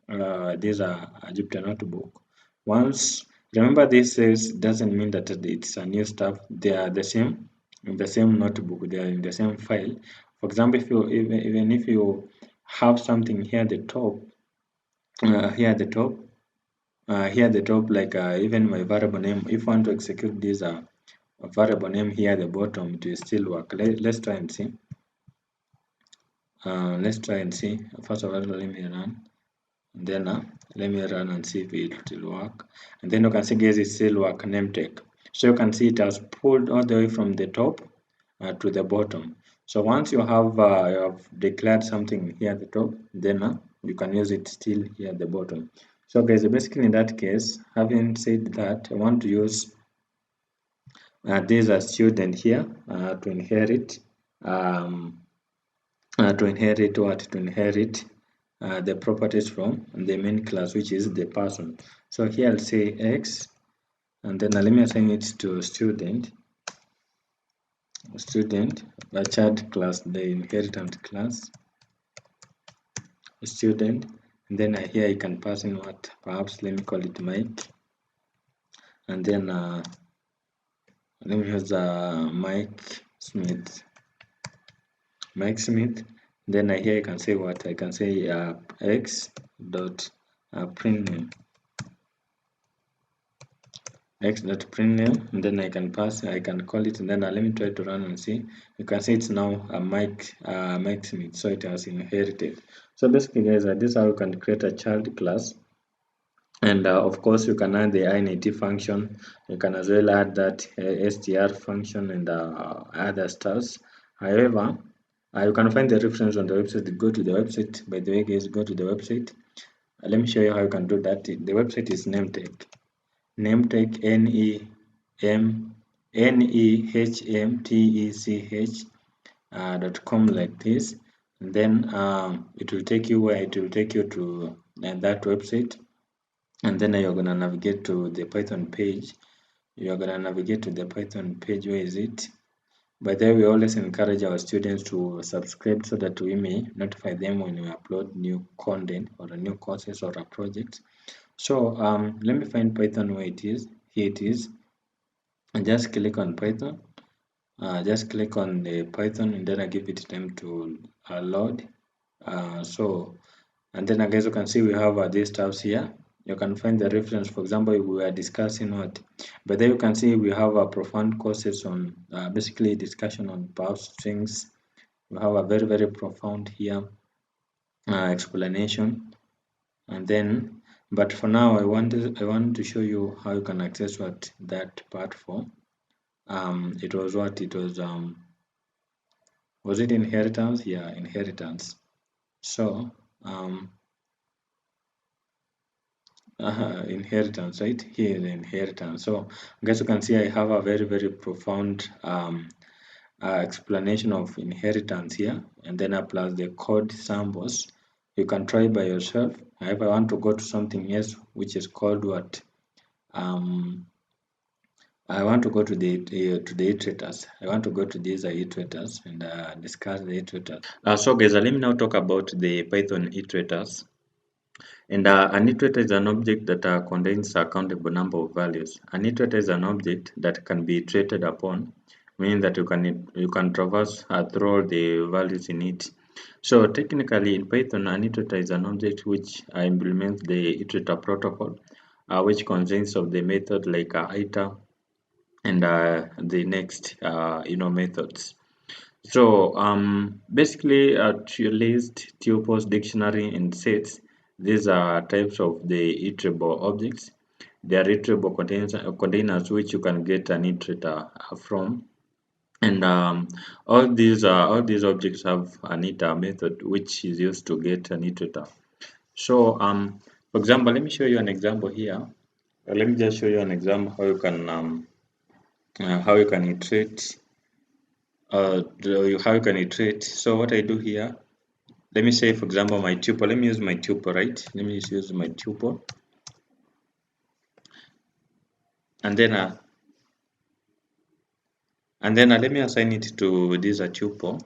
Jupyter notebook. Once remember, this says doesn't mean that it's a new stuff. They are the same in the same notebook. They are in the same file. For example, if you even if you have something here at the top, here at the top, here at the top, like even my variable name. If I want to execute this variable name here at the bottom, it will still work. Let's try and see. Let's try and see. First of all, let me run. And then let me run and see if it will work. And then you can see, guys, it still work. Name tag. So you can see it has pulled all the way from the top to the bottom. So once you have declared something here at the top, then you can use it still here at the bottom. So guys, basically in that case, having said that, I want to use this as student here to inherit the properties from the main class, which is the person. So here I'll say X, and then let me assign it to student, a child class, the inheritance class, student, and then here I can pass in what, perhaps let me call it Mike, and then let me use Mike Smith. Then here I can say what, I can say X dot print name, X dot print name, and then I can call it, and then let me try to run and see. You can see it's now a Mike Smith, so it has inherited. So basically, guys, this is how you can create a child class. And of course, you can add the init function. You can as well add that str function and other stuff. However, you can find the reference on the website. Go to the website. By the way, guys, go to the website. Let me show you how you can do that. The website is nametech. Nametech, NEHMTECH.com, like this. And then it will take you where it will take you to that website. And then you're gonna navigate to the Python page. You're gonna navigate to the Python page. Where is it? By the way, we always encourage our students to subscribe so that we may notify them when we upload new content or a new courses or a project. So let me find Python where it is. Here it is. And just click on Python. Just click on the Python, and then I give it time to load. And then as you can see, we have these tabs here. You can find the reference. For example, we are discussing what, but then you can see we have a profound courses on basically discussion on perhaps strings. We have a very profound here explanation, and then but for now I want to show you how you can access what that part for. It was what it was it inheritance? Yeah, inheritance. So inheritance, right? Here is inheritance. So guys, you can see I have a very profound explanation of inheritance here, and then plus the code samples. You can try by yourself. If I want to go to something else, which is called what, I want to go to the iterators. I want to go to these iterators and discuss the iterators. So guys, let me now talk about the Python iterators. And an iterator is an object that contains a countable number of values. An iterator is an object that can be iterated upon, meaning that you can traverse through all the values in it. So technically in Python, an iterator is an object which implements the iterator protocol, which consists of the method like iter and the next methods. So basically list, tuples, dictionary, and sets. These are types of the iterable objects. They are iterable containers which you can get an iterator from. And all these objects have an iter method which is used to get an iterator. So for example, let me show you an example here. Let me just show you an example how you can iterate how you can iterate. So what I do here, let me say for example my tuple. Let me use my tuple, right? Let me just use my tuple, and then let me assign it to this tuple.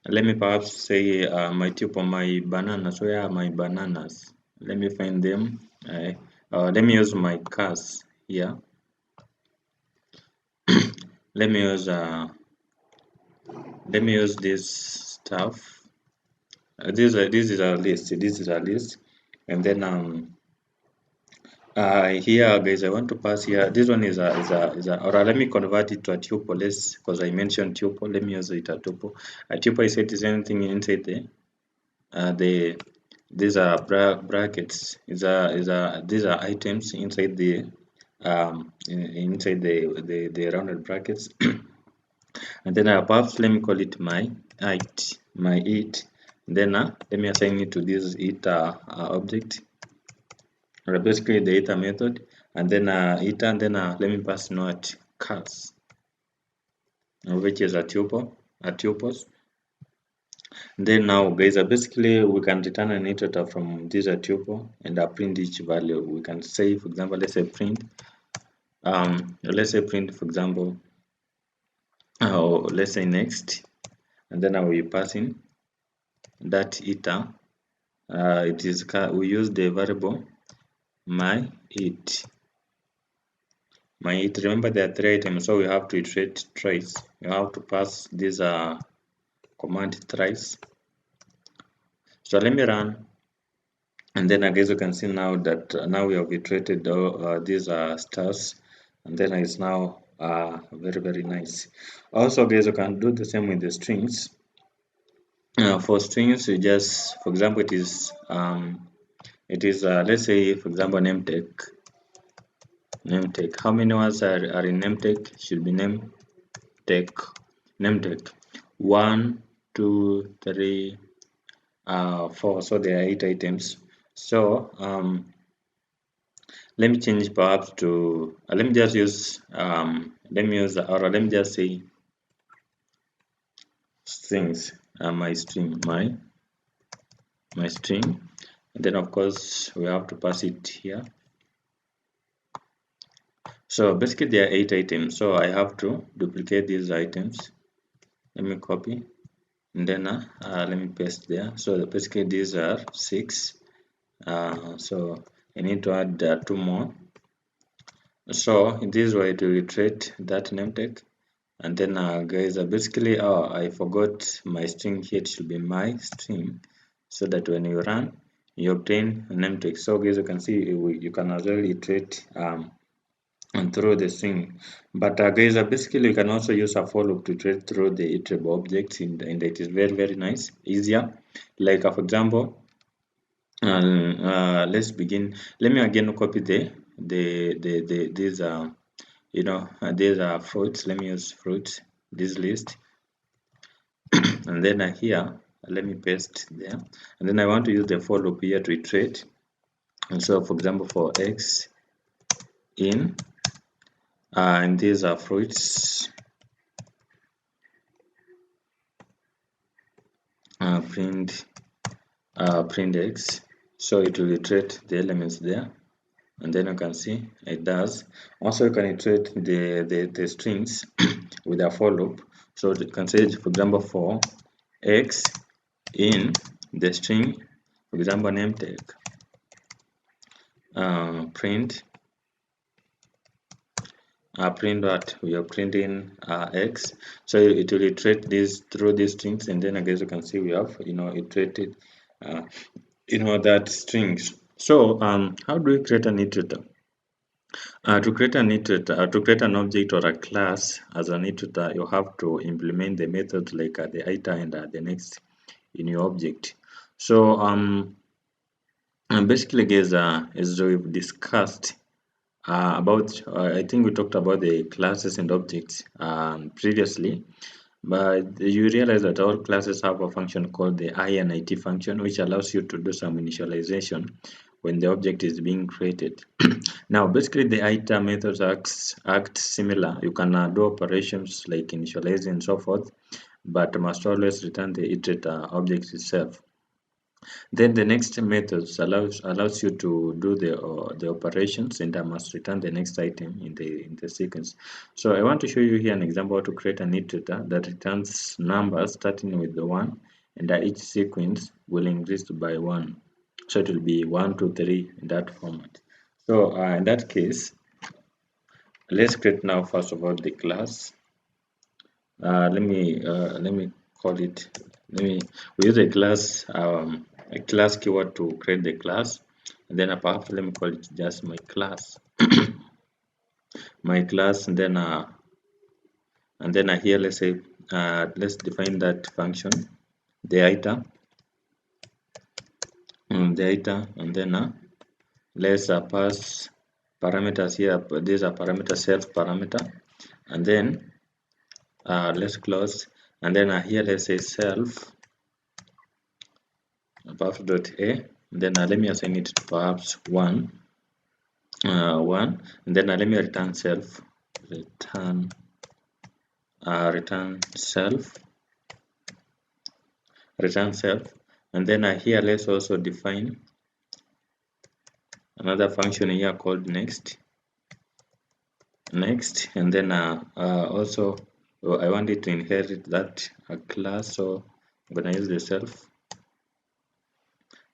Let me perhaps say my tuple, my bananas. Where are my bananas? Let me find them. Let me use my cars here. Let me use this stuff. This is a list. This is a list, and then here guys, I want to pass here. This one is a or let me convert it to a tuple. Let's, because I mentioned tuple. Let me use it a tuple. A tuple is anything inside the these are brackets. These are items inside the inside the rounded brackets. And then perhaps let me call it my it. Then let me assign it to this it object, or basically the iter method, and then iter, and then let me pass not cars, which is a tuples. Then now guys, basically we can return an iterator from this tuple and print each value. We can say, for example, let's say print for example, let's say next, and then I will be passing that iter. It is we use the variable my it. Remember there are 3 items, so we have to iterate thrice. You have to pass this command thrice. So let me run, and then I guess you can see now that now we have iterated these stars, and then it's now very nice. Also guys, you can do the same with the strings. For strings, you just, for example, it is let's say for example name tag. How many ones are in name tag? Should be name tag 1, 2, 3, 4. So there are 8 items. So let me change perhaps to let me just use let me just say strings. My string, my string, and then of course we have to pass it here. So basically there are 8 items, so I have to duplicate these items. Let me copy, and then let me paste there. So basically these are 6. So I need to add 2 more. So in this way to iterate that name tag, and then guys, basically I forgot my string here. It should be my string, so that when you run you obtain a name tag. So guys, you can see you can as well iterate and through the string. But guys, basically you can also use a for loop to iterate through the iterable objects, and it is very nice, easier. Like for example, let's begin. Let me again copy these these are fruits. Let me use fruits, this list, and then here let me paste there, and then I want to use the for loop here to iterate. And so for example, for x in and these are fruits, print x, so it will iterate the elements there, and then you can see it does. Also you can iterate the strings with a for loop. So you can say, for example, for x in the string, for example name tag, print what we are printing x. So it will iterate this through these strings, and then I guess you can see we have iterated that strings. So how do we create an iterator? To create an iterator, to create an object or a class as an iterator, you have to implement the methods like the iter and the next in your object. So basically guys, as we've discussed about I think we talked about the classes and objects previously. But you realize that all classes have a function called the init function, which allows you to do some initialization when the object is being created. Now, basically, the iter methods act similar. You can do operations like initializing and so forth, but must always return the iterator object itself. Then the next methods allows you to do the operations, and I must return the next item in the sequence. So I want to show you here an example how to create an iterator that returns numbers starting with the 1, and each sequence will increase by 1. So it will be 1, 2, 3 in that format. So in that case, let's create now first of all the class. Let me call it. We use a class keyword to create the class, and then perhaps let me call it just my class, my class, and then here let's say let's define that function, the iter, and then let's pass parameters here. These are parameter self parameter, and then let's close, and then here let's say self path.a, then let me assign it to perhaps 1, 1, and then let me return self, return self, and then here let's also define another function here called next, and then also I want it to inherit that class, so I'm gonna use the self,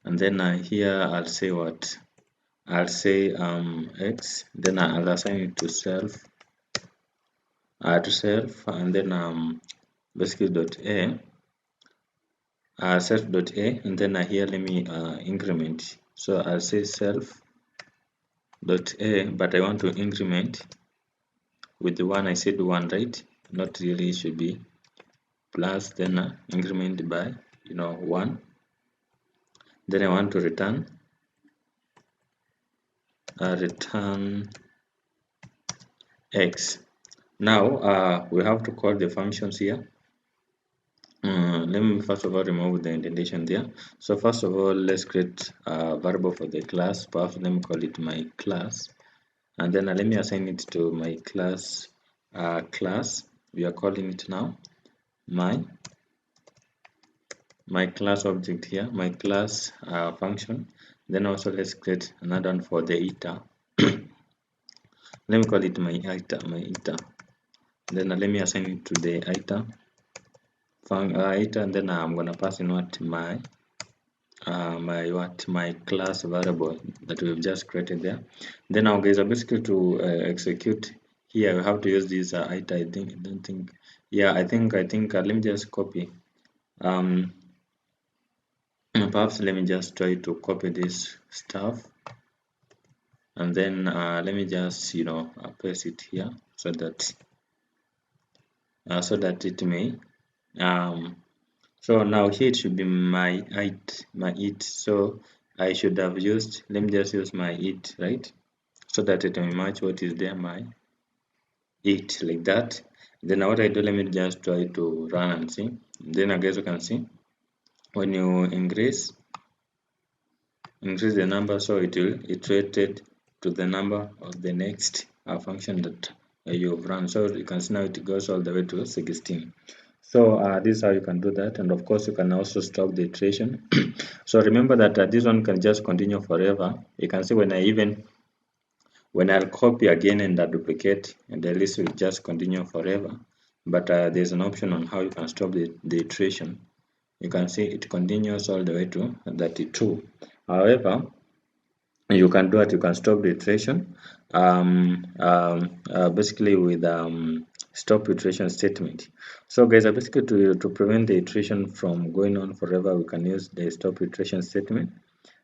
and then here I'll say what, I'll say x, then I'll assign it to self, and then basically dot a, self dot a, and then here let me increment. So I'll say self dot a, but I want to increment with the one I said 1, right? Not really, it should be plus, then increment by 1. Then I want to return x. Now we have to call the functions here. Let me first of all remove the indentation there. So first of all, let's create a variable for the class. Perhaps let me call it my class, and then let me assign it to my class. We are calling it now my class object here, my class function. Then also let's create another one for the iter. Let me call it my iter. Then let me assign it to the iter, and then I'm gonna pass in what my class variable that we've just created there. Then now guys, basically to execute here we have to use this iter. Let me just copy, perhaps let me just try to copy this stuff, and then let me just paste it here so that it may so now here it should be my it, so I should have used, let me just use my it, right, so that it will match what is there, my it, like that. Then what I do, let me just try to run and see. Then I guess you can see when you increase the number, so it will iterate to the number of the next function that you've run. So you can see now it goes all the way to 16. So this is how you can do that, and of course you can also stop the iteration. So remember that this one can just continue forever. You can see when I'll copy again and duplicate, and the list will just continue forever. But there's an option on how you can stop the iteration. You can see it continues all the way to 32. However, you can do it, you can stop the iteration basically with stop iteration statement. So guys, basically to prevent the iteration from going on forever, we can use the stop iteration statement.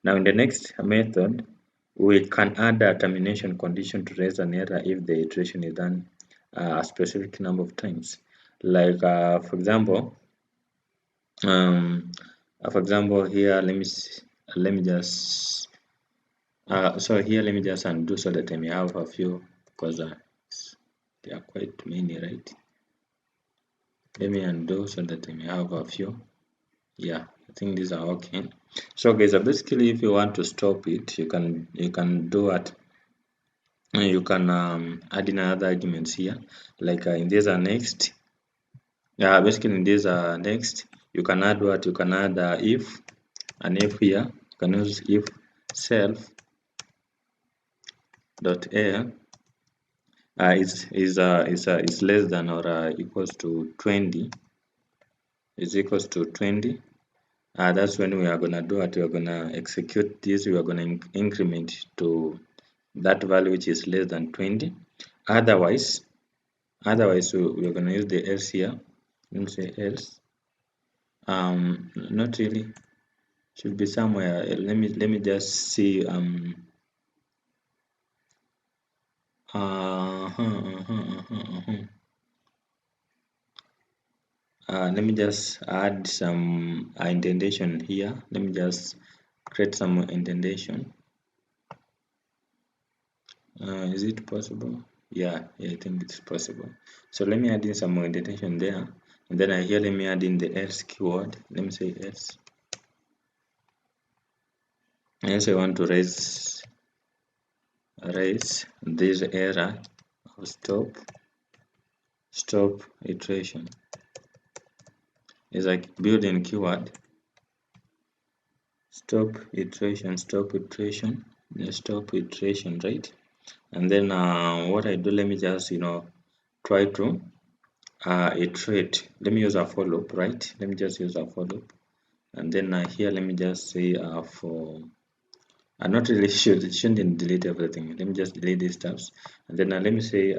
Now in the next method, we can add a termination condition to raise an error if the iteration is done a specific number of times. Like for example here, let me just so here let me just undo so that I may have a few, because there are quite many, right? Let me undo so that I may have a few. Yeah, I think these are okay. So guys, basically if you want to stop it, you can do what, you can add in other arguments here, like in this next. Yeah, basically in this next, you can add what, you can add if, and if here you can use if self dot a is less than or equals to 20, is equals to 20. That's when we are gonna do what, we are gonna execute this, we are gonna increment to that value which is less than 20. Otherwise we are gonna use the else here. Let me say else. Not really, should be somewhere. Let me just see. Let me just add some indentation here. Let me just create some indentation. Is it possible? Yeah, I think it's possible. So let me add in some more indentation there, and then here let me add in the else keyword. Let me say else. Else I want to raise this error of stop iteration. It's like built-in keyword. Stop iteration, right? And then what I do, let me just try to iterate. Let me use a for loop, right? Let me just use a for loop, and then here let me just say for, I'm not really sure, it shouldn't delete everything. Let me just delete these tabs, and then let me say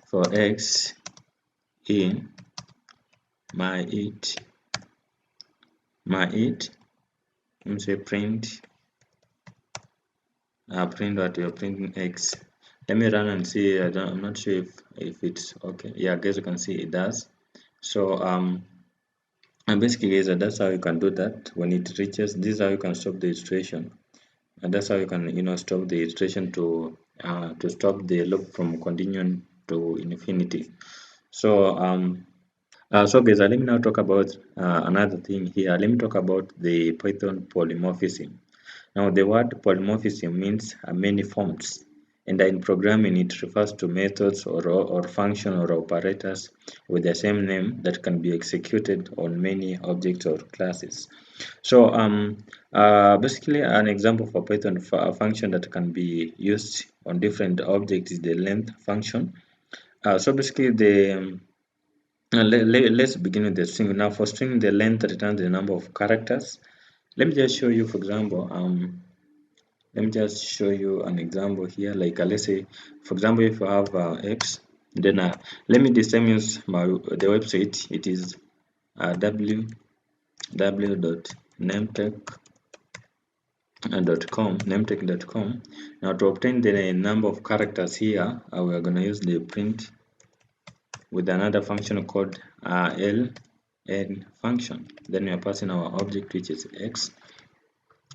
for x in my it, let me say print what we are printing x. Let me run and see. I'm not sure if it's okay. Yeah, I guess you can see it does. So and basically guys, that's how you can do that. When it reaches this is how you can stop the iteration, and that's how you can stop the iteration to stop the loop from continuing to infinity. So so guys, let me now talk about another thing here. Let me talk about the Python polymorphism. Now, the word polymorphism means many forms, and in programming, it refers to methods or function or operators with the same name that can be executed on many objects or classes. So, basically, an example for Python a function that can be used on different objects is the length function. So basically, let's begin with the string. Now, for string, the length returns the number of characters. Let me just show you, for example, let me just show you an example here. Like let's say, for example, if you have x, then let me this time use the website. It is www.nametech.com. Now, to obtain the number of characters here, we are going to use the print with another function called ln function. Then we are passing our object, which is x.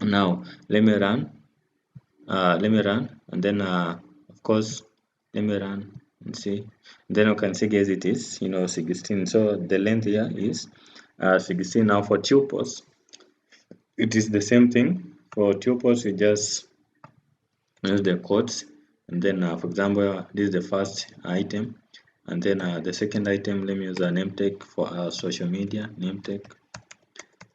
Now let me run, and then of course let me run and see. Then you can see, guys, it is 16. So the length here is 16. Now for tuples, it is the same thing. For tuples, we just use the quotes, and then for example, this is the first item, and then the second item, let me use a name tag for our social media name tag.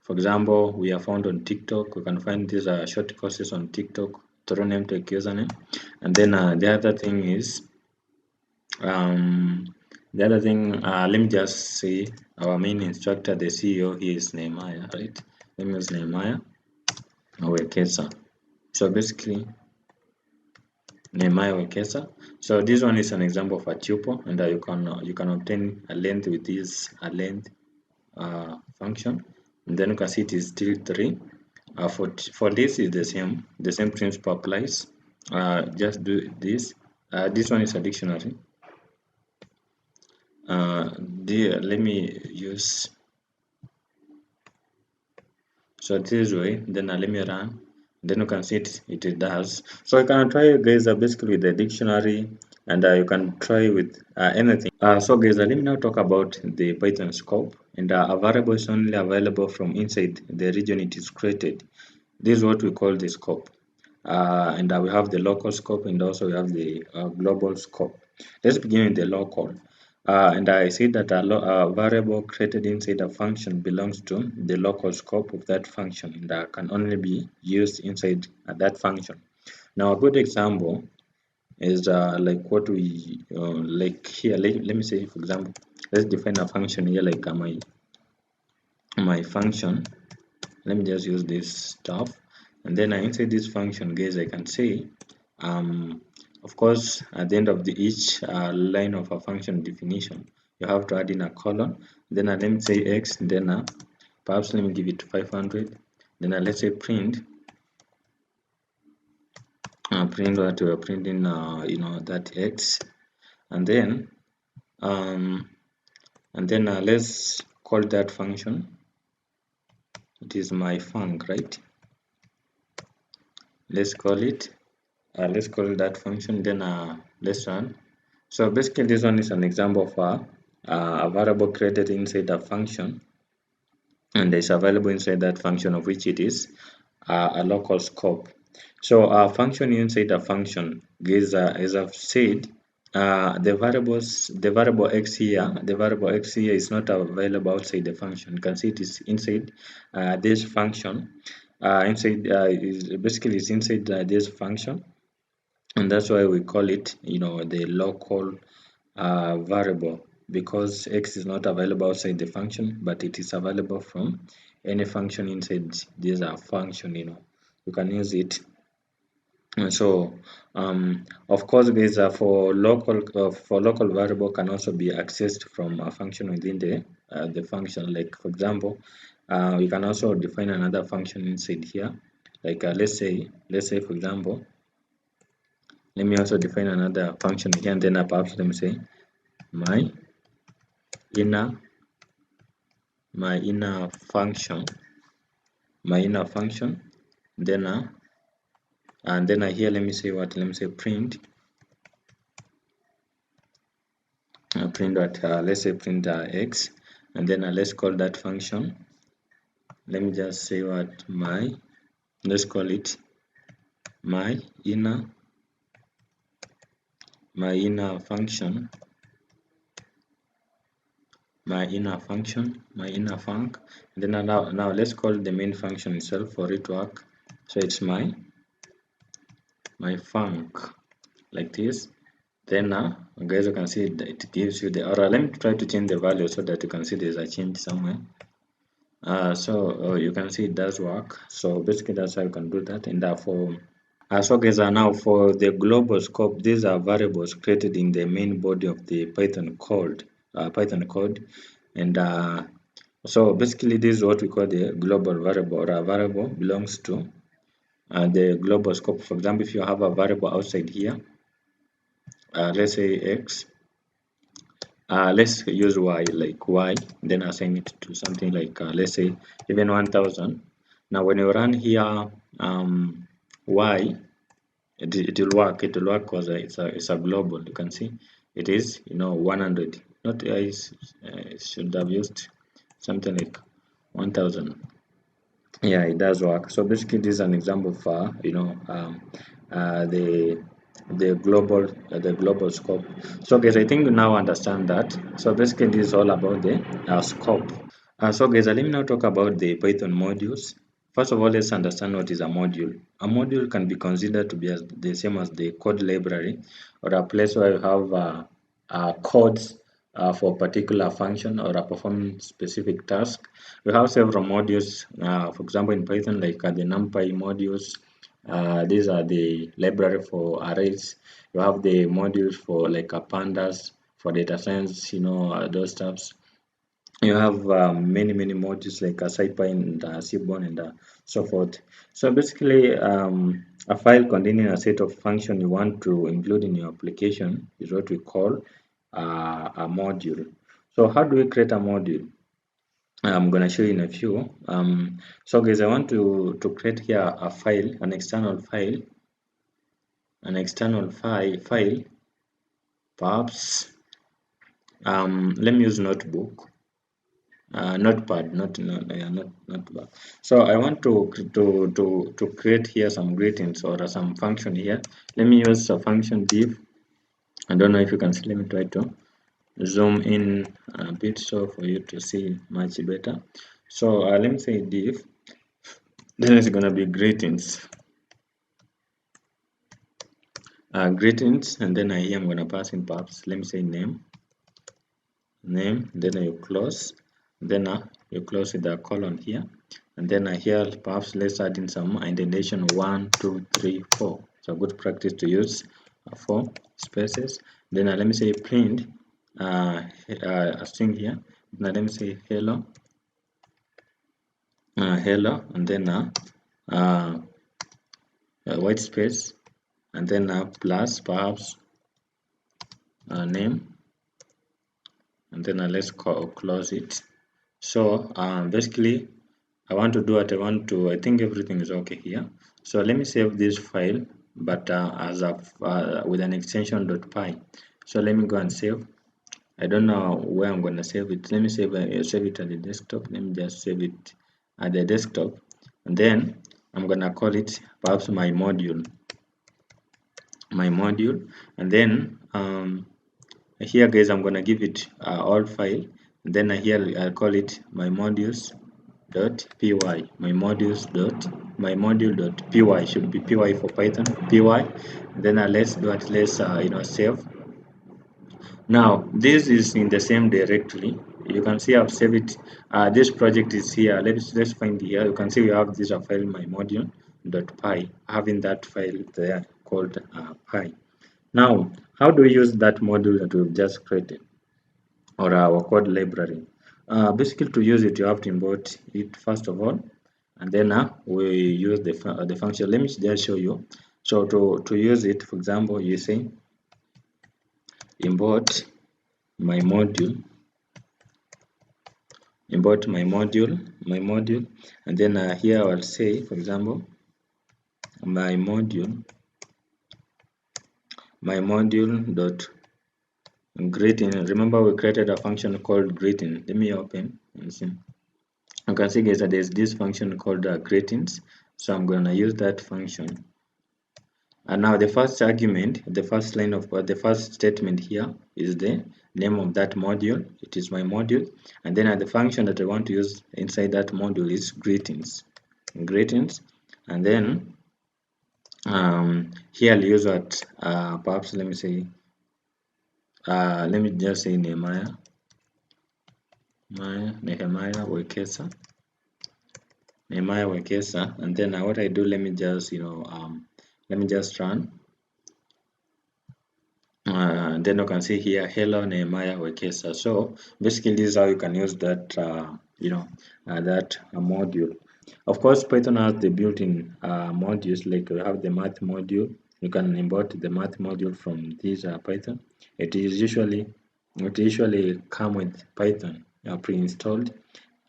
For example, we are found on TikTok. We can find these short courses on TikTok through name tag username. And then the other thing is, let me just say our main instructor, the CEO, he is Nehemiah, right? Let me use Nehemiah Wekesa. So basically, Nehemiah Wekesa. So this one is an example of a tuple, and you can obtain a length with this length function, and then you can see it is still 3. For this is the same principle applies. Just do this. This one is a dictionary. Let me use, so this way, then let me run, then you can see it does. So I can try, guys, basically the dictionary, and you can try with anything. So guys, let me now talk about the Python scope, and a variable is only available from inside the region it is created. This is what we call the scope. And we have the local scope, and also we have the global scope. Let's begin with the local. And I say that a variable created inside a function belongs to the local scope of that function, and can only be used inside that function. Now, a good example is like what we like here. Let me say, for example, let's define a function here, like my function. Let me just use this stuff, and then inside this function, guys, I can say of course at the end of each line of a function definition, you have to add in a colon. Then let me say x, then perhaps let me give it 500. Then let's say print what we are printing, that x, and then let's call that function, it is my func, right? Let's call it that function, then let's run. So basically this one is an example of a variable created inside a function, and is available inside that function, of which it is a local scope. So a function inside a function is, as I've said, the variable x here, is not available outside the function. You can see it is inside this function. Is basically it's inside this function, and that's why we call it, the local variable, because x is not available outside the function, but it is available from any function inside this function. You can use it. And so of course guys, for local variable can also be accessed from a function within the function. Like for example, we can also define another function inside here, like let's say for example, let me also define another function here, and then perhaps let me say my inner function, then and then here let me say print what, let's say print x, and then let's call that function, let me just say what, let's call it my inner function, my inner func. And then now let's call the main function itself for it to work. So it's my func, like this. Then guys, you can see it gives you the, or let me try to change the value so that you can see there's a change somewhere. So you can see it does work. So basically that's how you can do that. And therefore so guys, now for the global scope, these are variables created in the main body of the Python code, and so basically this is what we call the global variable, or a variable belongs to the global scope. For example, if you have a variable outside here, let's say x, let's use y, like y, then assign it to something like let's say even 1000. Now when you run here y, it will work because it's a global. You can see it is 100. Not should have used something like 1000. Yeah, it does work. So basically this is an example for the global scope. So guys, I think you now understand that. So basically this is all about the scope. So guys, let me now talk about the Python modules. First of all, let's understand what is a module. A module can be considered to be the same as the code library, or a place where you have codes for a particular function or a performing specific task. We have several modules, for example, in Python, like the NumPy modules. These are the library for arrays. You have the modules for like pandas, for data science, those stuffs. You have many modules like SciPy and Seaborn and so forth. So basically, a file containing a set of functions you want to include in your application is what we call a module. So how do we create a module? I'm going to show you in a few. So guys, I want to create here a file, an external file, perhaps let me use notebook, notepad, notebook. So I want to create here some greetings or some function here. Let me use a function div. I don't know if you can see. Let me try to zoom in a bit so for you to see much better. So let me say div, then it's gonna be greetings, greetings, and then here I'm gonna pass in perhaps, let me say name, then you close, then you close with a colon here, and then here perhaps let's add in some indentation 1 2 3 4. It's a good practice to use 4 spaces. Then let me say print a string here. Now let me say hello, hello, and then white space, and then plus perhaps name, and then let's close it. So basically I want to do what I want to. I think everything is okay here. So let me save this file, but as a with an extension .py. So let me go and save. I don't know where I'm going to save it. Let me save it at the desktop. Let me just save it at the desktop, and then I'm going to call it perhaps my module, and then here guys I'm going to give it all file, and then here I'll call it my modules dot py, my module dot py, should be py for Python, py. Then let's do it, let's save. Now this is in the same directory. You can see I've saved it. This project is here. Let's find here. You can see we have this file my module.py, having that file there called py. Now how do we use that module that we've just created, or our code library? Basically, to use it you have to import it first of all, and then we use the function. Let me just show you. So to use it, for example, you say import my module, and then here I'll say, for example, my module dot greeting. Remember we created a function called greeting. Let me open and see. You can see guys that there's this function called greetings, so I'm going to use that function. And now the first argument, the first line of the first statement here is the name of that module. It is my module, and then the function that I want to use inside that module is greetings, and then here I'll use what perhaps let me say let me just say Nehemiah Wekesa, and then what I do, let me just let me just run. Then you can see here, hello Nehemiah Wekesa. So basically this is how you can use that that module. Of course Python has the built-in modules, like you have the math module. You can import the math module from this Python. It usually come with Python pre-installed,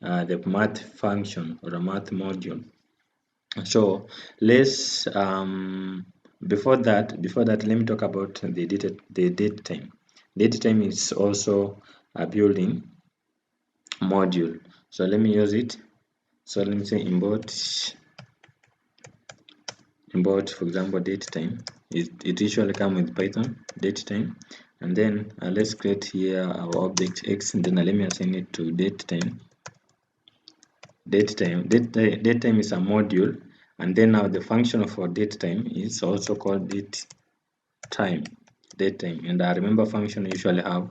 the math function or a math module. So let's before that let me talk about the date time. Date time is also a building module, so let me use it. So let me say import for example date time. It usually comes with Python date time, and then let's create here our object x, and then let me assign it to date time. Date time is a module, and then now the function for date time is also called date time, and I remember function usually have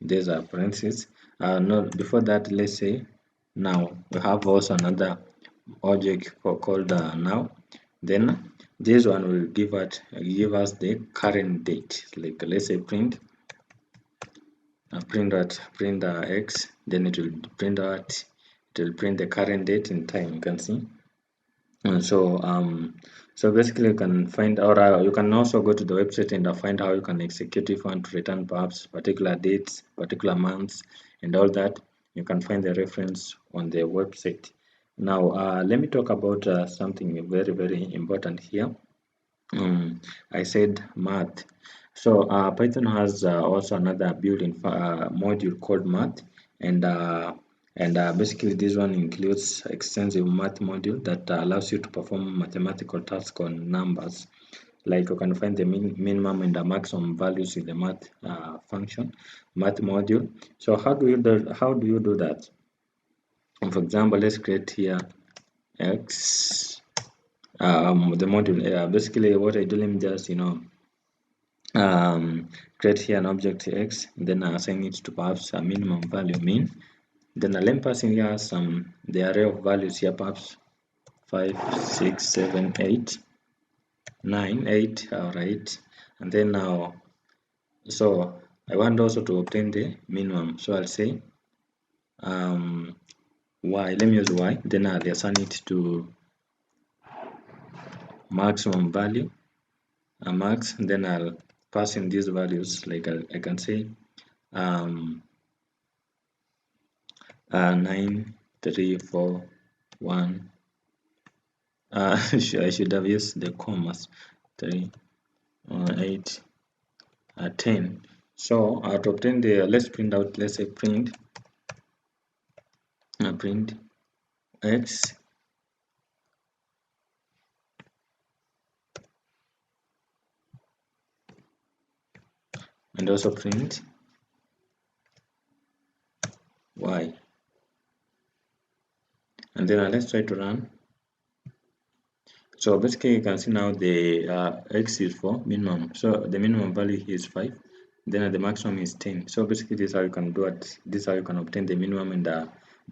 these parentheses. No, before that, let's say now we have also another object called now. Then this one will give us the current date, like let's say print x, then it will print out, it will print the current date and time. You can see. And so basically you can find, or you can also go to the website and find how you can execute if you want to return perhaps particular dates, particular months, and all that. You can find the reference on the website. Now let me talk about something very important here. I said math. So Python has also another built-in module called math, and basically this one includes extensive math module that allows you to perform mathematical tasks on numbers. Like you can find the minimum and the maximum values in the math function, math module. So how do you do that? For example, let's create here X. The module. Basically, what I do, let me just create here an object X, then assign it to perhaps a minimum value min. Then let me pass in here the array of values here, perhaps 5, 6, 7, 8, 9, 8. All right, and then now, so I want also to obtain the minimum. So I'll say y. Let me use y. Then I'll assign it to maximum value, a max. And then I'll pass in these values. Like I can say 9, 3, 4, 1. I should have used the commas. 3, 8, 10. So to obtain the, let's print out, let's say print x and also print y, and then let's try to run. So basically you can see now the x is 4 minimum, so the minimum value is 5, then the maximum is 10. So basically this is how you can do it. This is how you can obtain the minimum and the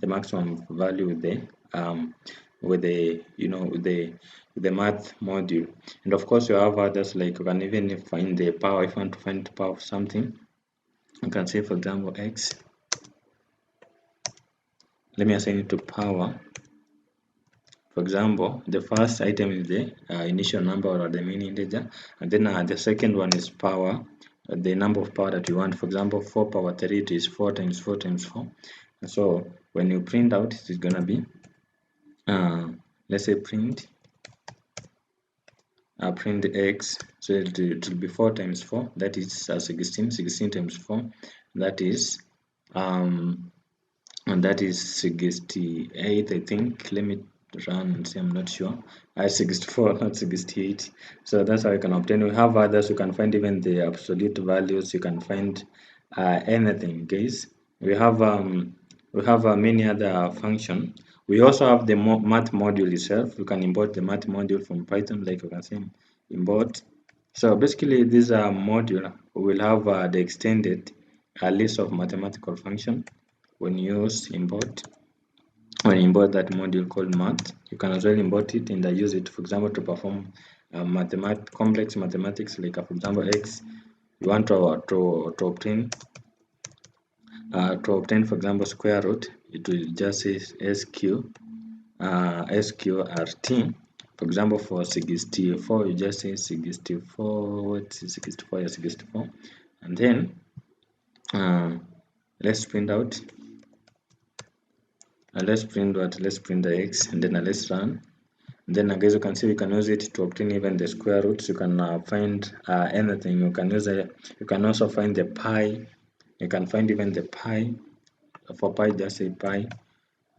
maximum value with the with the math module. And of course you have others, like you can even find the power. If you want to find the power of something, you can say, for example, x. Let me assign it to power. For example, the first item is the initial number or the main integer, and then the second one is power, the number of power that you want. For example, 4 power 3, it is 4 times 4 times 4. So when you print out, it is gonna be let's say print x. So it will be 4 times 4, that is 16. 16 times 4, that is and that is 68, I think. Let me run and see, I'm not sure. 64, not 68. So that's how you can obtain. We have others. You can find even the absolute values. You can find anything, guys. We have many other function. We also have the math module itself. You can import the math module from Python, like you can see, import. So basically, this module will have the extended list of mathematical function. When you use import, when you import that module called math, you can as well import it and use it, for example, to perform complex mathematics, like for example x. You want to obtain for example, square root. It will just say sqrt. For example, for 64, you just say 64. What's 64? Yeah, 64. And then let's print out. Let's print the x, and then let's run. And then as you can see, you can use it to obtain even the square roots. You can find anything. You can use it. You can also find the pi. You can find even the pi. For pi, just say pi,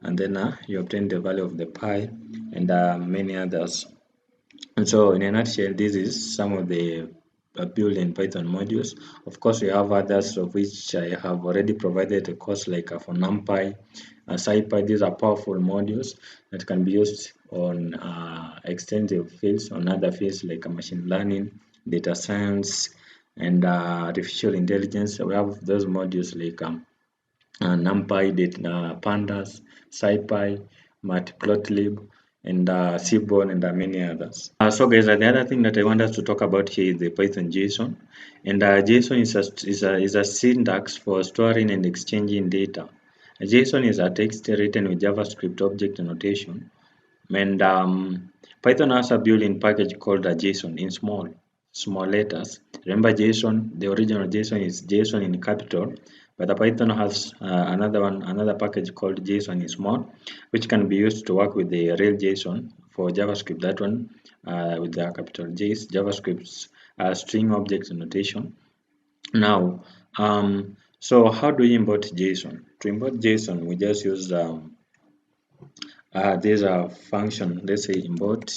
and then you obtain the value of the pi and many others. And so in a nutshell, this is some of the built-in Python modules. Of course, we have others, of which I have already provided a course, like for NumPy, SciPy. These are powerful modules that can be used on extensive fields, on other fields like machine learning, data science, and artificial intelligence. We have those modules like NumPy, Pandas, SciPy, Matplotlib, and Seaborn, and many others. So guys, the other thing that I want us to talk about here is the Python JSON. And JSON is a syntax for storing and exchanging data. JSON is a text written with JavaScript object notation. And Python has a built-in package called a JSON in small letters. Remember, JSON, the original JSON is JSON in capital, but the Python has another package called JSON in small, which can be used to work with the real JSON for JavaScript. That one with the capital J's, JavaScript's string object notation. Now, so how do you import JSON? To import JSON, we just use there's a function. Let's say import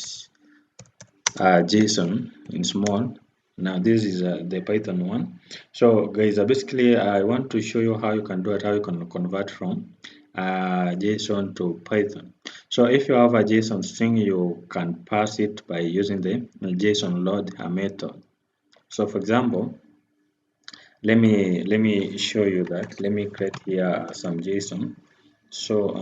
JSON in small. Now this is the Python one. So guys, basically I want to show you how you can do it, how you can convert from JSON to Python. So if you have a JSON string, you can pass it by using the JSON load method. So for example, let me show you that. Let me create here some JSON. So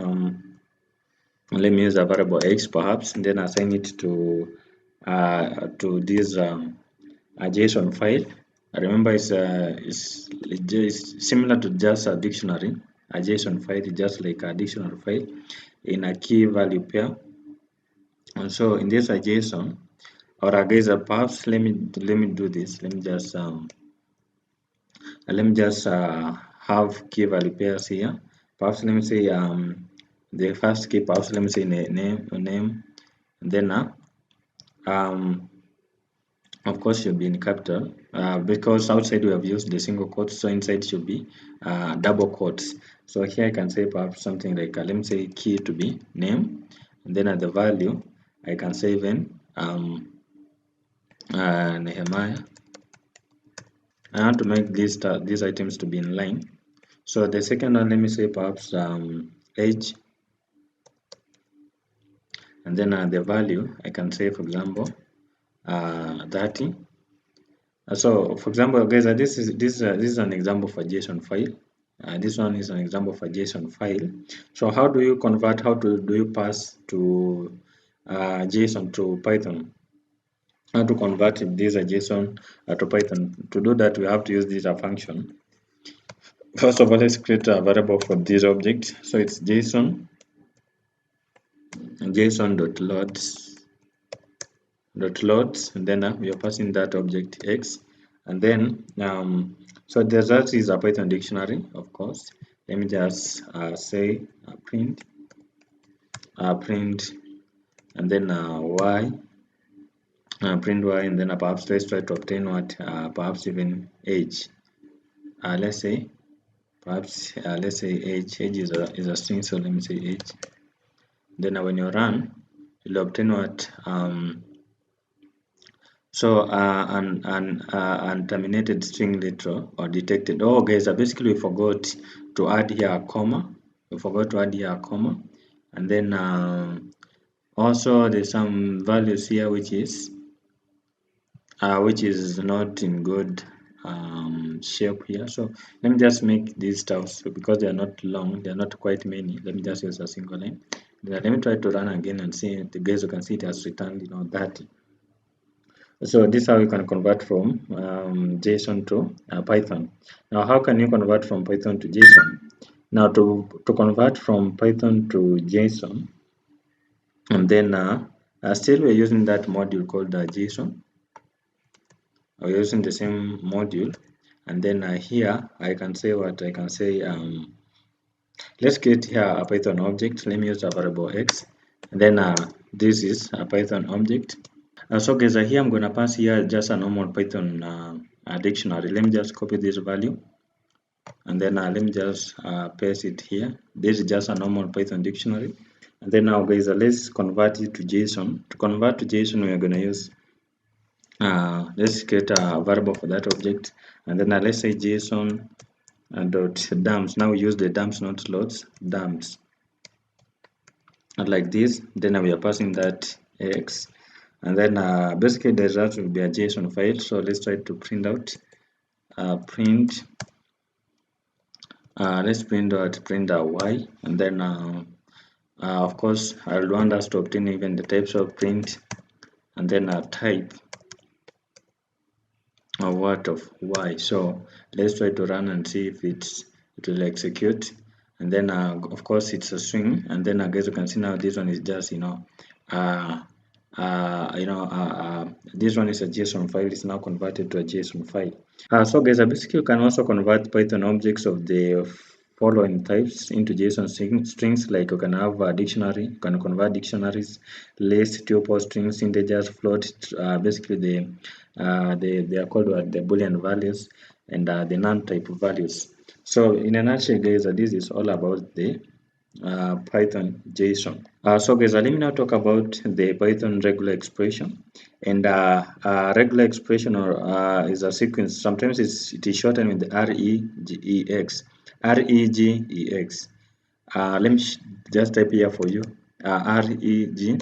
let me use a variable x perhaps, and then assign it to this a JSON file. Remember, it's similar to just a dictionary. A JSON file is just like a dictionary file in a key value pair. And so in this a JSON, or guys, perhaps let me do this. Let me just have key value pairs here. Perhaps let me say the first key. Perhaps let me say name, and then of course should be in capital because outside we have used the single quotes, so inside should be double quotes. So here I can say perhaps something like let me say key to be name, and then at the value I can say even Nehemiah. I want to make these items to be in line. So the second one, let me say perhaps age, and then the value I can say, for example, 30. So for example, guys, this is an example for JSON file. This one is an example for JSON file. So how do you convert? How do you pass to JSON to Python? How to convert this JSON to Python? To do that, we have to use this function. First of all, let's create a variable for this object. So it's JSON .loads, and then we are passing that object x, and then so the result is a Python dictionary, of course. Let me just say print, and then y, print y, and then perhaps let's try to obtain what perhaps even age. Let's say perhaps let's say age is a string, so let me say age. Then when you run, you'll obtain what so unterminated string literal or detected. Oh guys, basically we forgot to add here a comma. And then also there's some values here which is not in good shape here. So let me just make these stuffs because they are not long, they are not quite many. Let me just use a single line. Then let me try to run again and see. The guys, you can see it has returned 30. So this is how you can convert from JSON to Python. Now, how can you convert from Python to JSON? Now, to convert from Python to JSON, and then still we're using that module called JSON. We're using the same module, and then here I can say what I can say. Let's create here a Python object. Let me use a variable x, and then this is a Python object. So guys, here I'm going to pass here just a normal Python dictionary. Let me just copy this value, and then let me just paste it here. This is just a normal Python dictionary. And then now guys, let's convert it to JSON. To convert to JSON, we are going to use let's create a variable for that object, and then let's say JSON dot dumps. Now we use the dumps, not loads, dumps, and like this. Then we are passing that x, and then basically the result will be a JSON file. So let's try to print out print. Let's print y, and then of course I will want us to obtain even the types of print, and then type of what of y. So let's try to run and see if it will execute, and then of course it's a string, and then guys, you can see now this one is just this one is a JSON file. It's now converted to a JSON file. So guys, basically you can also convert Python objects of the following types into JSON strings. Like you can have a dictionary, you can convert dictionaries, list, tuple, strings, integers, float. Basically, they are called the Boolean values and the non-type values. So in a nutshell, guys, this is all about the Python JSON. So guys, let me now talk about the Python regular expression. And regular expression is a sequence. Sometimes it is shortened with REGEX. REGEX. Let me just type here for you. REGEX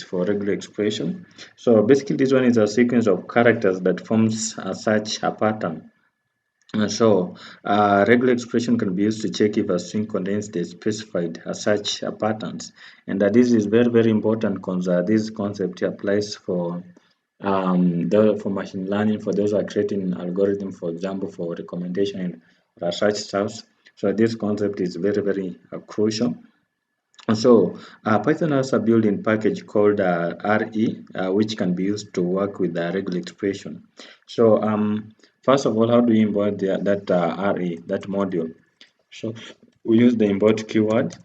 for regular expression. So basically, this one is a sequence of characters that forms such a pattern. So, regular expression can be used to check if a string contains the specified such patterns, and this is very very important because this concept applies for for machine learning, for those who are creating algorithm, for example, for recommendation and such stuff. So this concept is very very crucial. So Python has a built-in package called RE, which can be used to work with the regular expression. So first of all, how do you import that RE, that module? So we use the import keyword,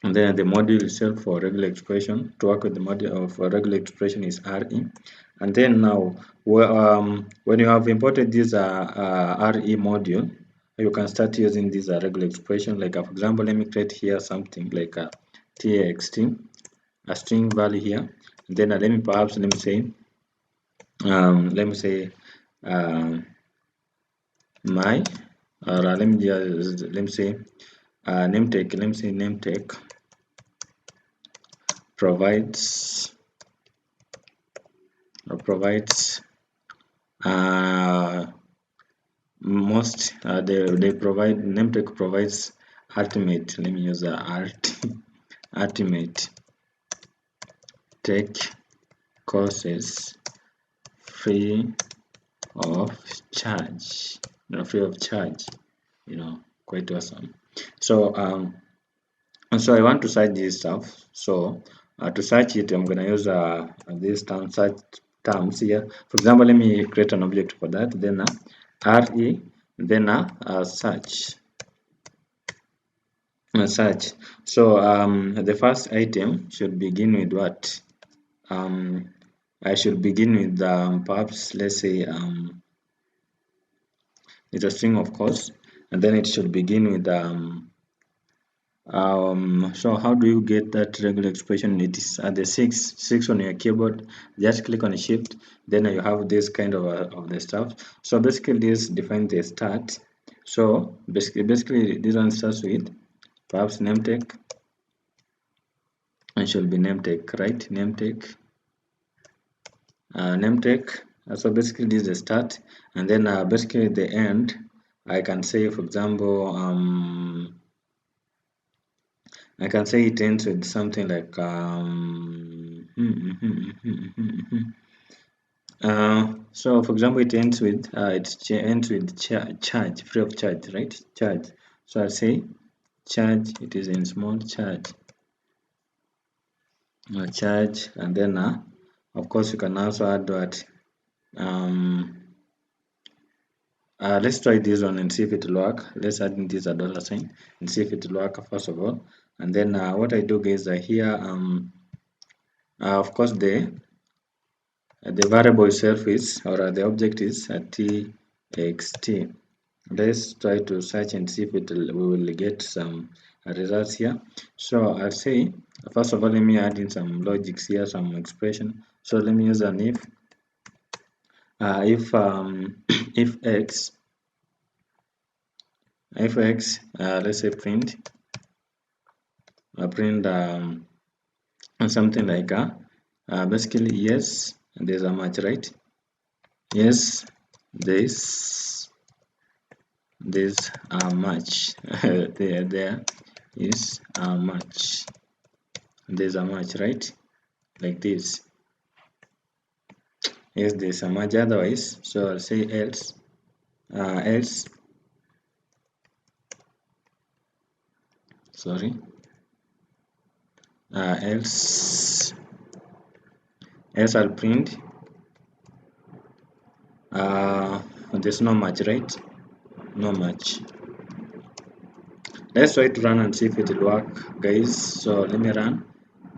and then the module itself for regular expression. To work with the module of regular expression is RE. And then now, when you have imported this RE module, you can start using this regular expression. Like for example, let me create here something like a txt, a string value here. And then let me say my, or let me say name tag. Let me say name tag provides most they provide name tag provides ultimate, let me use the ultimate tech courses free of charge, free of charge, quite awesome. So and so I want to search this stuff. So to search it, I'm gonna use these search terms here. For example, let me create an object for that. Then re, then search. Search. So the first item should begin with what? I should begin with perhaps, let's say it's a string, of course, and then it should begin with so how do you get that regular expression? It is at the six on your keyboard. Just click on shift, then you have this kind of the stuff. So basically this defines the start. So basically this one starts with perhaps name tag, and should be name tag, right? Name tag, name tag. So basically this is the start, and then basically the end. I can say, for example, I can say it ends with something like so for example it ends with charge, free of charge, right? Charge. So I'll say charge, it is in small charge, charge, and then of course you can also add what let's try this one and see if it will work. Let's add in this dollar sign and see if it will work first of all. And then what I do is here of course the variable itself is, or the object is txt. Let's try to search and see if we will get some results here. So I'll say first of all, let me add in some logics here, some expression. So let me use an if if x let's say print something like basically yes, there's a match, right? Yes, there's a match. there is a match. There's a match, right? Like this. Yes, there's a match. Otherwise, so I'll say else. Else. Sorry. Else I'll print there's no match, right? not much. Let's try to run and see if it will work, guys. So let me run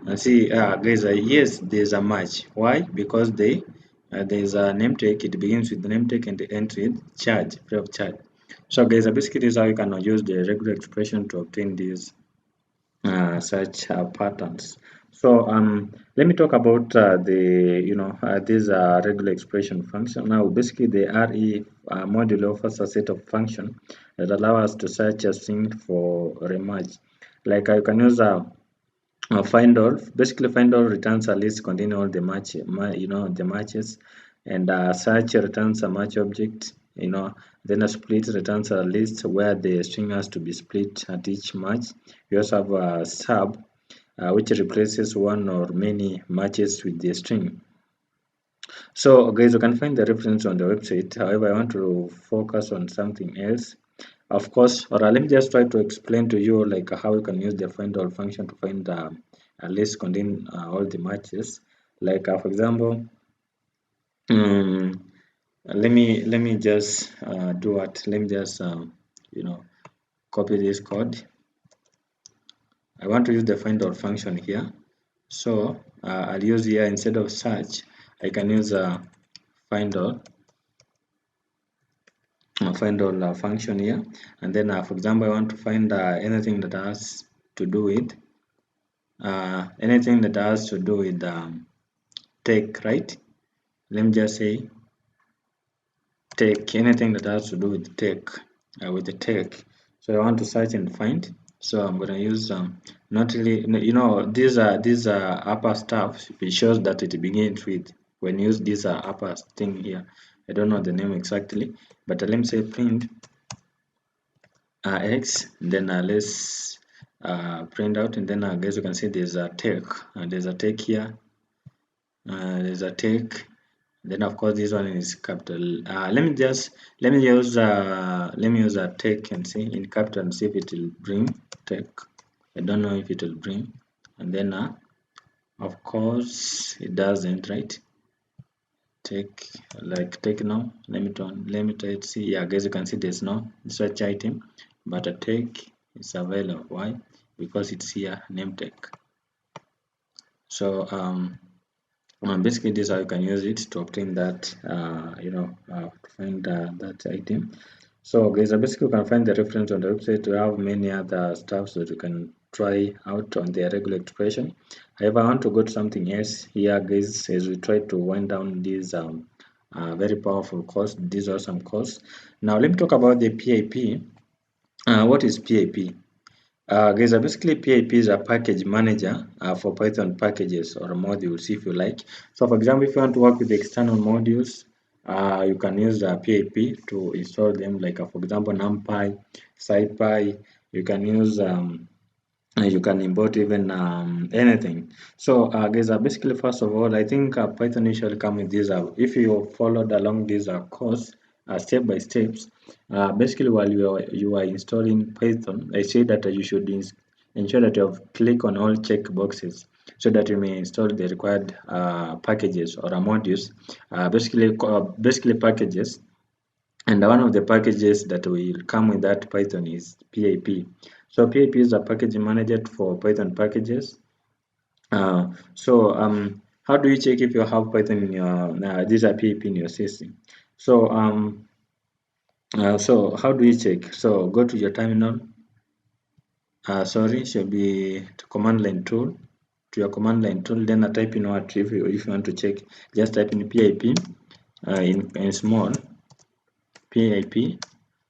and see. Guys, yes, there's a match. Why? Because there's a name tag. It begins with the name tag and the entry charge, free of charge. So guys, basically this is how you can use the regular expression to obtain these such patterns. So let me talk about these regular expression function. Now basically the RE module offers a set of function that allow us to search a string for rematch. Like I can use find all. Basically find all returns a list containing all the the matches, and search returns a match object. Then a split returns a list where the string has to be split at each match. We also have a sub, which replaces one or many matches with the string. So guys, you can find the reference on the website. However, I want to focus on something else. Of course, or let me just try to explain to you like how you can use the find all function to find a list containing all the matches. Like for example, um, let me just do what? Let me just copy this code. I want to use the find all function here. So I'll use here instead of search, I can use find all function here, and then for example I want to find anything that has to do with tech, right? Let me just say tech, anything that has to do with tech, with the tech. So I want to search and find. So I'm going to use not really, these are upper stuff. It shows that it begins with when you use this upper thing here. I don't know the name exactly, but let me say print x, then let's print out, and then I guess you can see there's a tech, there's a tech here, there's a tech, then of course this one is capital. Let me use a tech and see in capital and see if it will bring tech. I don't know if it will bring, and then of course it doesn't, right? Take like take now. Let me try to see. Yeah, guys, you can see there's no search item, but a take is available. Why? Because it's here name tag. So basically this is how you can use it to obtain that to find that item. So guys, basically you can find the reference on the website. We have many other stuff that you can try out on the regular expression. However, I want to go to something else here, guys, as we try to wind down this very powerful course, this awesome course. Now let me talk about the PIP. What is PIP? Guys, basically PIP is a package manager for Python packages or modules, if you like. So for example, if you want to work with external modules, you can use PIP to install them, like for example NumPy, SciPy. You can use you can import even anything. So guys, basically first of all, I think Python usually come with this. If you followed along this course step by steps, basically while you are installing Python, I say that you should ensure that you have click on all check boxes so that you may install the required packages or modules, basically packages. And one of the packages that will come with that Python is PIP. So PIP is a package manager for Python packages. How do you check if you have Python in your these are PIP in your system? So how do you check? So go to your terminal. Should be to command line tool. To your command line tool, then type in what if you want to check. Just type in PIP in small PIP,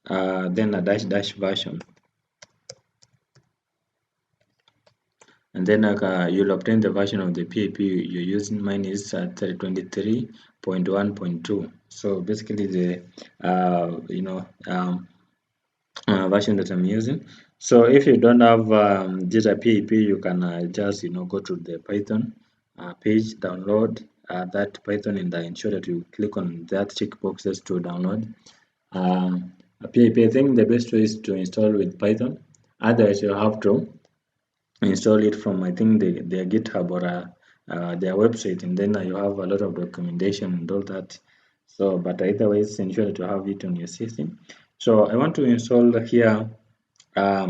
then a dash version, and then you'll obtain the version of the PIP you're using. Mine is 23.1.2. So basically the version that I'm using. So if you don't have this PIP, you can just go to the Python page, download that Python, and ensure that you click on that checkboxes to download PIP. I think the best way is to install with Python. Otherwise, you have to install it from I think their GitHub or their website, and then you have a lot of documentation and all that. So, but either ways, ensure that you have it on your system. So I want to install here a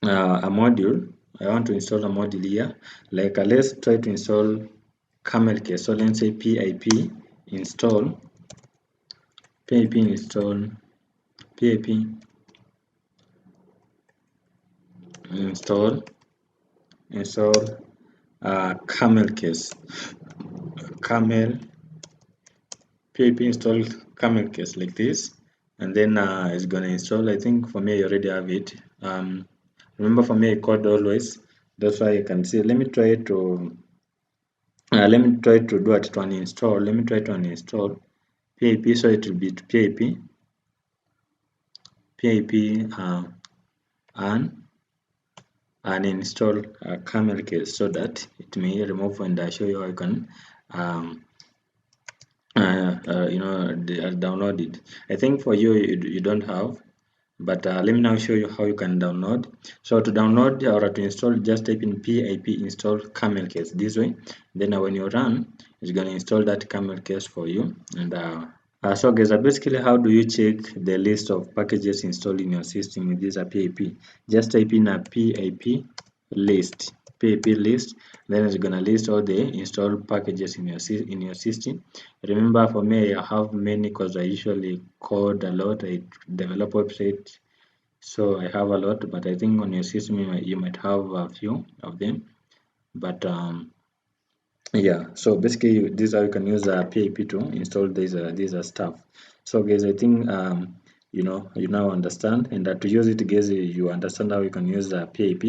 module. I want to install a module here. Like let's try to install camel case. So let's say pip install pip install pip install camel case camel pip install camel case like this, and then it's gonna install. I think for me I already have it. Remember, for me I code always. That's why you can see. Let me try to do it to uninstall. Let me try to uninstall pip, so it will be pip uninstall camel case, so that it may remove, and I show you how you can um, download it. I think for you don't have, but let me now show you how you can download. So to download or to install, just type in pip install camel case this way. Then when you run, it's going to install that camel case for you. And so guys, basically, how do you check the list of packages installed in your system with this pip? Just type in a pip list, then it's gonna list all the installed packages in your system. Remember, for me, I have many because I usually code a lot. I develop websites, so I have a lot. But I think on your system you might have a few of them. But yeah, so basically this is how you can use pip to install these stuff. So guys, I think you now understand, and to use it, guys, you understand how you can use pip.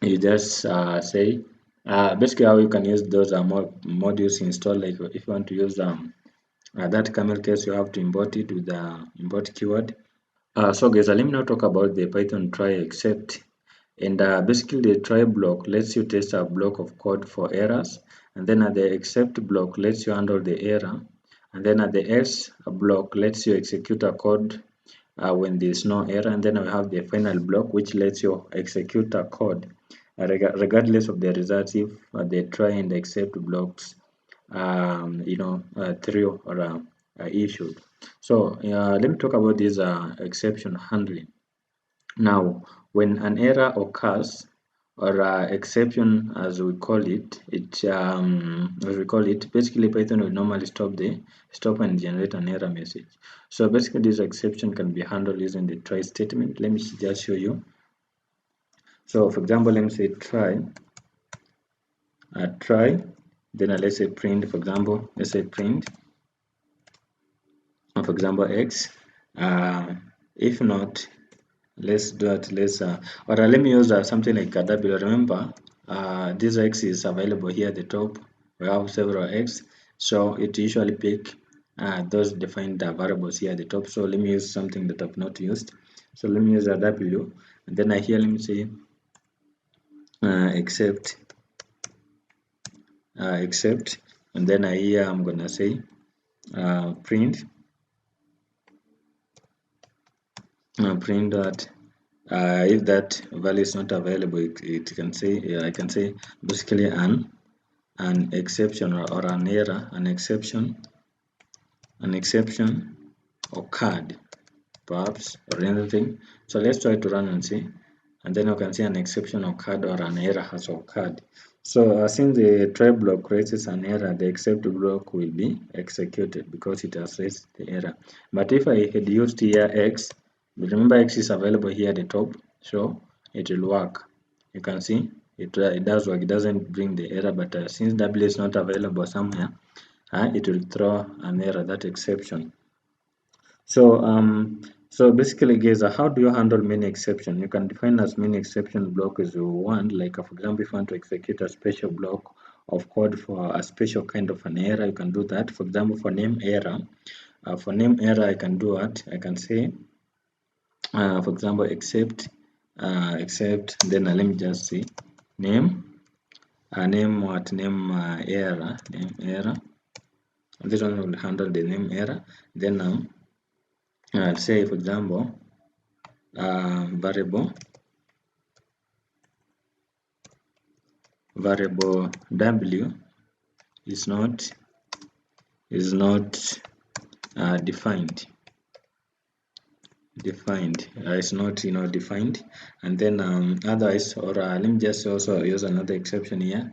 You just say basically how you can use those modules installed. Like if you want to use that camel case, you have to import it with the import keyword. So guys, let me now talk about the Python try except. And basically the try block lets you test a block of code for errors, and then at the except block lets you handle the error, and then at the else block lets you execute a code when there is no error, and then we have the final block which lets you execute a code regardless of the results if the try and except blocks through or issued. So let me talk about this exception handling. Now, when an error occurs, or exception as we call it, basically Python will normally stop and generate an error message. So basically this exception can be handled using the try statement. Let me just show you. So for example, let me say try, then let's say print, for example, let's say print, for example, X. If not, let's do it. Or let me use something like a W. Remember, this X is available here at the top. We have several X, so it usually pick those defined variables here at the top. So let me use something that I've not used. So let me use a W, and then here let me say except, and then here I'm gonna say print that. If that value is not available, it can say I can say basically an exception or an error, an exception occurred, perhaps, or anything. So let's try to run and see, and then you can see an exception occurred or an error has occurred. So since the try block raises an error, the except block will be executed because it has raised the error. But if I had used here X, remember X is available here at the top, so it will work. You can see it does work. It doesn't bring the error, but since W is not available somewhere, it will throw an error, that exception. So basically, guys, how do you handle many exception? You can define as many exception block as you want. Like for example, if you want to execute a special block of code for a special kind of an error, you can do that. For example, for name error, I can do what? I can say, for example, except, then let me just say name, name error, name error. This one will handle the name error. Then say for example variable w is not defined. defined. It's not defined. And then otherwise, or let me just also use another exception here.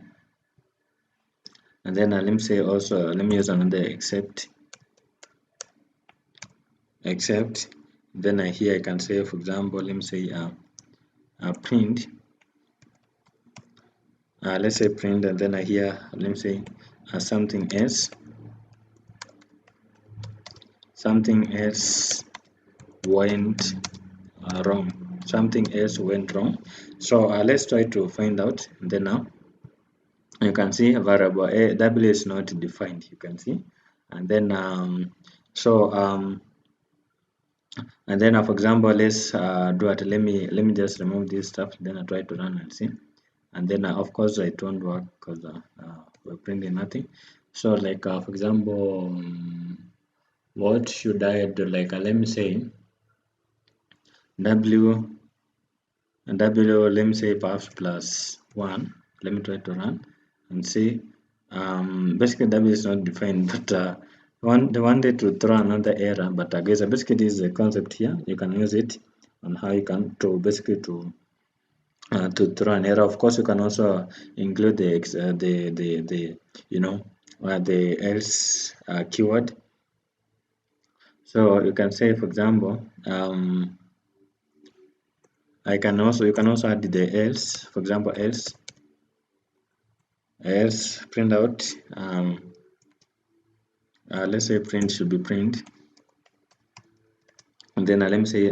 And then let me say also, let me use another except. Then here I can say, for example, let me say print. Let's say print, and then here let me say something else. Something else went wrong. Something else went wrong. So let's try to find out. And then now you can see variable a w is not defined. You can see, and then and then for example, let's do it. Let me just remove this stuff. Then I try to run and see. And then of course it won't work because we're printing nothing. So like for example, what should I do? Like let me say w let me say perhaps plus 1. Let me try to run and see. Basically w is not defined, but wanted to throw another error, but I guess basically this is the concept here. You can use it on how you can to basically to throw an error. Of course, you can also include the the else keyword. So you can say, for example, you can also add the else. For example, else print out. Let's say print should be print, and then let me say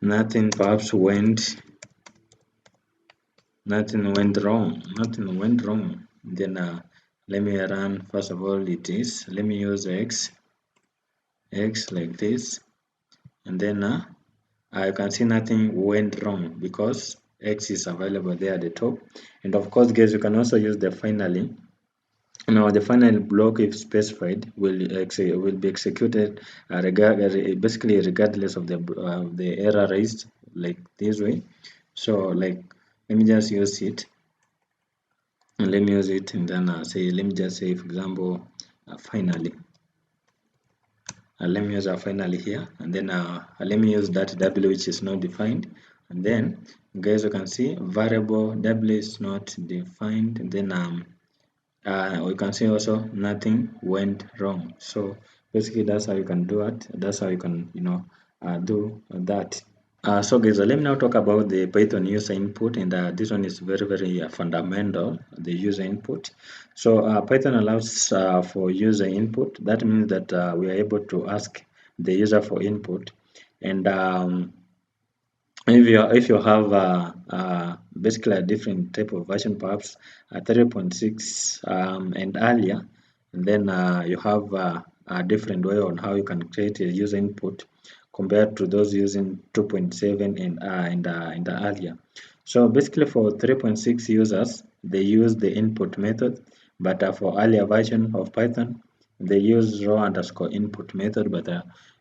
nothing perhaps went wrong. Nothing went wrong. Then let me run. First of all, let me use x like this, and then you can see nothing went wrong because x is available there at the top. And of course, guys, you can also use the finally. Now the final block, if specified, will be executed basically regardless of the error raised, like this way. So like let me just use it, and let me use it, and then let me just say, for example, finally. Let me use finally here, and then let me use that w which is not defined, and then guys, you can see variable w is not defined, and then we can see also nothing went wrong. So basically that's how you can do it. That's how you can do that. So guys, let me now talk about the Python user input, and this one is very fundamental, the user input. So Python allows for user input. That means that we are able to ask the user for input, and if you have basically a different type of version, perhaps 3.6 and earlier, and then you have a different way on how you can create a user input compared to those using 2.7 and earlier. So basically for 3.6 users, they use the input method, but for earlier version of Python, they use raw underscore input method. But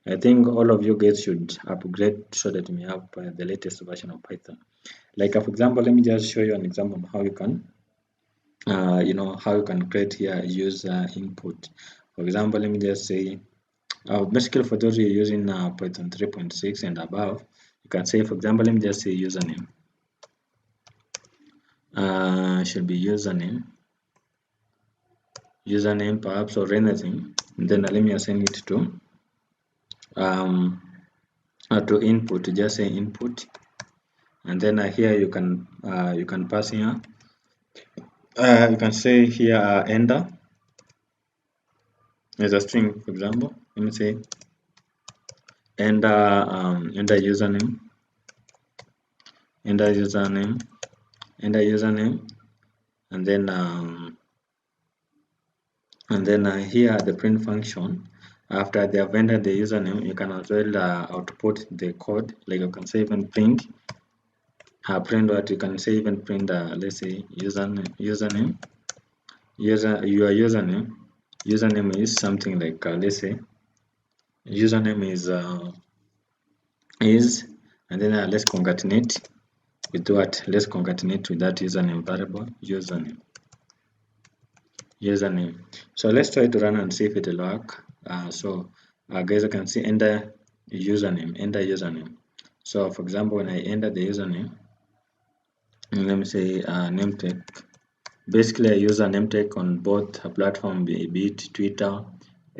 I think all of you guys should upgrade so that you may have the latest version of Python. Like for example, let me just show you an example of how you can how you can create here user input. For example, let me just say basically for those who are using Python 3.6 and above, you can say, for example, let me just say username. Should be username perhaps, or anything. And then let me assign it to input. Just say input, and then here you can pass here. You can say here enter as a string. For example, let me say enter username, enter username, and then here the print function. After they have entered the username, you can as well output the code. Like you can say even print what you can say even print let's say username your username is something like let's say username is, and then let's concatenate with what? Let's concatenate with that username variable username. So let's try to run and see if it will work. So guys, you can see enter username. So for example, when I enter the username, let me say name tag. Basically, I use a name tag on both platforms, be it Twitter,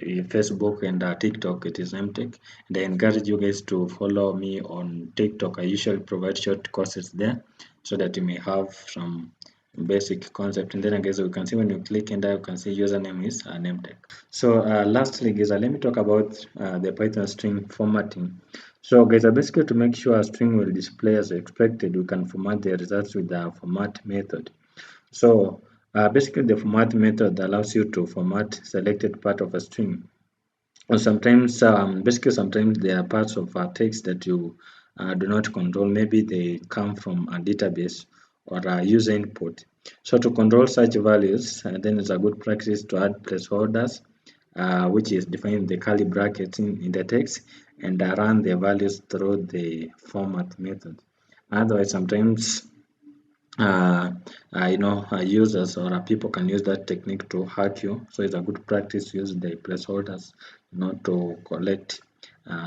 Facebook, and TikTok. It is name tag, and I encourage you guys to follow me on TikTok. I usually provide short courses there, so that you may have some basic concept. And then, I guess you can see when you click enter, you can see username is name tag. So, lastly, guys, let me talk about the Python string formatting. So, guys, basically to make sure a string will display as expected, we can format the results with the format method. So basically the format method allows you to format selected part of a string. Or sometimes, basically sometimes there are parts of a text that you do not control. Maybe they come from a database or a user input. So to control such values, then it's a good practice to add placeholders, which is defining the curly brackets in the text, and run the values through the format method. Otherwise, sometimes users or people can use that technique to hack you. So it's a good practice to use the placeholders, to collect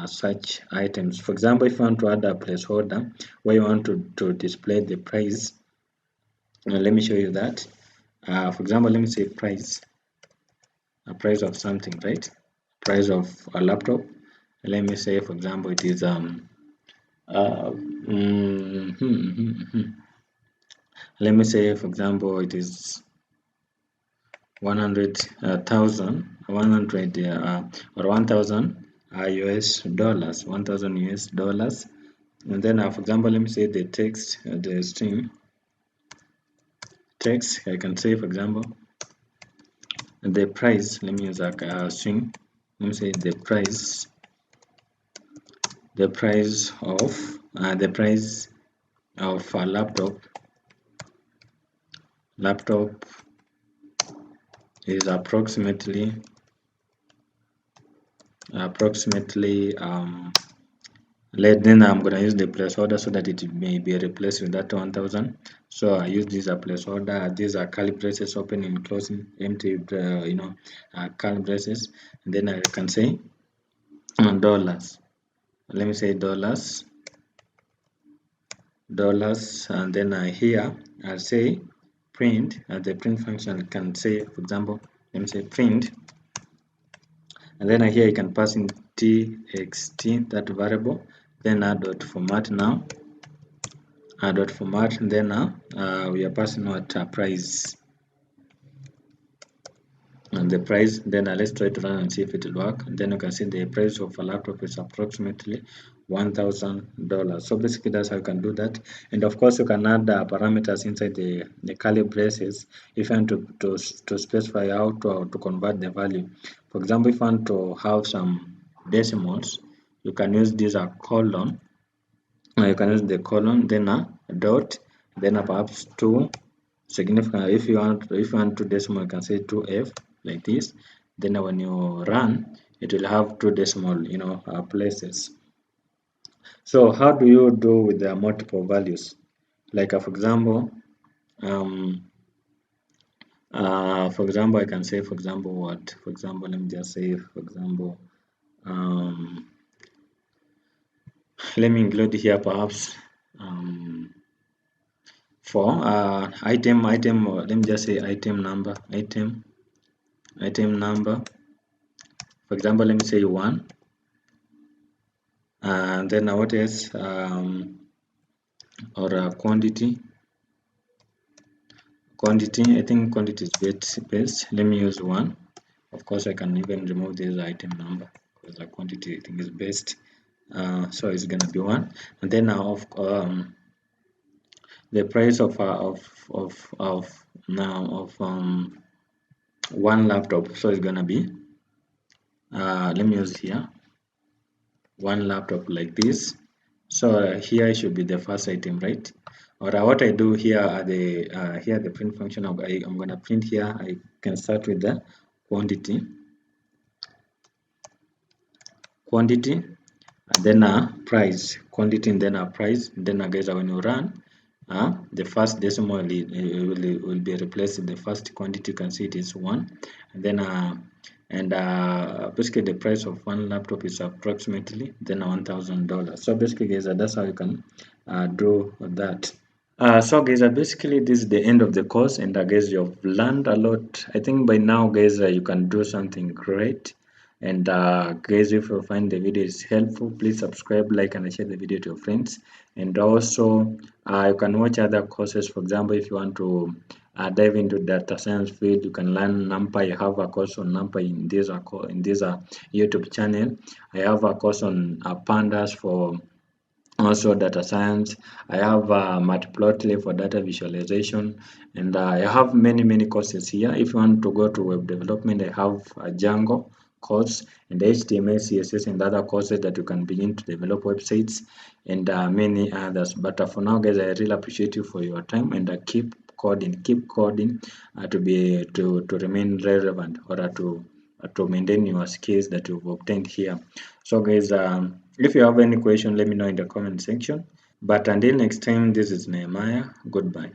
such items. For example, if you want to add a placeholder where you want to display the price, let me show you that. For example, let me say price, a price of something, right? Price of a laptop. Let me say, for example, it is let me say, for example, it is 100,000, 100 or 1,000 US dollars, 1,000 US dollars. And then, for example, let me say the text, the string text. I can say, for example, the price. Let me use a string. Let me say the price of a laptop is approximately then I'm gonna use the placeholder so that it may be replaced with that 1,000. So I use this as a placeholder. These are curly braces, open and closing, empty, curly braces. And then I can say dollars. Let me say dollars, and then here I'll say print. The print function can say, for example, let me say print, and then here you can pass in txt, that variable, then dot format now. Dot format, and then we are passing out price, and the price. Then let's try to run and see if it will work. And then you can see the price of a laptop is approximately $1,000. So basically that's how you can do that. And of course you can add parameters inside the curly braces if you want to specify how to convert the value. For example, if you want to have some decimals, you can use this colon. You can use the colon, then a dot, then perhaps 2 significant. If you want 2 decimal, you can say 2f, like this. Then when you run, it will have 2 decimal places. So how do you do with the multiple values? Like for example, I can say, for example, what? For example, let me just say, for example, let me include here perhaps for item, let me just say item number. For example, let me say 1, and then what else? Or quantity. I think quantity is best. Let me use 1. Of course, I can even remove this item number because the quantity I think is best. So it's gonna be 1, and then the price of one laptop. So it's gonna be let me use here 1 laptop, like this. So here should be the first item, right? Or what I do here are the print function. I'm gonna print here. I can start with the quantity, and then price, quantity, and then price. Then guys, when you run, the first decimal will be replaced. The first quantity, you can see it is 1, and then and basically the price of one laptop is approximately then $1,000. So basically guys, that's how you can do that. So guys, basically this is the end of the course, and guys, you've learned a lot. I think by now guys, you can do something great. And guys, if you find the video is helpful, please subscribe, like, and share the video to your friends. And also you can watch other courses. For example, if you want to dive into data science field, you can learn NumPy. I have a course on NumPy in this YouTube channel. I have a course on pandas for also data science. I have matplotlib for data visualization, and I have many courses here. If you want to go to web development, I have a Django course and HTML, CSS, and other courses that you can begin to develop websites, and many others. But for now guys, I really appreciate you for your time, and keep coding to remain relevant, or to maintain your skills that you've obtained here. So guys, if you have any question, let me know in the comment section. But until next time, this is Nehemiah. Goodbye.